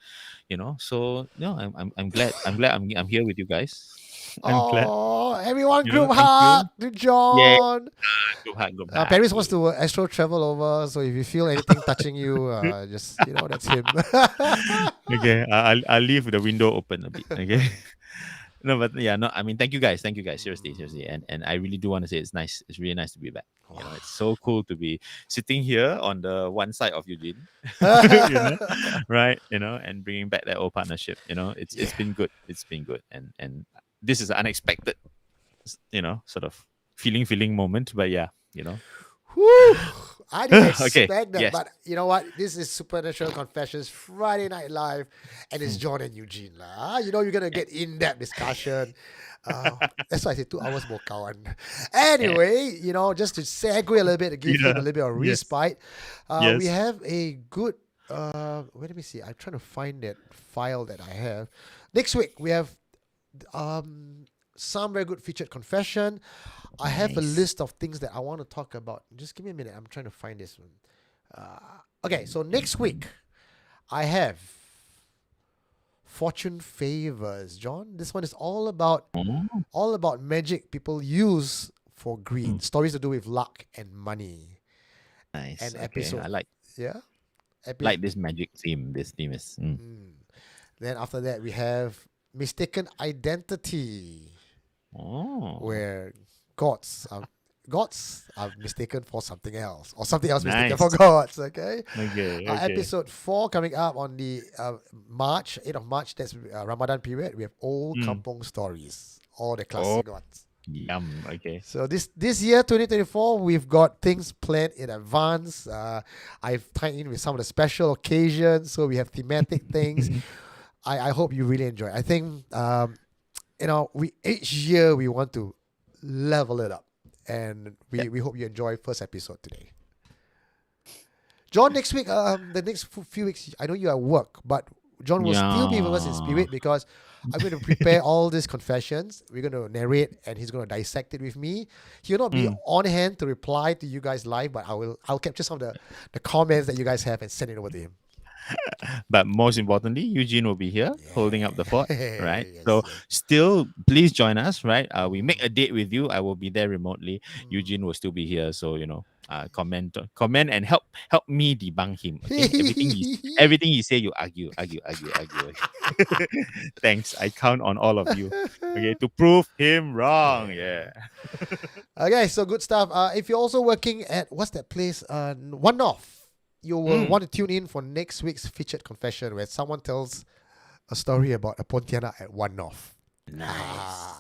So I'm glad I'm here with you guys. I'm glad. Oh, everyone group Thank hug you. to Yeah, John. group hug. Paris wants to astro travel over, so if you feel anything touching you, just that's him. Okay, I'll leave the window open a bit. Okay. No, but yeah, no. I mean, thank you guys. Seriously, and I really do want to say it's nice. It's really nice to be back. It's so cool to be sitting here on the one side of Eugene, right? And bringing back that old partnership. It's been good. It's been good, and this is an unexpected, sort of feeling moment. But yeah, Whew, I didn't Okay, expect that, yes. but you know what? This is Supernatural Confessions Friday Night Live, and it's John and Eugene lah. You're gonna get in-depth discussion. That's why I say 2 hours more kawan. Anyway, just to segue a little bit to give him a little bit of Yes. respite. We Yes. have a good. Wait, let me see. I'm trying to find that file that I have. Next week we have some very good featured confession. I have a Nice. list of things that I want to talk about. Just give me a minute. I'm trying to find this one. Okay, so next week I have Fortune Favors. John, this one is all about magic people use for greed. Stories to do with luck and money. Nice. An Okay, episode. I like this magic theme. This theme is. Then after that we have Mistaken Identity, Oh. where gods are gods are mistaken for something else, or something else mistaken Nice. for gods. Okay. Okay. Episode 4 coming up on the 8th of March. That's Ramadan period. We have old kampong stories, all the classic ones. Yum. Okay. So this year, 2024, we've got things planned in advance. I've tied in with some of the special occasions, so we have thematic things. I hope you really enjoy. I think each year we want to level it up, and we hope you enjoy first episode today. John, next week, the next few weeks, I know you are at work, but John will still be with us in spirit, because I'm going to prepare all these confessions. We're going to narrate, and he's going to dissect it with me. He'll not be on hand to reply to you guys live, but I'll capture some of the comments that you guys have and send it over to him. But most importantly, Eugene will be here holding up the fort, right? Yes, So yes. still, please join us, right? We make a date with you. I will be there remotely. Eugene will still be here. So, comment and help me debunk him. Okay? Everything you say, you argue. Thanks. I count on all of you. Okay, to prove him wrong. Yeah. Okay, so good stuff. If you're also working at, what's that place? One Off. You will want to tune in for next week's featured confession, where someone tells a story about a Pontianak at One Off. Nice.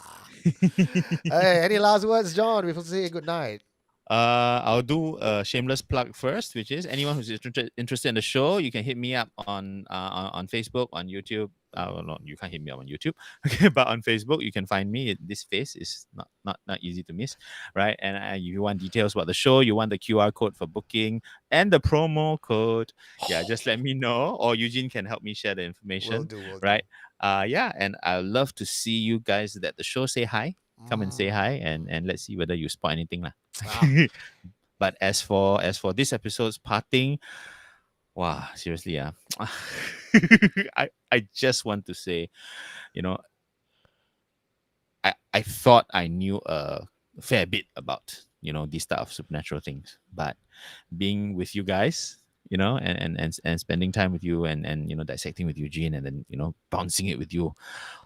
Hey, any last words, John, before say good night? I'll do a shameless plug first, which is anyone who's interested in the show, you can hit me up on Facebook, on YouTube. Well, no, you can't hit me up on YouTube, okay, but on Facebook you can find me. This face is not easy to miss, right? And you want details about the show, you want the QR code for booking and the promo code, just let me know, or Eugene can help me share the information. Will do. Right? And I love to see you guys at the show. Say hi. Come and say hi, and let's see whether you spot anything lah. But as for this episode's parting, wow, seriously, I just want to say, I thought I knew a fair bit about these type of supernatural things, but being with you guys, and spending time with you, and dissecting with Eugene, and then bouncing it with you,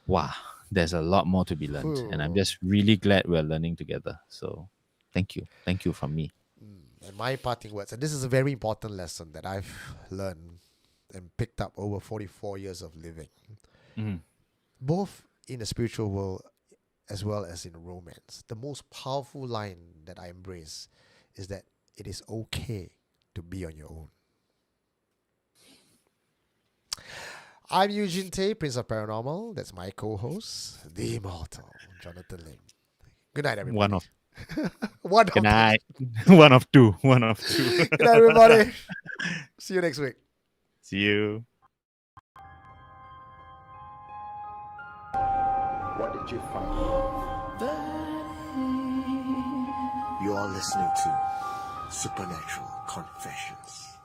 wow, there's a lot more to be learned, and I'm just really glad we're learning together. So thank you from me. And my parting words, and this is a very important lesson that I've learned and picked up over 44 years of living, both in the spiritual world as well as in romance. The most powerful line that I embrace is that it is okay to be on your own. I'm Eugene Tay, Prince of Paranormal. That's my co-host, the Immortal Jonathan Lim. Good night, everybody. One of Good night. One of two. Good night, everybody. See you next week. See you. What did you find? You are listening to Supernatural Confessions.